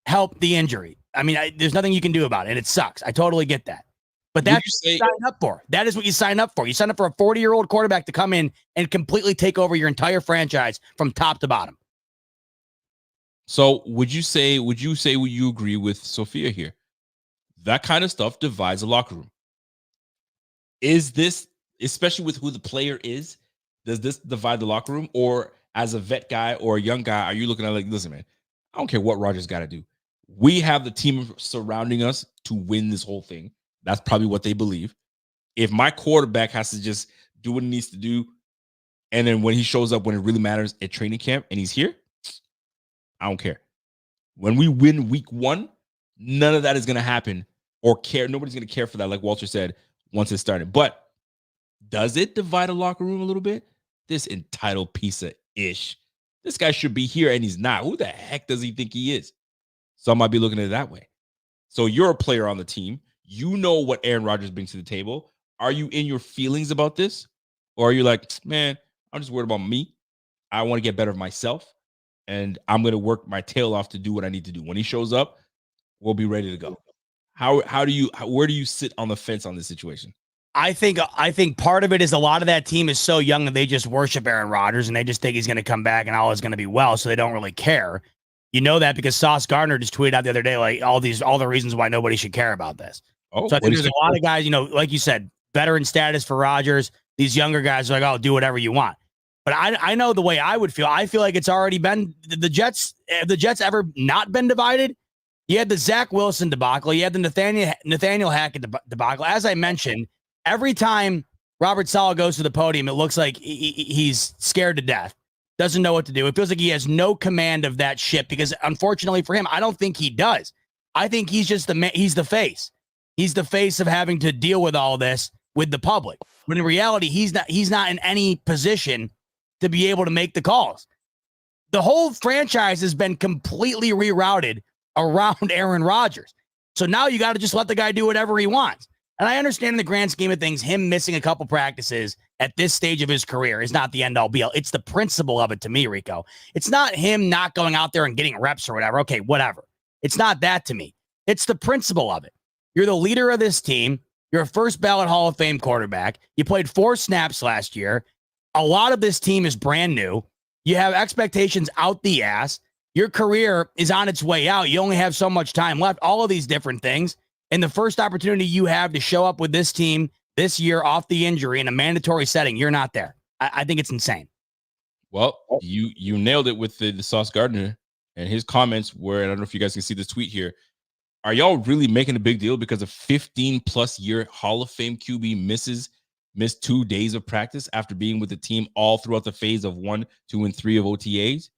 help the injury. I mean, there's nothing you can do about it, and it sucks. I totally get that. But that's what you sign up for. That is what you sign up for. You sign up for a 40-year-old quarterback to come in and completely take over your entire franchise from top to bottom. So would you agree with Sophia here? That kind of stuff divides the locker room. Is this, especially with who the player is, does this divide the locker room? Or as a vet guy or a young guy, are you looking at like, listen, man, I don't care what Rodgers got to do. We have the team surrounding us to win this whole thing. That's probably what they believe. If my quarterback has to just do what he needs to do, and then when he shows up when it really matters at training camp and he's here, I don't care. When we win week 1, none of that is going to happen or care. Nobody's going to care for that, like Walter said, once it started. But does it divide a locker room a little bit? This entitled piece of ish. This guy should be here and he's not. Who the heck does he think he is? Some might be looking at it that way. So you're a player on the team. You know what Aaron Rodgers brings to the table. Are you in your feelings about this? Or are you like, man, I'm just worried about me. I want to get better of myself. And I'm going to work my tail off to do what I need to do. When he shows up, we'll be ready to go. Where do you sit on the fence on this situation? I think part of it is a lot of that team is so young that they just worship Aaron Rodgers and they just think he's going to come back and all is going to be well, so they don't really care. You know that because Sauce Gardner just tweeted out the other day like all the reasons why nobody should care about this. Oh, so I think there's a lot of guys, like you said, veteran status for Rodgers. These younger guys are like, "Oh, do whatever you want." But I know the way I would feel. I feel like it's already been the Jets. Have the Jets ever not been divided? You had the Zach Wilson debacle. You had the Nathaniel Hackett debacle. As I mentioned, every time Robert Saleh goes to the podium, it looks like he's scared to death. Doesn't know what to do. It feels like he has no command of that ship because, unfortunately for him, I don't think he does. I think he's just he's the face. He's the face of having to deal with all this with the public. When in reality, he's not in any position to be able to make the calls. The whole franchise has been completely rerouted around Aaron Rodgers. So now you got to just let the guy do whatever he wants. And I understand in the grand scheme of things, him missing a couple practices at this stage of his career is not the end all be all. It's the principle of it to me, Rico. It's not him not going out there and getting reps or whatever. Okay, whatever. It's not that to me. It's the principle of it. You're the leader of this team. You're a first ballot Hall of Fame quarterback. You played 4 snaps last year. A lot of this team is brand new. You have expectations out the ass. Your career is on its way out. You only have so much time left. All of these different things. And the first opportunity you have to show up with this team this year off the injury in a mandatory setting, you're not there. I think it's insane. Well, you nailed it with the Sauce Gardner and his comments were, and I don't know if you guys can see this tweet here. are y'all really making a big deal because a 15+ year Hall of Fame QB missed 2 days of practice after being with the team all throughout the phase of 1, 2, and 3 of OTAs?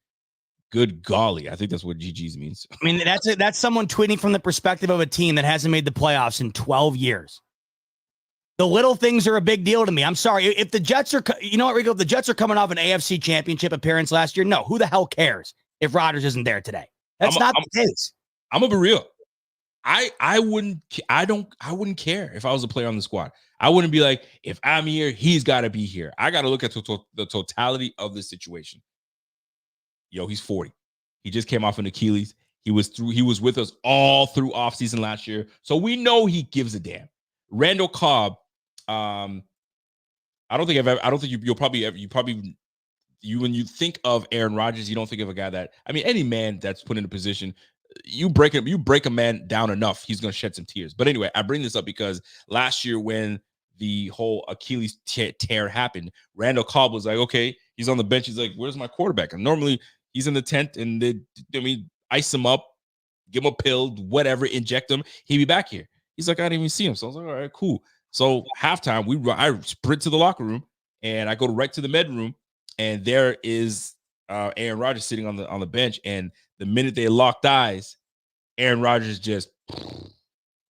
Good golly, I think that's what GG's means. I mean, that's someone tweeting from the perspective of a team that hasn't made the playoffs in 12 years. The little things are a big deal to me. I'm sorry. If the Jets are, you know what, Rico, if the Jets are coming off an AFC championship appearance last year, no, who the hell cares if Rodgers isn't there today? That's not the case. I'm gonna be real. I wouldn't care if I was a player on the squad. I wouldn't be like, if I'm here, he's got to be here. I got to look at the totality of the situation. Yo, he's 40. He just came off an Achilles. He was with us all through offseason last year. So we know he gives a damn. Randall Cobb, I don't think when you think of Aaron Rodgers, you don't think of a guy that, I mean, any man that's put in a position, you break a man down enough, he's going to shed some tears. But anyway, I bring this up because last year when the whole Achilles tear happened, Randall Cobb was like, okay, he's on the bench. He's like, where's my quarterback? And normally he's in the tent and they ice him up, give him a pill, whatever, inject him. He'd be back here. He's like, I didn't even see him. So I was like, all right, cool. So halftime, I sprint to the locker room and I go right to the med room, and there is Aaron Rodgers sitting on the bench. And the minute they locked eyes, Aaron Rodgers just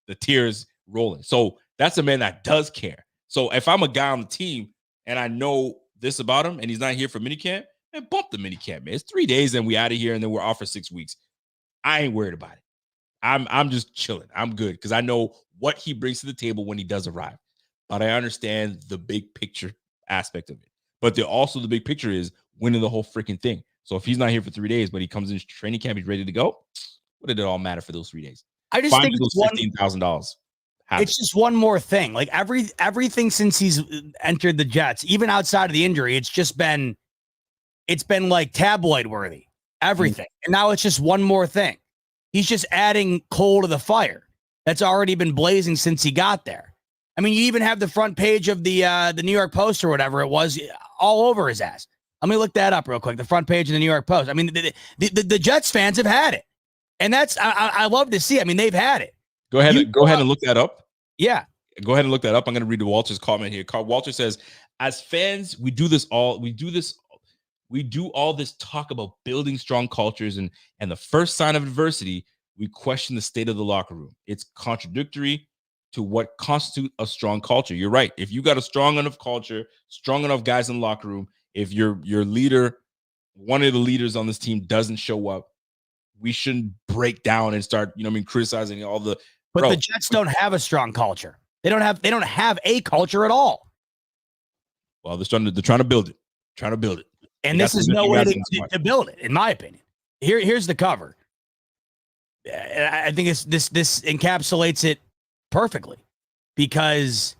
the tears rolling. So that's a man that does care. So if I'm a guy on the team and I know this about him and he's not here for minicamp, man, bump the minicamp, man. It's 3 days and we out of here and then we're off for 6 weeks. I ain't worried about it. I'm just chilling. I'm good because I know what he brings to the table when he does arrive. But I understand the big picture aspect of it. But the big picture is winning the whole freaking thing. So if he's not here for 3 days, but he comes in training camp, he's ready to go, what did it all matter for those 3 days? I just think those $15,000. It's just one more thing. Like everything since he's entered the Jets, even outside of the injury, it's been like tabloid worthy. Everything. And now it's just one more thing. He's just adding coal to the fire that's already been blazing since he got there. I mean, you even have the front page of the New York Post or whatever it was all over his ass. Let me look that up real quick. The front page of the New York Post. I mean, the Jets fans have had it, and that's I love to see. I mean, they've had it. Go ahead and look that up. Yeah, go ahead and look that up. I'm going to read Walter's comment here. Walter says, "As fans, we do all this talk about building strong cultures, and the first sign of adversity, we question the state of the locker room. It's contradictory to what constitutes a strong culture." You're right. If you got a strong enough culture, strong enough guys in the locker room, if your leader, one of the leaders on this team doesn't show up, we shouldn't break down and start, criticizing all the. But the Jets don't have a strong culture. They don't have a culture at all. Well, they're trying to build it. And this is no way to build it, in my opinion. Here's the cover. I think this encapsulates it perfectly, because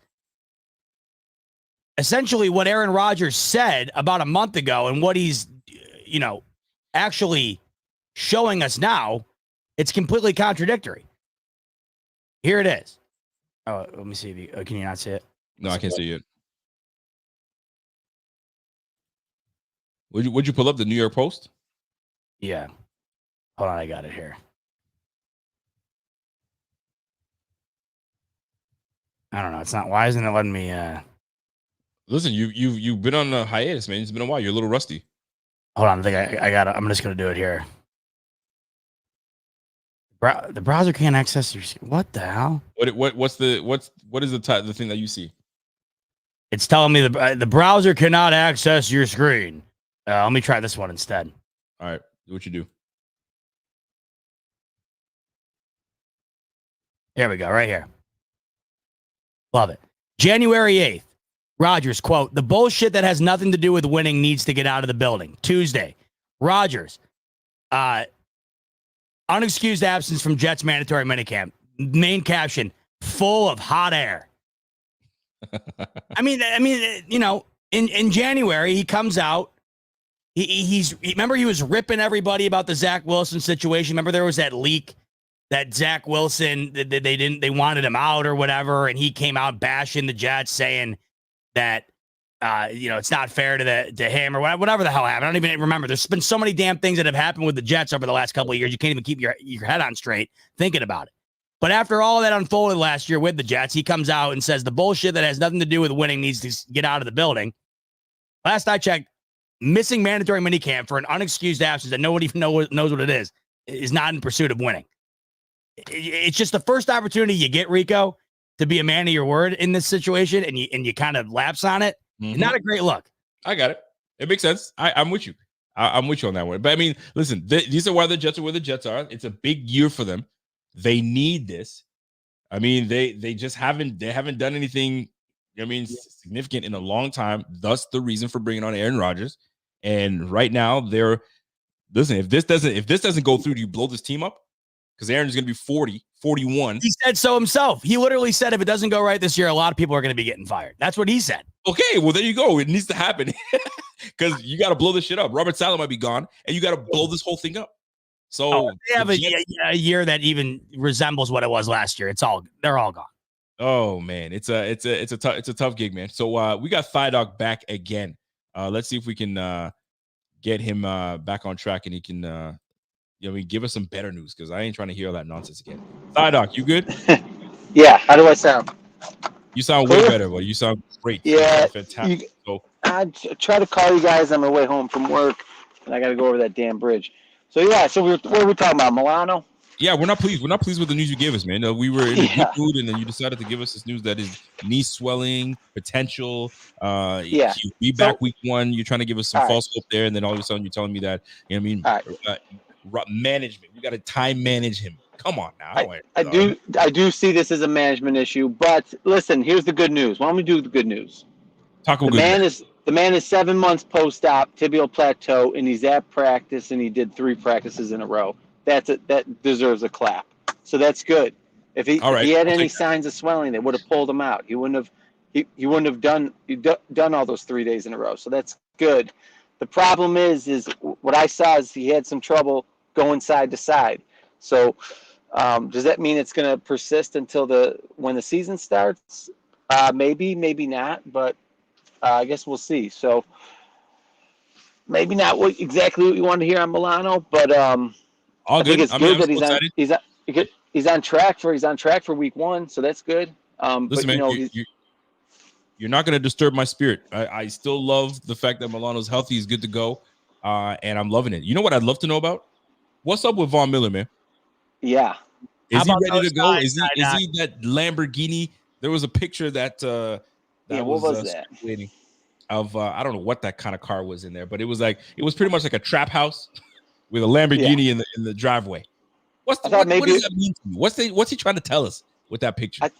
essentially what Aaron Rodgers said about a month ago and what he's, actually showing us now, it's completely contradictory. Here it is. Oh, let me see. Can you not see it? No, I can't see it. Would you pull up the New York Post? Yeah. Hold on, I got it here. I don't know. It's not. Why isn't it letting me? Listen, you've been on a hiatus, man. It's been a while. You're a little rusty. Hold on. I think I got it. I'm just gonna do it here. The browser can't access your. What the hell? What is the thing that you see? It's telling me the browser cannot access your screen. Let me try this one instead. All right, do what you do. Here we go, right here. Love it. January 8th, Rodgers, quote, "The bullshit that has nothing to do with winning needs to get out of the building." Tuesday, Rodgers, unexcused absence from Jets mandatory minicamp. Main caption, "Full of hot air." I mean, in January, he comes out. Remember he was ripping everybody about the Zach Wilson situation. Remember there was that leak that Zach Wilson, they wanted him out or whatever, and he came out bashing the Jets, saying that it's not fair to him or whatever the hell happened. I don't even remember. There's been so many damn things that have happened with the Jets over the last couple of years. You can't even keep your head on straight thinking about it. But after all that unfolded last year with the Jets, he comes out and says the bullshit that has nothing to do with winning needs to get out of the building. Last I checked, missing mandatory minicamp for an unexcused absence that nobody even knows what it is not in pursuit of winning. It's just the first opportunity you get, Rico, to be a man of your word in this situation, and you kind of lapse on it. Mm-hmm. Not a great look. I got it. It makes sense. I'm with you. I'm with you on that one. But I mean, listen, these are why the Jets are where the Jets are. It's a big year for them. They need this. I mean, they just haven't done anything, significant in a long time. Thus the reason for bringing on Aaron Rodgers. And right now if this doesn't go through, do you blow this team up? Because Aaron's going to be 40, 41. He said so himself. He literally said if it doesn't go right this year, a lot of people are going to be getting fired. That's what he said. Okay, well, there you go. It needs to happen because you got to blow this shit up. Robert Saleh might be gone, and you got to blow this whole thing up. So they have a year that even resembles what it was last year. They're all gone. Oh man, it's a tough gig, man. So we got Thigh Dog back again. Let's see if we can get him back on track, and he can give us some better news, because I ain't trying to hear all that nonsense again. Thigh Dog, you good? Yeah. How do I sound? You sound way better, buddy. You sound great. Yeah. Fantastic. I try to call you guys on my way home from work, and I got to go over that damn bridge. So what were we talking about? Milano? Yeah, we're not pleased. We're not pleased with the news you gave us, man. We were in a good mood, and then you decided to give us this news that is knee swelling potential. You'll be back week 1. You're trying to give us some false hope there, and then all of a sudden you're telling me that management. We got to time manage him. Come on now. I do see this as a management issue, but listen, here's the good news. Why don't we do the good news? The man is 7 months post-op tibial plateau, and he's at practice, and he did 3 practices in a row. That deserves a clap. So that's good. If he had any signs of swelling, they would have pulled him out. He wouldn't have done all those 3 days in a row. So that's good. The problem is what I saw is he had some trouble going side to side. So does that mean it's going to persist until when the season starts? Maybe not, but I guess we'll see. So maybe not exactly what you want to hear on Milano, but all good. I think it's good that he's on track for week 1, so that's good. Listen, man, you're not going to disturb my spirit. I still love the fact that Milano's healthy, he's good to go, and I'm loving it. You know what I'd love to know about? What's up with Von Miller, man? Yeah, is he ready to go? Is he that Lamborghini? There was a picture that was speculating of I don't know what that kind of car was in there, but it was pretty much like a trap house with a Lamborghini in the driveway. What does that mean to you? What's he trying to tell us with that picture?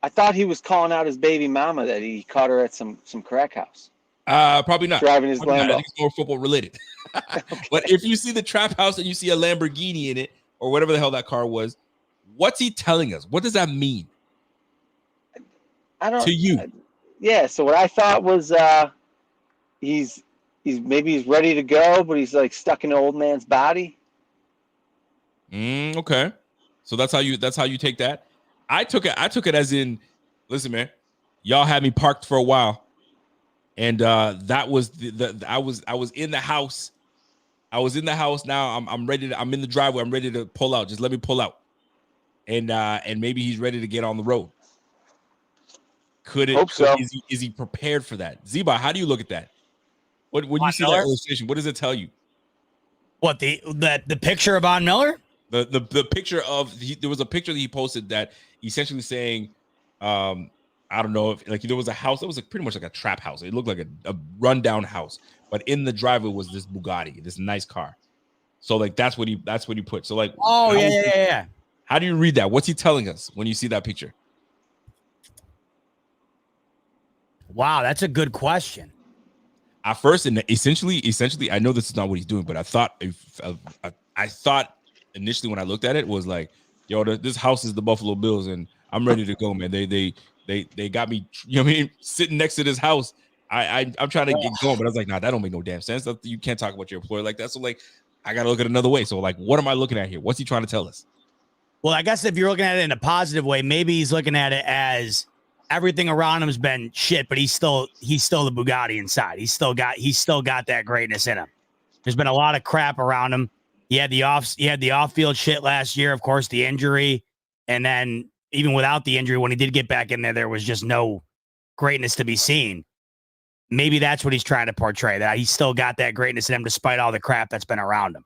I thought he was calling out his baby mama that he caught her at some crack house. Probably not. Driving his Lambo. I think it's more football related. Okay. But if you see the trap house and you see a Lamborghini in it, or whatever the hell that car was, what's he telling us? What does that mean? I don't. To you. So what I thought was he's ready to go, but he's like stuck in an old man's body. Okay. So that's how you take that. I took it as in, listen, man, y'all had me parked for a while, and that was I was in the house. I was in the house. Now I'm ready. I'm in the driveway. I'm ready to pull out. Just let me pull out, and maybe he's ready to get on the road. Hope so. Is he prepared for that? Ziba, how do you look at that? When you see that illustration, what does it tell you? What the picture of Von Miller? The picture of there was a picture that he posted that essentially saying, I don't know if there was a house that was pretty much like a trap house. It looked like a rundown house, but in the driveway was this Bugatti, this nice car. So that's what he put. So yeah. How do you read that? What's he telling us when you see that picture? Wow, that's a good question. At first, and essentially, I know this is not what he's doing, but I thought initially when I looked at it was like, yo, this house is the Buffalo Bills, and I'm ready to go, man. They got me, sitting next to this house. I'm trying to get going, but I was like, nah, that don't make no damn sense. You can't talk about your employer like that. So I gotta look at another way. So what am I looking at here? What's he trying to tell us? Well, I guess if you're looking at it in a positive way, maybe he's looking at it as everything around him has been shit, but he's still the Bugatti inside. He's still got that greatness in him. There's been a lot of crap around him. He had the off-field shit last year, of course, the injury, And then even without the injury, when he did get back in there, there was just no greatness to be seen. Maybe that's what he's trying to portray, that he's still got that greatness in him despite all the crap that's been around him.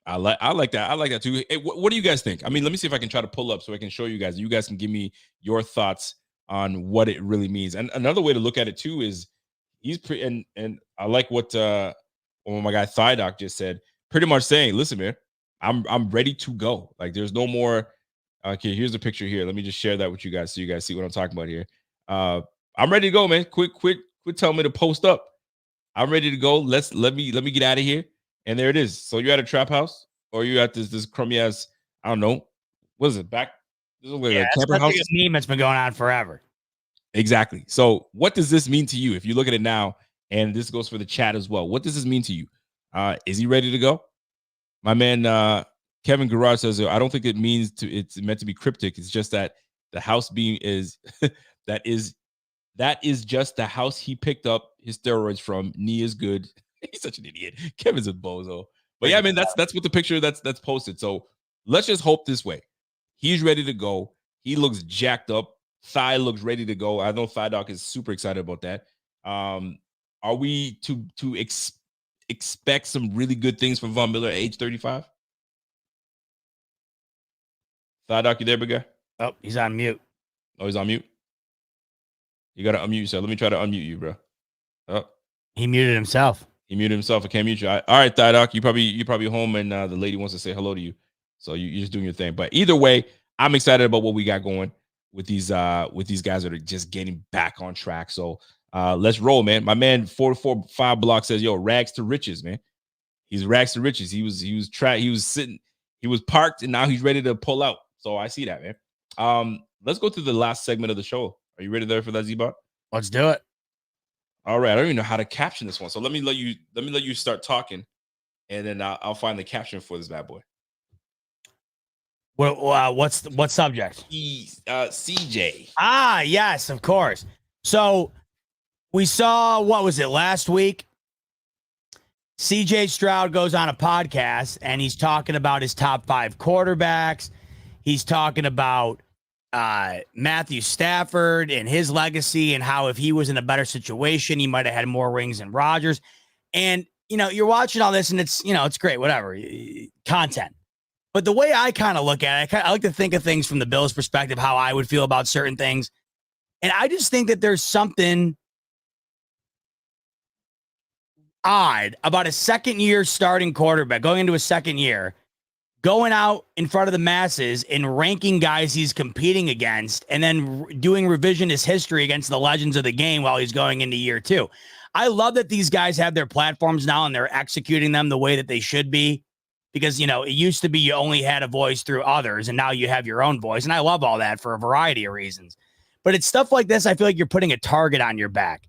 I like that. I like that too. Hey, what do you guys think? I mean, let me see if I can try to pull up so I can show you guys. You guys can give me your thoughts on what it really means. And another way to look at it too is he's and I like what my guy Thigh Doc just said. Pretty much saying, listen, man, I'm ready to go. Like, there's no more. Okay, here's the picture here. Let me just share that with you guys so you guys see what I'm talking about here. I'm ready to go, man. Quit telling me to post up. I'm ready to go. Let me get out of here. And there it is. So you're at a trap house, or you at this crummy ass, I don't know, what is it? Back, this is like a camper house. Like a meme that's been going on forever. Exactly. So what does this mean to you? If you look at it now, and this goes for the chat as well, what does this mean to you? Is he ready to go? My man Kevin Garage says, I don't think it means it's meant to be cryptic. It's just that the house being is that is just the house he picked up his steroids from. Knee is good. He's such an idiot. Kevin's a bozo. But yeah, man, that's what the picture that's posted. So let's just hope this way. He's ready to go. He looks jacked up. Thigh looks ready to go. I know Thigh Doc is super excited about that. Are we to expect some really good things from Von Miller at age 35? Thigh Doc, you there, big guy? Oh, he's on mute. Oh, he's on mute? You got to unmute yourself. Let me try to unmute you, bro. Oh. He muted himself. He muted himself. I can't mute you. All right, Thigh Doc, you're probably home, and the lady wants to say hello to you. So you're just doing your thing. But either way, I'm excited about what we got going with these guys that are just getting back on track. So let's roll, man. My man 445 block says, yo, rags to riches, man. He's rags to riches. He was parked, and now he's ready to pull out. So I see that, man. Let's go to the last segment of the show. Are you ready there for that, Z-Bot? Let's do it. All right. I don't even know how to caption this one. So let me let you start talking, and then I'll find the caption for this bad boy. Well, what subject? CJ. Ah, yes, of course. So we saw, what was it, last week? CJ Stroud goes on a podcast, and he's talking about his top 5 quarterbacks. He's talking about Matthew Stafford and his legacy, and how if he was in a better situation, he might have had more rings than Rodgers. And, you're watching all this, and it's great, whatever, content. But the way I kind of look at it, I like to think of things from the Bills' perspective, how I would feel about certain things. And I just think that there's something odd about a second-year starting quarterback going into a second year, going out in front of the masses and ranking guys he's competing against, and then doing revisionist history against the legends of the game while he's going into year 2. I love that these guys have their platforms now and they're executing them the way that they should be. Because, it used to be you only had a voice through others, and now you have your own voice. And I love all that for a variety of reasons. But it's stuff like this, I feel like you're putting a target on your back.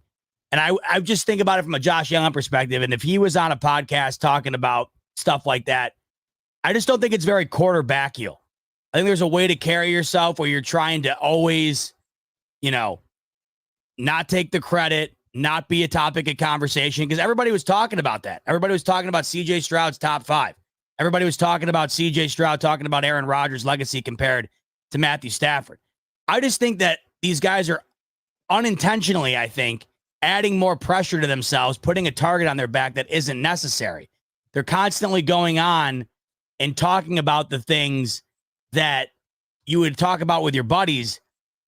And I just think about it from a Josh Allen perspective. And if he was on a podcast talking about stuff like that, I just don't think it's very quarterbackial. I think there's a way to carry yourself where you're trying to always, not take the credit, not be a topic of conversation. Because everybody was talking about that. Everybody was talking about CJ Stroud's top 5. Everybody was talking about CJ Stroud, talking about Aaron Rodgers' legacy compared to Matthew Stafford. I just think that these guys are unintentionally, I think, adding more pressure to themselves, putting a target on their back that isn't necessary. They're constantly going on and talking about the things that you would talk about with your buddies,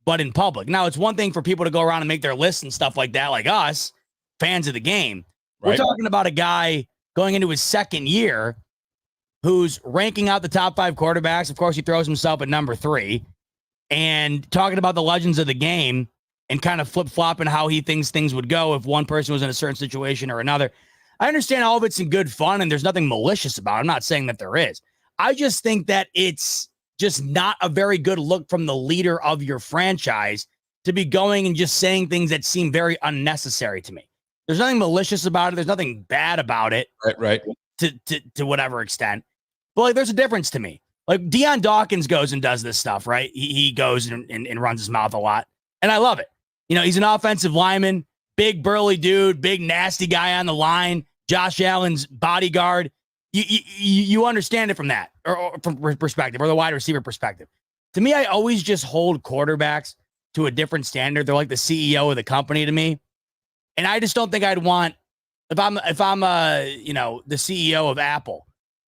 but in public. Now, it's one thing for people to go around and make their lists and stuff like that, like us, fans of the game. Right. We're talking about a guy going into his second year who's ranking out the top 5 quarterbacks. Of course, he throws himself at number 3, and talking about the legends of the game and kind of flip-flopping how he thinks things would go if one person was in a certain situation or another. I understand all of it's in good fun, and there's nothing malicious about it. I'm not saying that there is. I just think that it's just not a very good look from the leader of your franchise to be going and just saying things that seem very unnecessary to me. There's nothing malicious about it. There's nothing bad about it. Right. To whatever extent. But like, there's a difference to me. Like Deion Dawkins goes and does this stuff, right? He goes and runs his mouth a lot. And I love it. He's an offensive lineman, big burly dude, big nasty guy on the line, Josh Allen's bodyguard. You understand it from that or from perspective, or the wide receiver perspective. To me, I always just hold quarterbacks to a different standard. They're like the CEO of the company to me. And I just don't think I'd want, if I'm the CEO of Apple,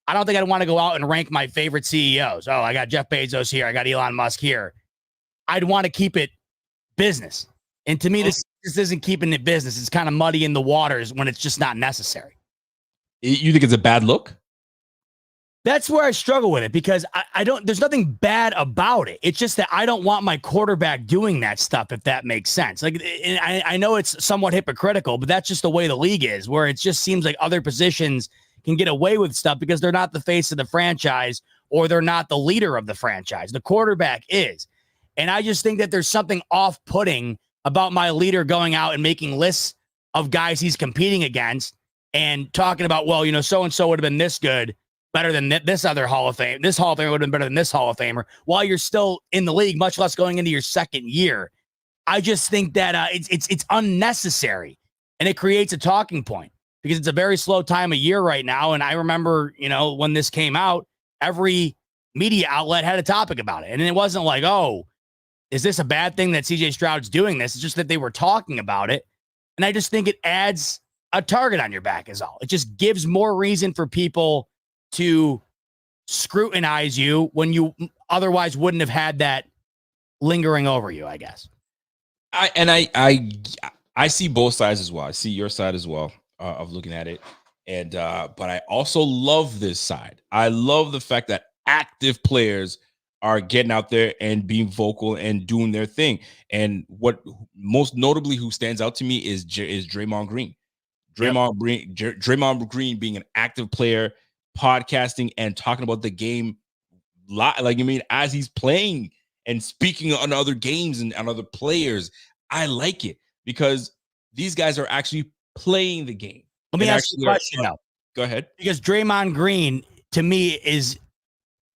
I don't think I'd want to go out and rank my favorite CEOs. Oh, I got Jeff Bezos here. I got Elon Musk here. I'd want to keep it business. And to me, this isn't keeping it business. It's kind of muddy in the waters when it's just not necessary. You think it's a bad look? That's where I struggle with it because I don't, there's nothing bad about it. It's just that I don't want my quarterback doing that stuff, if that makes sense. Like, I know it's somewhat hypocritical, but that's just the way the league is, where it just seems like other positions can get away with stuff because they're not the face of the franchise or they're not the leader of the franchise. The quarterback is. And I just think that there's something off-putting about my leader going out and making lists of guys he's competing against and talking about, well, so-and-so would have been this good, better than this other Hall of Fame. This Hall of Famer would have been better than this Hall of Famer while you're still in the league, much less going into your second year. I just think that it's unnecessary and it creates a talking point because it's a very slow time of year right now. And I remember, when this came out, every media outlet had a topic about it. And it wasn't like, oh, is this a bad thing that CJ Stroud's doing this? It's just that they were talking about it. And I just think it adds a target on your back is all. It just gives more reason for people to scrutinize you when you otherwise wouldn't have had that lingering over you, I guess. I see both sides as well. I see your side as well of looking at it. And but I also love this side. I love the fact that active players are getting out there and being vocal and doing their thing. And what most notably who stands out to me is Draymond Green. Draymond Green being an active player, podcasting and talking about the game as he's playing and speaking on other games and on other players. I like it because these guys are actually playing the game. Let me ask you a question now. Go ahead. Because Draymond Green, to me, is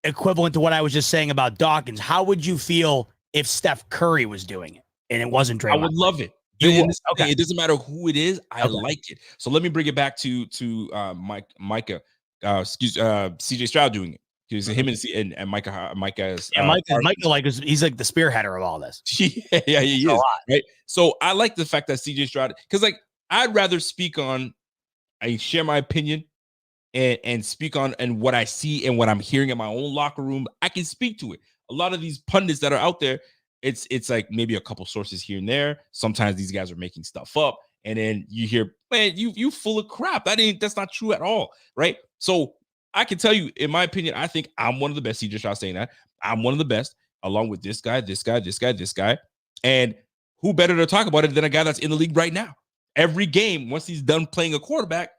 equivalent to what I was just saying about Dawkins. How would you feel if Steph Curry was doing it and it wasn't Draymond? I would love it. Okay. It doesn't matter who it is. I like it. So let me bring it back to Micah. CJ Stroud doing it. Because him and Micah is he's like the spearheader of all this. Yeah, he is. Right. So I like the fact that CJ Stroud, because I'd rather I share my opinion and speak on and what I see and what I'm hearing in my own locker room. I can speak to it. A lot of these pundits that are out there, it's like maybe a couple sources here and there. Sometimes these guys are making stuff up, and then you hear, man, you full of crap. That's not true at all, right? So I can tell you, in my opinion, I think I'm one of the best. CJ Stroud saying that I'm one of the best, along with this guy, and who better to talk about it than a guy that's in the league right now? Every game, once he's done playing a quarterback,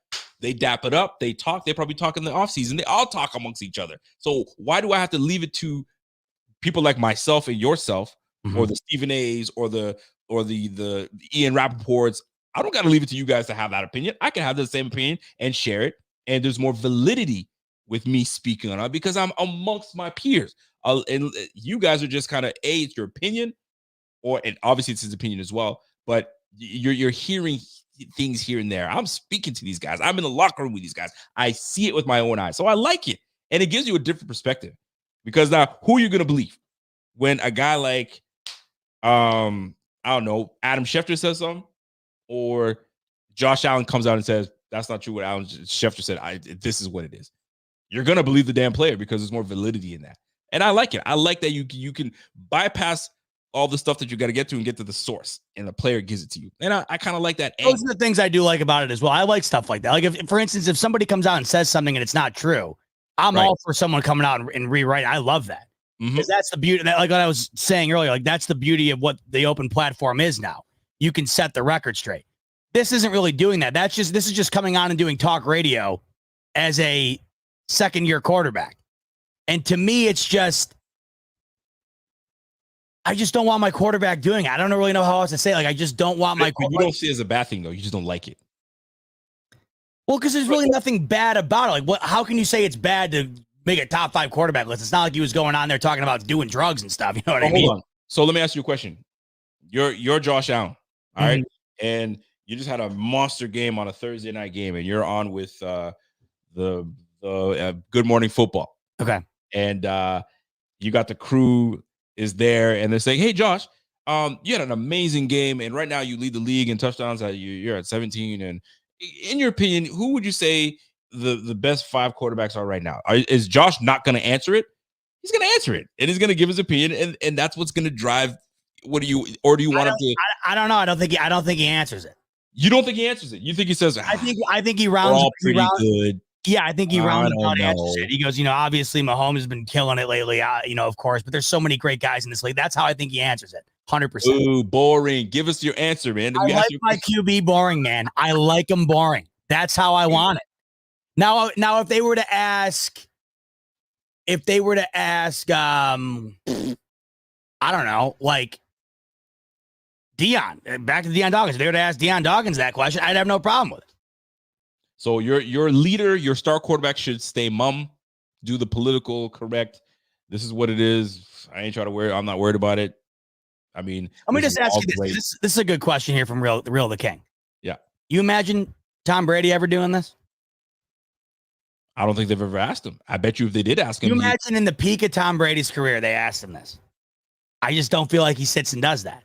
they dap it up. They talk. They probably talk in the offseason. They all talk amongst each other. So why do I have to leave it to people like myself and yourself, or the Stephen A's, or the Ian Rappaports? I don't got to leave it to you guys to have that opinion. I can have the same opinion and share it, and there's more validity with me speaking on it because I'm amongst my peers. And you guys are just kind of it's your opinion, and obviously it's his opinion as well. But you're hearing things here and there. I'm speaking to these guys. I'm in the locker room with these guys. I see it with my own eyes. So I like it. And it gives you a different perspective. Because now, who are you going to believe? When a guy like, I don't know, Adam Schefter says something, or Josh Allen comes out and says, that's not true what Adam Schefter said. This is what it is. You're going to believe the damn player because there's more validity in that. And I like it. I like that you can bypass all the stuff that you got to get to and get to the source, and the player gives it to you. And I kind of like that. Those are the things I do like about it as well. I like stuff like that. Like if, for instance, if somebody comes out and says something and it's not true, I'm all for someone coming out and rewriting. I love that because that's the beauty. Like what I was saying earlier, like that's the beauty of what the open platform is now. You can set the record straight. This isn't really doing that. This is just coming on and doing talk radio as a second-year quarterback. And to me, it's just, I just don't want my quarterback doing it. I don't really know how else to say it. Like, I just don't want my quarterback. You don't see it as a bad thing, though. You just don't like it. Well, because there's really nothing bad about it. Like, how can you say it's bad to make a top 5 quarterback list? It's not like he was going on there talking about doing drugs and stuff. You know what I mean? Hold on. So let me ask you a question. You're Josh Allen, all right? And you just had a monster game on a Thursday night game, and you're on with the Good Morning Football. Okay. And you got the crew is there, and they're saying, "Hey, Josh, you had an amazing game, and right now you lead the league in touchdowns. You're at 17. And in your opinion, who would you say the best 5 quarterbacks are right now? Is Josh not going to answer it? He's going to answer it, and he's going to give his opinion, and that's what's going to drive. What do you, or do you want him to? I don't know. I don't think he answers it. You don't think he answers it? You think he says, I think he rounds. All pretty good. Yeah, I think he roundabout answers it. He goes, obviously Mahomes has been killing it lately, of course, but there's so many great guys in this league. That's how I think he answers it. 100%. Ooh, boring. Give us your answer, man. I like my QB boring, man. I like him boring. That's how I want it. Now, if they were to ask, I don't know, like back to Deion Dawkins. If they were to ask Deion Dawkins that question, I'd have no problem with it. So your leader, your star quarterback should stay mum, do the political correct. This is what it is. I ain't trying to worry. I'm not worried about it. I mean, let me just ask you this. This is a good question here from Real the King. Yeah. You imagine Tom Brady ever doing this? I don't think they've ever asked him. I bet you if they did ask him. You imagine in the peak of Tom Brady's career, they asked him this. I just don't feel like he sits and does that.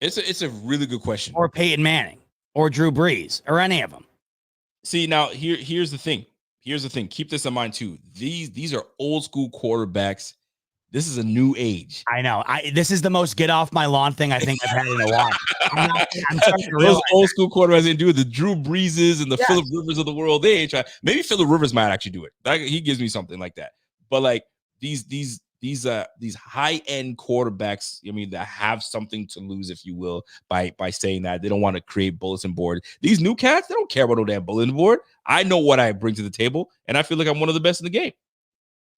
It's a really good question. Or Peyton Manning. Or Drew Brees, or any of them. See, now here's the thing. Here's the thing. Keep this in mind too. These are old school quarterbacks. This is a new age. I know. This is the most get off my lawn thing I think I've had in a while. I'm Those old school quarterbacks didn't do it. The Drew Breeses and the Phillip Rivers of the world, they ain't trying. Maybe Phillip Rivers might actually do it. He gives me something like that. But like these high end quarterbacks, I mean, that have something to lose, if you will, by saying that they don't want to create bulletin board. These new cats, they don't care about no damn bulletin board. I know what I bring to the table, and I feel like I'm one of the best in the game.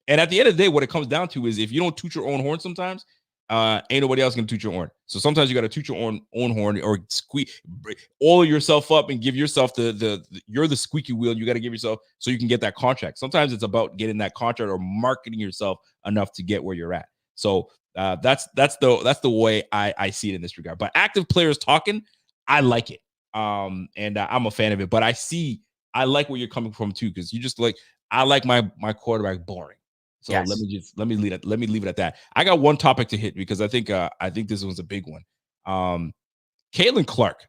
And at the end of the day, what it comes down to is if you don't toot your own horn sometimes, ain't nobody else gonna toot your horn. So sometimes you got to toot your own horn or oil yourself up and give yourself you're the squeaky wheel. You got to give yourself so you can get that contract. Sometimes it's about getting that contract or marketing yourself enough to get where you're at. So that's the way I see it in this regard. But active players talking, I like it. And I'm a fan of it. But I like where you're coming from too, because you just I like my quarterback boring. So let me leave it at that. I got one topic to hit because I think this one's a big one. Caitlin Clark.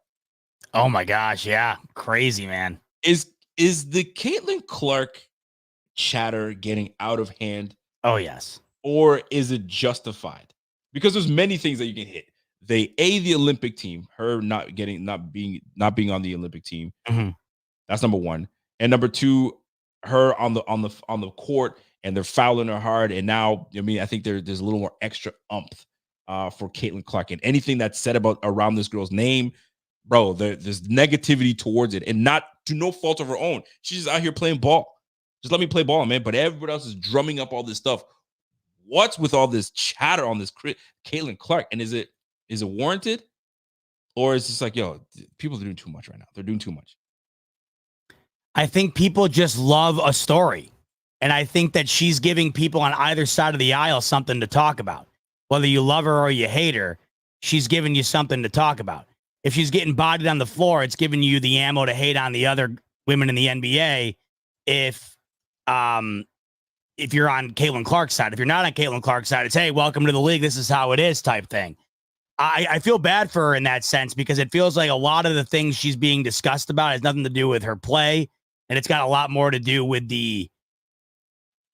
Oh my gosh, yeah, crazy, man. Is the Caitlin Clark chatter getting out of hand? Oh yes. Or is it justified? Because there's many things that you can hit. The Olympic team, her not being on the Olympic team. Mm-hmm. That's number one. And number two, her on the court, and they're fouling her hard. And now, I mean, I think there's a little more extra umph for Caitlin Clark. And anything that's said around this girl's name, bro, there's negativity towards it, and not to no fault of her own. She's just out here playing ball. Just let me play ball, man. But everybody else is drumming up all this stuff. What's with all this chatter on this Caitlin Clark? And is it warranted? Or is it just like, yo, people are doing too much right now. They're doing too much. I think people just love a story. And I think that she's giving people on either side of the aisle something to talk about. Whether you love her or you hate her, she's giving you something to talk about. If she's getting bodied on the floor, it's giving you the ammo to hate on the other women in the NBA. If you're on Caitlin Clark's side, if you're not on Caitlin Clark's side, it's, hey, welcome to the league. This is how it is type thing. I feel bad for her in that sense, because it feels like a lot of the things she's being discussed about has nothing to do with her play. And it's got a lot more to do with the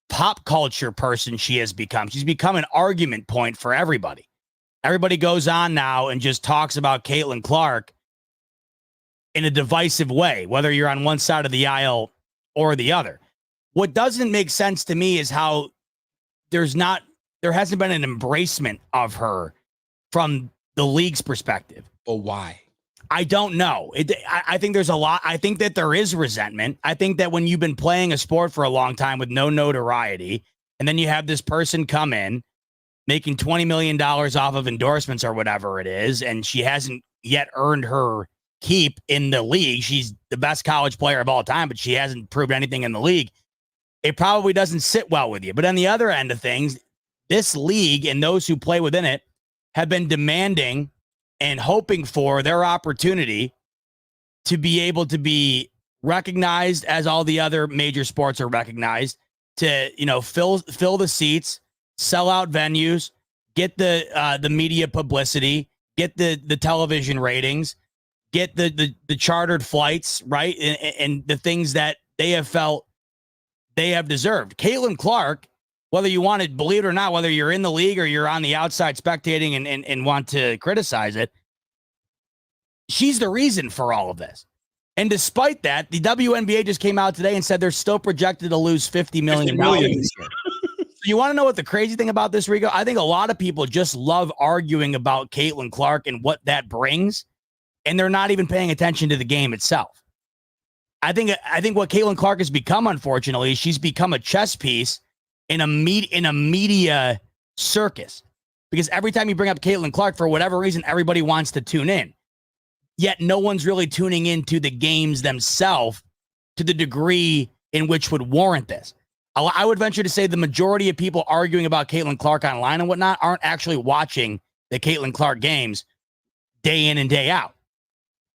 pop culture person she has become. She's become an argument point for everybody. Everybody goes on now and just talks about Caitlin Clark in a divisive way, whether you're on one side of the aisle or the other. What doesn't make sense to me is how there hasn't been an embracement of her from the league's perspective. But why? I don't know. I think there's a lot. I think that there is resentment. I think that when you've been playing a sport for a long time with no notoriety, and then you have this person come in making $20 million off of endorsements or whatever it is, and she hasn't yet earned her keep in the league. She's the best college player of all time, but she hasn't proved anything in the league. It probably doesn't sit well with you. But on the other end of things, this league and those who play within it have been demanding and hoping for their opportunity to be able to be recognized as all the other major sports are recognized, to, fill the seats, sell out venues, get the media publicity, get the television ratings, get the chartered flights, right? And the things that they have felt they have deserved. Caitlin Clark, whether you want to believe it or not, whether you're in the league or you're on the outside spectating and want to criticize it, she's the reason for all of this. And despite that, the WNBA just came out today and said they're still projected to lose $50 million. You want to know what the crazy thing about this, Rico? I think a lot of people just love arguing about Caitlin Clark and what that brings, and they're not even paying attention to the game itself. I think what Caitlin Clark has become, unfortunately, is she's become a chess piece in a media circus. Because every time you bring up Caitlin Clark, for whatever reason, everybody wants to tune in. Yet no one's really tuning into the games themselves to the degree in which would warrant this. I would venture to say the majority of people arguing about Caitlin Clark online and whatnot aren't actually watching the Caitlin Clark games day in and day out.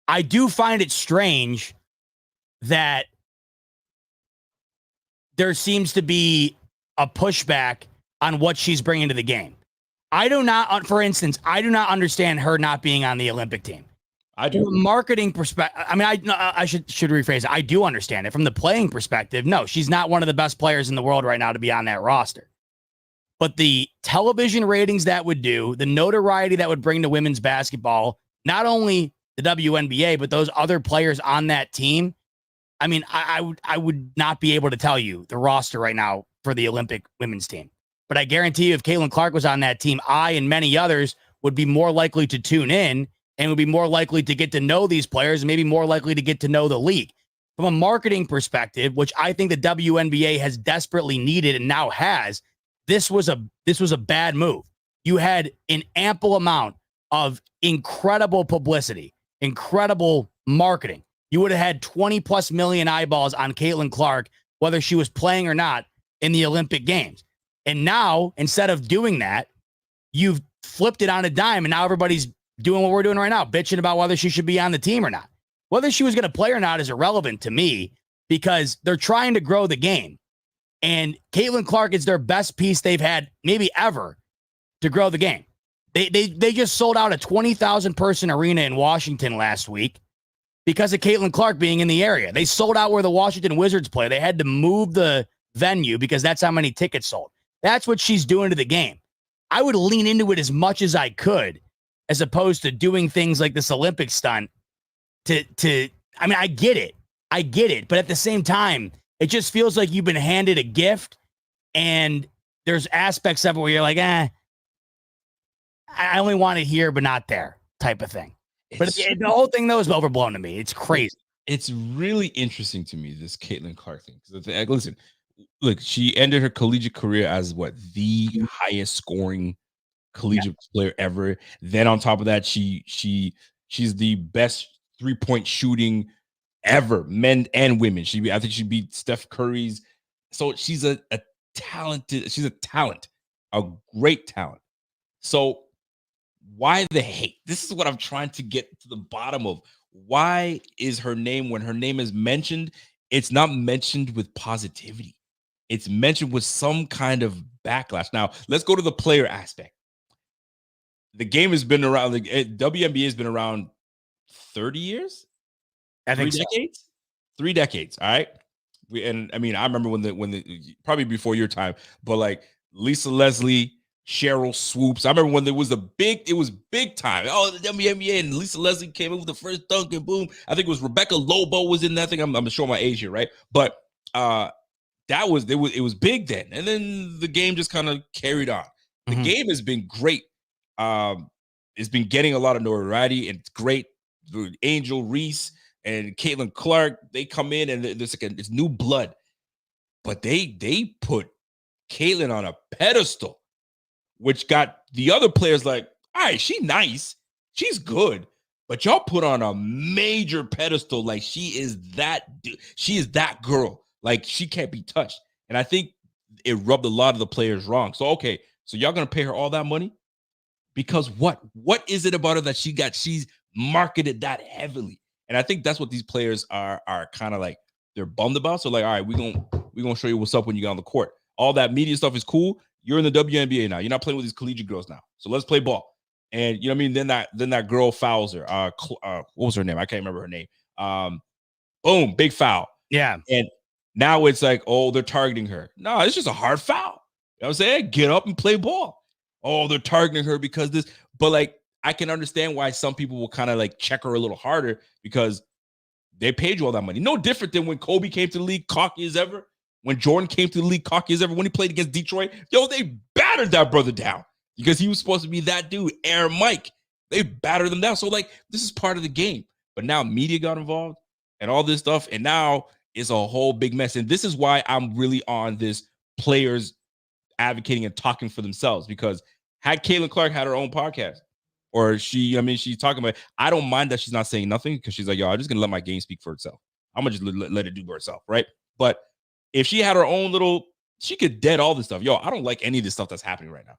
I do find it strange that there seems to be a pushback on what she's bringing to the game. For instance, I do not understand her not being on the Olympic team. I do. From a marketing perspective, I mean, I should rephrase it. I do understand it. From the playing perspective, no, she's not one of the best players in the world right now to be on that roster. But the television ratings that would do, the notoriety that would bring to women's basketball, not only the WNBA, but those other players on that team. I mean, I would not be able to tell you the roster right now for the Olympic women's team. But I guarantee you, if Caitlin Clark was on that team, I and many others would be more likely to tune in and would be more likely to get to know these players and maybe more likely to get to know the league. From a marketing perspective, which I think the WNBA has desperately needed and now has, this was a bad move. You had an ample amount of incredible publicity, incredible marketing. You would have had 20 plus million eyeballs on Caitlin Clark, whether she was playing or not in the Olympic Games. And now, instead of doing that, you've flipped it on a dime, and now everybody's doing what we're doing right now, bitching about whether she should be on the team or not. Whether she was going to play or not is irrelevant to me because they're trying to grow the game. And Caitlin Clark is their best piece they've had maybe ever to grow the game. They just sold out a 20,000 person arena in Washington last week because of Caitlin Clark being in the area. They sold out where the Washington Wizards play. They had to move the venue because that's how many tickets sold. That's what she's doing to the game. I would lean into it as much as I could, as opposed to doing things like this Olympic stunt I mean, I get it. But at the same time, it just feels like you've been handed a gift and there's aspects of it where you're like, I only want it here, but not there type of thing. But the whole thing, though, is overblown to me. It's crazy. It's really interesting to me, this Caitlin Clark thing. Listen, look, she ended her collegiate career as the highest scoring collegiate player ever. Then on top of that, she's the best 3-point shooting ever, men and women. I think she beat Steph Curry's. So she's a talent, a great talent. So why the hate? This is what I'm trying to get to the bottom of. Why is her name, when her name is mentioned, it's not mentioned with positivity. It's mentioned with some kind of backlash. Now, let's go to the player aspect. The game has been around, the WNBA has been around 30 years? I think 3 decades? 3 decades, all right? I remember when the probably before your time, but like Lisa Leslie, Cheryl Swoops. I remember when it was big time. Oh, the WNBA, and Lisa Leslie came in with the first dunk and boom. I think it was Rebecca Lobo was in that thing. I'm showing my age here, right? But it was big then. And then the game just kind of carried on. The game has been great. It's been getting a lot of notoriety, and it's great. Angel Reese and Caitlin Clark, they come in and there's like it's new blood. But they put Caitlin on a pedestal, which got the other players like, all right, she's nice, she's good, but y'all put on a major pedestal like she is that girl, like she can't be touched. And I think it rubbed a lot of the players wrong. So okay, so y'all gonna pay her all that money because what is it about her that she's marketed that heavily? And I think that's what these players are kind of like, they're bummed about. So like, all right, we're gonna show you what's up when you get on the court. All that media stuff is cool. you're in the WNBA now. You're not playing with these collegiate girls now. So let's play ball. And you know what I mean? Then that girl fouls her. What was her name? I can't remember her name. Boom, big foul. Yeah. And now it's like, oh, they're targeting her. No, it's just a hard foul. You know what I'm saying? Get up and play ball. Oh, they're targeting her because this. But like, I can understand why some people will kind of like check her a little harder because they paid you all that money. No different than when Kobe came to the league, cocky as ever. When Jordan came to the league, cocky as ever. When he played against Detroit, yo, they battered that brother down because he was supposed to be that dude, Air Mike. They battered them down. So like, this is part of the game. But now media got involved and all this stuff, and now it's a whole big mess. And this is why I'm really on this players advocating and talking for themselves, because had Caitlin Clark had her own podcast, or she's talking about, I don't mind that she's not saying nothing because she's like, yo, I'm just gonna let my game speak for itself. I'm gonna just let it do for herself, right? But if she had her own little, she could dead all this stuff. Yo, I don't like any of this stuff that's happening right now.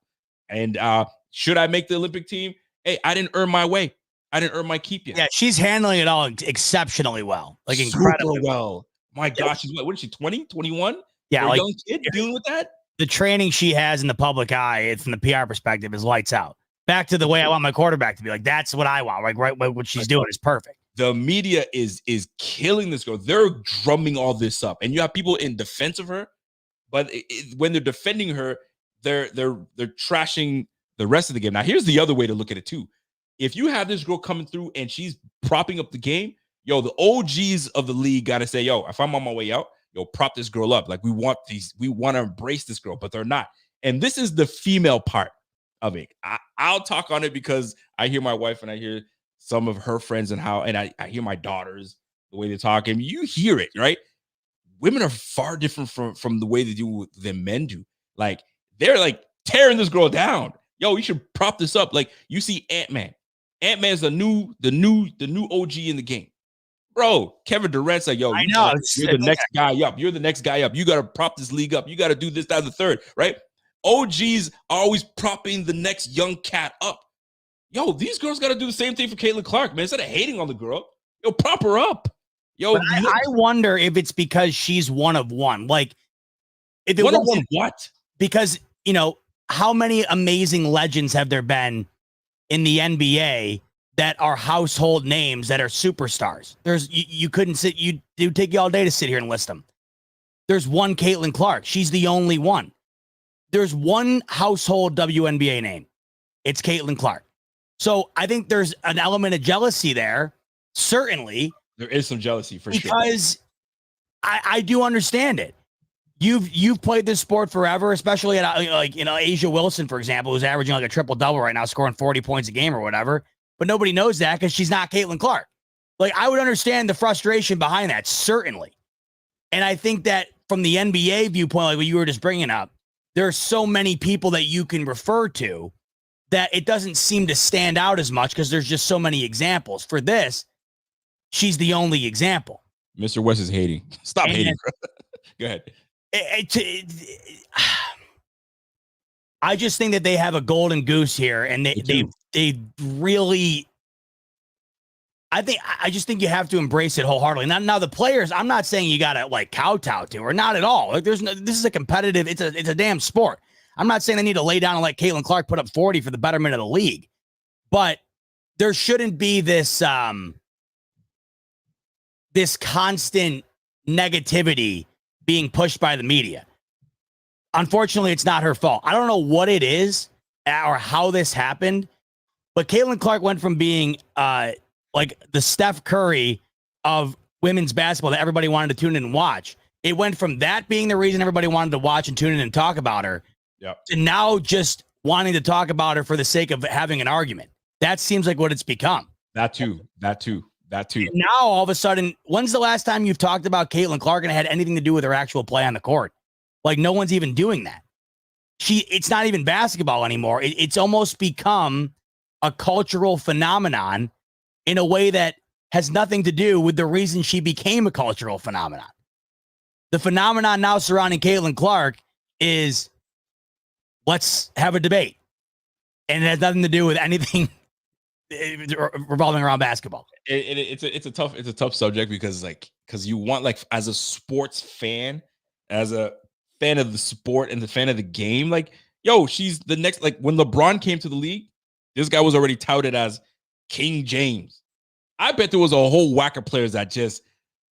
And should I make the Olympic team? Hey, I didn't earn my way. I didn't earn my keep yet. Yeah, she's handling it all exceptionally well, like super incredibly well. My gosh, she's what is she, 20, 21? Yeah, for like a young kid dealing with that. The training she has in the public eye, from the PR perspective, is lights out. Back to the way I want my quarterback to be. Like, that's what I want. Like, right, what she's doing is perfect. The media is killing this girl. They're drumming all this up, and you have people in defense of her, but when they're defending her, they're trashing the rest of the game. Now, here's the other way to look at it too. If you have this girl coming through and she's propping up the game, yo, the OGs of the league got to say, yo, if I'm on my way out, yo, prop this girl up. Like, we want to embrace this girl, but they're not. And this is the female part of it. I'll talk on it because I hear my wife and I hear some of her friends and I hear my daughters, the way they talk, and you hear it, right? Women are far different from the way they do than men do. Like, they're like tearing this girl down. Yo, you should prop this up. Like, you see Ant-Man. Ant-Man's the new OG in the game. Bro, Kevin Durant's like, yo, you're the next guy up. You're the next guy up. You got to prop this league up. You got to do this, that, and the third, right? OGs are always propping the next young cat up. Yo, these girls got to do the same thing for Caitlin Clark, man. Instead of hating on the girl, yo, prop her up. Yo, I wonder if it's because she's one of one. Like, if it one of wasn't what? Because, how many amazing legends have there been in the NBA that are household names that are superstars? You couldn't sit, it would take you all day to sit here and list them. There's one Caitlin Clark. She's the only one. There's one household WNBA name. It's Caitlin Clark. So I think there's an element of jealousy there. Certainly. There is some jealousy for sure. Because I do understand it. You've played this sport forever, especially at Asia Wilson, for example, who's averaging like a triple-double right now, scoring 40 points a game or whatever. But nobody knows that because she's not Caitlin Clark. Like, I would understand the frustration behind that, certainly. And I think that from the NBA viewpoint, like what you were just bringing up, there are so many people that you can refer to that it doesn't seem to stand out as much because there's just so many examples. For this, she's the only example. Mr. West is hating. Stop hating. Go ahead. I just think that they have a golden goose here, and they really. I just think you have to embrace it wholeheartedly. Now the players, I'm not saying you gotta like kowtow to, or not at all. Like, this is a competitive. It's a damn sport. I'm not saying they need to lay down and let Caitlin Clark put up 40 for the betterment of the league, but there shouldn't be this constant negativity being pushed by the media. Unfortunately, it's not her fault. I don't know what it is or how this happened, but Caitlin Clark went from being like the Steph Curry of women's basketball that everybody wanted to tune in and watch. It went from that being the reason everybody wanted to watch and tune in and talk about her, to now just wanting to talk about her for the sake of having an argument. That seems like what it's become. That too. And now, all of a sudden, when's the last time you've talked about Caitlin Clark and it had anything to do with her actual play on the court? Like, no one's even doing that. It's not even basketball anymore. It's almost become a cultural phenomenon in a way that has nothing to do with the reason she became a cultural phenomenon. The phenomenon now surrounding Caitlin Clark is, let's have a debate. And it has nothing to do with anything revolving around basketball. It's a tough subject because you want, like, as a sports fan, as a fan of the sport and the fan of the game, like, Yo, she's the next. Like when LeBron came to the league, this guy was already touted as King James. I bet there was a whole whack of players that just,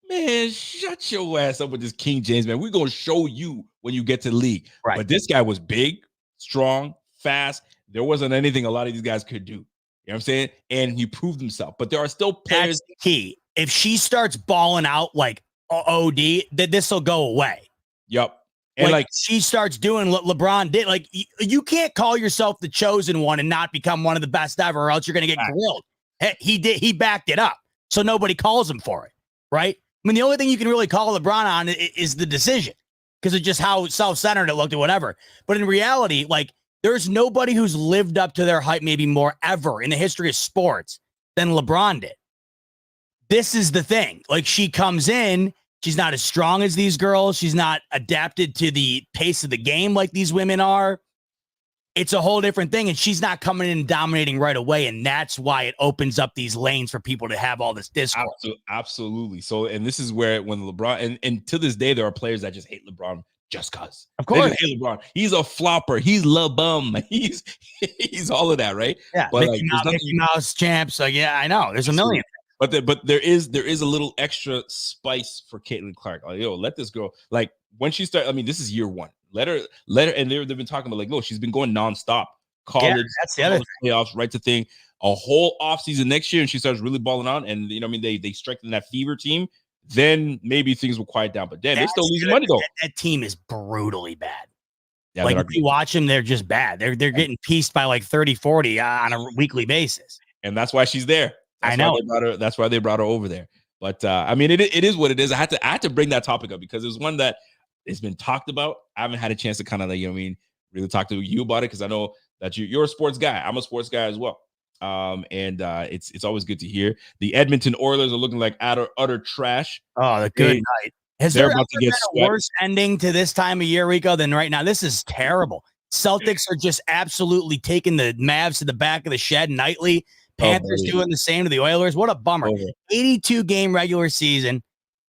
man, shut your ass up with this King James, man. We're gonna show you when you get to the league. Right. But this guy was big, strong, fast. There wasn't anything a lot of these guys could do. You know what I'm saying? And he proved himself. But there are still players. That's the key. If she starts balling out like OD, then this will go away. Yep. And like she starts doing what LeBron did. Like you can't call yourself the chosen one and not become one of the best ever, or else you're gonna get grilled. He backed it up. So nobody calls him for it. Right? I mean, the only thing you can really call LeBron on is the decision because of just how self-centered it looked or whatever. But in reality, like there's nobody who's lived up to their hype maybe more ever in the history of sports than LeBron did. This is the thing. Like she comes in, she's not as strong as these girls. She's not adapted to the pace of the game like these women are. It's a whole different thing. And she's not coming in and dominating right away. And that's why it opens up these lanes for people to have all this discourse. Absolutely. So, and this is where when LeBron, and to this day, there are players that just hate LeBron just cause. Of course. They just hate LeBron. He's a flopper. He's LeBum. He's all of that, right? Yeah. But Mickey Mouse champs. Like, yeah, I know. There's a million. But there is a little extra spice for Caitlin Clark. Like, yo, let this girl, like when she started, I mean, this is year one. Let her, and they've been talking about like, no, she's been going nonstop. College, that's the other playoffs, right to thing. A whole offseason next year, and she starts really balling on. And you know, I mean, they strengthen that fever team. Then maybe things will quiet down. But then they're still losing money though. That team is brutally bad. Yeah, like if you watch them, they're just bad. They're getting pieced by like 30-40 on a weekly basis. And that's why she's there. I know. That's why they brought her over there. But I mean, it is what it is. I had to bring that topic up because it was one that it's been talked about. I haven't had a chance to kind of like, you know what I mean, really talk to you about it because I know that you're a sports guy. I'm a sports guy as well. And it's always good to hear. The Edmonton Oilers are looking like utter trash. Oh, the good night. Has there ever been a worse ending to this time of year, Rico, than right now? This is terrible. Celtics are just absolutely taking the Mavs to the back of the shed nightly. Panthers doing the same to the Oilers. What a bummer. 82-game regular season,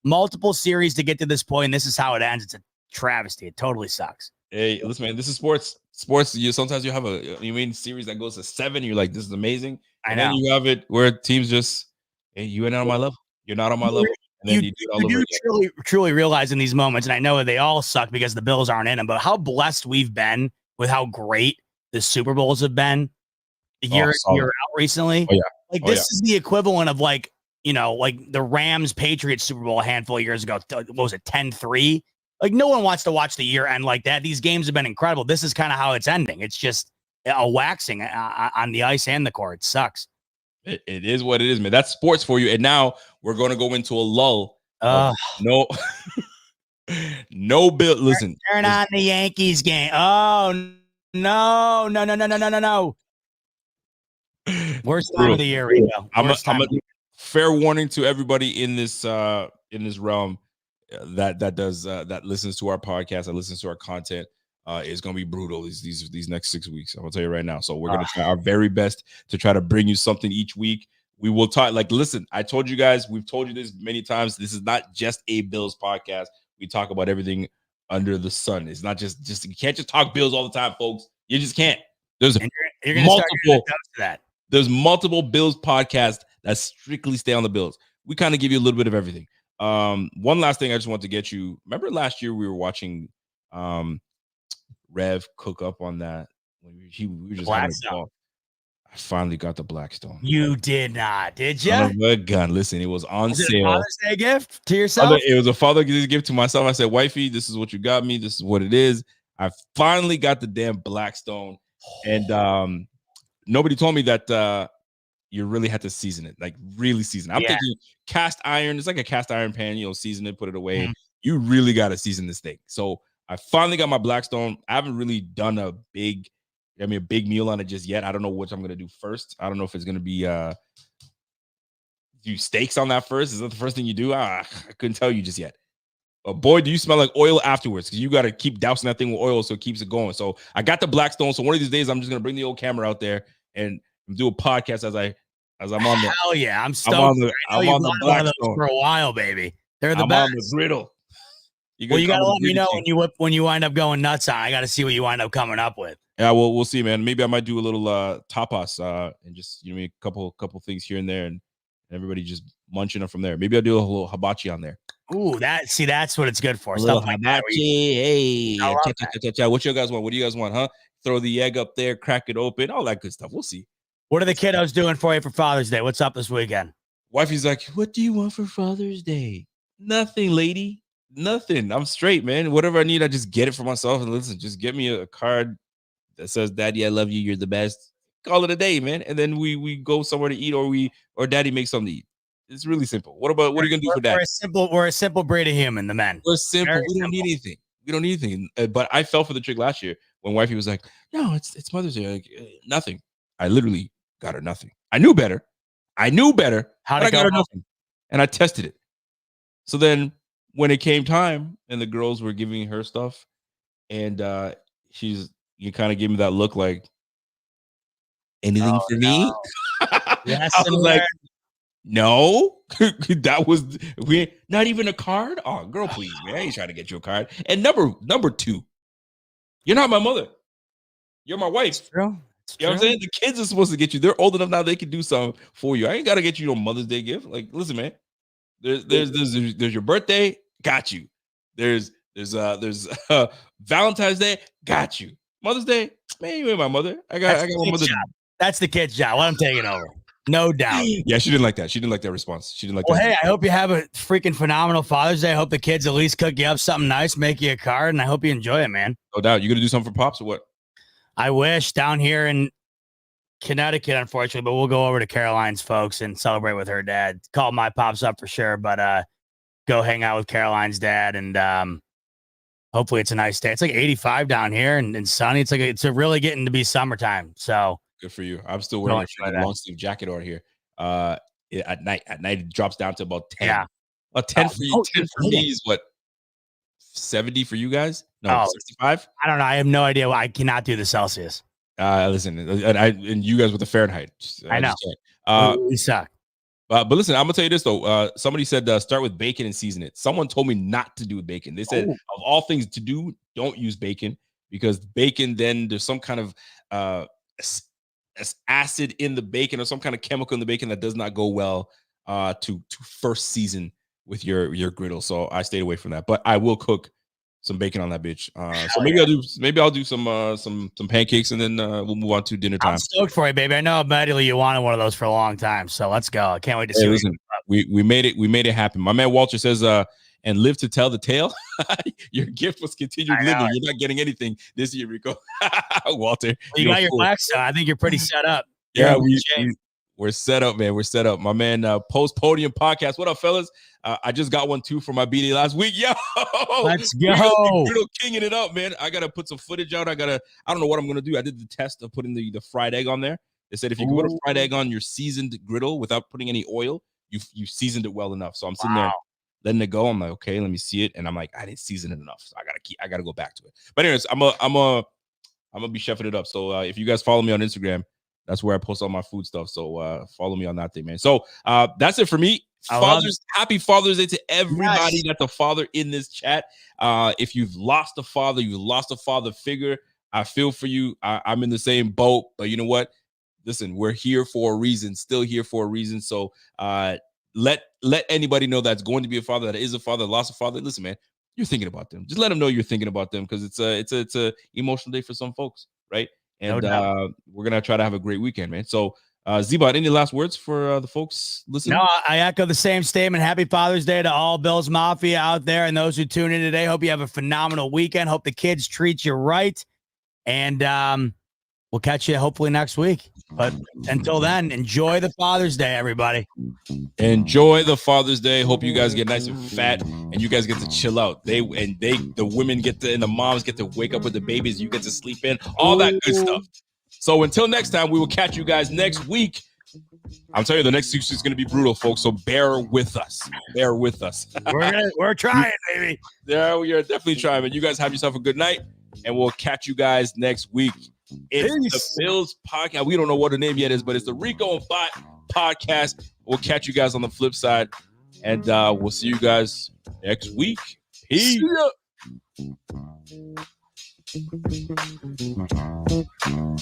multiple series to get to this point, and this is how it ends. It's a travesty. It totally sucks. Hey, listen, man, this is sports. Sometimes you have a series that goes to 7. You're like, this is amazing. And then you have it where teams just, hey, you ain't on my level. You're not on my level. And then you do it all over again. Truly realize in these moments, and I know that they all suck because the Bills aren't in them, but how blessed we've been with how great the Super Bowls have been. Year out recently. This is the equivalent of like the Rams Patriots Super Bowl a handful of years ago. What was it, 10-3? Like no one wants to watch the year end like that. These games have been incredible. This is kind of how it's ending. It's just a waxing on the ice and the court. It sucks. It is what it is, man. That's sports for you. And now we're going to go into a lull. No Bill. Listen, turn on the Yankees game. Oh no. Worst time of the year, Rico. I'm a fair warning to everybody in this realm that listens to our podcast, that listens to our content. Is going to be brutal these next 6 weeks. I'm gonna tell you right now. So we're going to try our very best to try to bring you something each week. We will talk. Like, listen, I told you guys, we've told you this many times. This is not just a Bills podcast. We talk about everything under the sun. It's not just you can't just talk Bills all the time, folks. You just can't. There's you're gonna multiple to that. There's multiple Bills podcasts that strictly stay on the Bills. We kind of give you a little bit of everything. One last thing I just want to get you. Remember last year we were watching Rev cook up on that when we were just Blackstone. I finally got the Blackstone. You did not, did you? A gun. Listen, it was on sale. A Father's Day gift to yourself? It was a Father's Day gift to myself. I said, wifey, this is what you got me. This is what it is. I finally got the damn Blackstone. And nobody told me that you really had to season it, like really season it. I'm thinking cast iron. It's like a cast iron pan, season it, put it away. Mm-hmm. You really got to season this thing. So I finally got my Blackstone. I haven't really done a big meal on it just yet. I don't know what I'm going to do first. I don't know if it's going to be do steaks on that first. Is that the first thing you do? I couldn't tell you just yet. But boy, do you smell like oil afterwards, because you got to keep dousing that thing with oil so it keeps it going. So I got the Blackstone. So one of these days, I'm just going to bring the old camera out there and do a podcast as I'm on the. Hell yeah, I'm stoked. I'm on the Blackstone for a while, baby. They're the best. I'm on the griddle. You got to let me know when you wind up going nuts on. I got to see what you wind up coming up with. Yeah, we'll see, man. Maybe I might do a little tapas and just a couple things here and there, and everybody just munching up from there. Maybe I'll do a little hibachi on there. Ooh, that's what it's good for. A Stuff little like hibachi. Hey, I love what you guys want? What do you guys want? Huh? Throw the egg up there, crack it open, all that good stuff. We'll see. What are the kiddos doing for you for Father's Day? What's up this weekend? Wifey's like, what do you want for Father's Day? Nothing, lady. Nothing. I'm straight, man. Whatever I need, I just get it for myself. And listen, just get me a card that says, Daddy, I love you. You're the best. Call it a day, man. And then we go somewhere to eat, or Daddy makes something to eat. It's really simple. What are you gonna do for Daddy? We're a simple breed of human, the men. We're simple. We don't need anything. We don't need anything. But I fell for the trick last year when wifey was like, no, it's Mother's Day. Like, nothing. I literally got her nothing. I knew better. How'd it go? I got her nothing. And I tested it. So then when it came time and the girls were giving her stuff, and you kind of gave me that look like, anything for me? Yes, I was like, no, that was not even a card. Oh, girl, please, man, I ain't trying to get you a card. And number two, you're not my mother. You're my wife. It's true. You know what I'm saying? The kids are supposed to get you. They're old enough now; they can do something for you. I ain't gotta get you no Mother's Day gift. Like, listen, man. There's your birthday. Got you. There's Valentine's Day. Got you. Mother's Day. Man, you ain't my mother. I got my mother. Job. That's the kid's job. Let them take it over. No doubt. Yeah, she didn't like that. She didn't like that response. She didn't like that. Hey, I hope you have a freaking phenomenal Father's Day. I hope the kids at least cook you up something nice, make you a card, and I hope you enjoy it, man. No doubt. You gonna do something for Pops or what? I wish down here in Connecticut, unfortunately, but we'll go over to Caroline's folks and celebrate with her dad. Call my Pops up for sure, but go hang out with Caroline's dad, and hopefully it's a nice day. It's like 85 down here and sunny. It's really getting to be summertime. So good for you. I'm still wearing a long sleeve jacket over here. At night it drops down to about 10. Yeah. 10 for you. 10 for me is what? 70 for you guys? No, 65? I don't know. I have no idea. I cannot do the Celsius. Listen, and you guys with the Fahrenheit. I know. We suck. But listen, I'm gonna tell you this though. Somebody said start with bacon and season it. Someone told me not to do with bacon. They said of all things to do, don't use bacon, because bacon, then there's some kind of acid in the bacon or some kind of chemical in the bacon that does not go well to first season with your griddle. So I stayed away from that. But I will cook some bacon on that bitch. So maybe I'll do some pancakes, and then we'll move on to dinner time. I'm stoked for you, baby. I know immediately you wanted one of those for a long time. So let's go. I can't wait to see. Listen, we made it happen. My man Walter says, and live to tell the tale. Your gift was continued living. You're not getting anything this year, Rico. Walter, you got your Blackstone. I think you're pretty set up. Yeah, we're set up, man. We're set up. My man, Post Podium Podcast. What up, fellas? I just got one too for my BD last week. Yo, let's go. We're kinging it up, man. I gotta put some footage out. I don't know what I'm gonna do. I did the test of putting the fried egg on there. They said if you can put a fried egg on your seasoned griddle without putting any oil, you seasoned it well enough. So I'm sitting there letting it go. I'm like, okay, let me see it, and I'm like, I didn't season it enough, so I gotta go back to it. But anyways, I'm gonna be chefing it up. So if you guys follow me on Instagram, that's where I post all my food stuff. So follow me on that thing, man. So that's it for me. Happy Father's Day to everybody that's a father in this chat. If you've lost a father, you lost a father figure, I feel for you. I'm in the same boat, but you know what? Listen, we're here for a reason, still here for a reason. So let anybody know that's going to be a father, that is a father, lost a father. Listen, man, you're thinking about them. Just let them know you're thinking about them, because it's a emotional day for some folks, right? And we're gonna try to have a great weekend, man. So Zebot, any last words for the folks listening? No, I echo the same statement. Happy Father's Day to all Bills Mafia out there and those who tune in today. Hope you have a phenomenal weekend. Hope the kids treat you right. And we'll catch you hopefully next week. But until then, enjoy the Father's Day, everybody. Enjoy the Father's Day. Hope you guys get nice and fat and you guys get to chill out. The women and the moms get to wake up with the babies. You get to sleep in, all that good stuff. So until next time, we will catch you guys next week. I'm telling you, the next 6 weeks is going to be brutal, folks. So bear with us. Bear with us. We're trying, baby. Yeah, we are definitely trying. But you guys have yourself a good night, and we'll catch you guys next week. It's the Bills Podcast. We don't know what the name yet is, but it's the Rico and Bot Podcast. We'll catch you guys on the flip side, and we'll see you guys next week. Peace.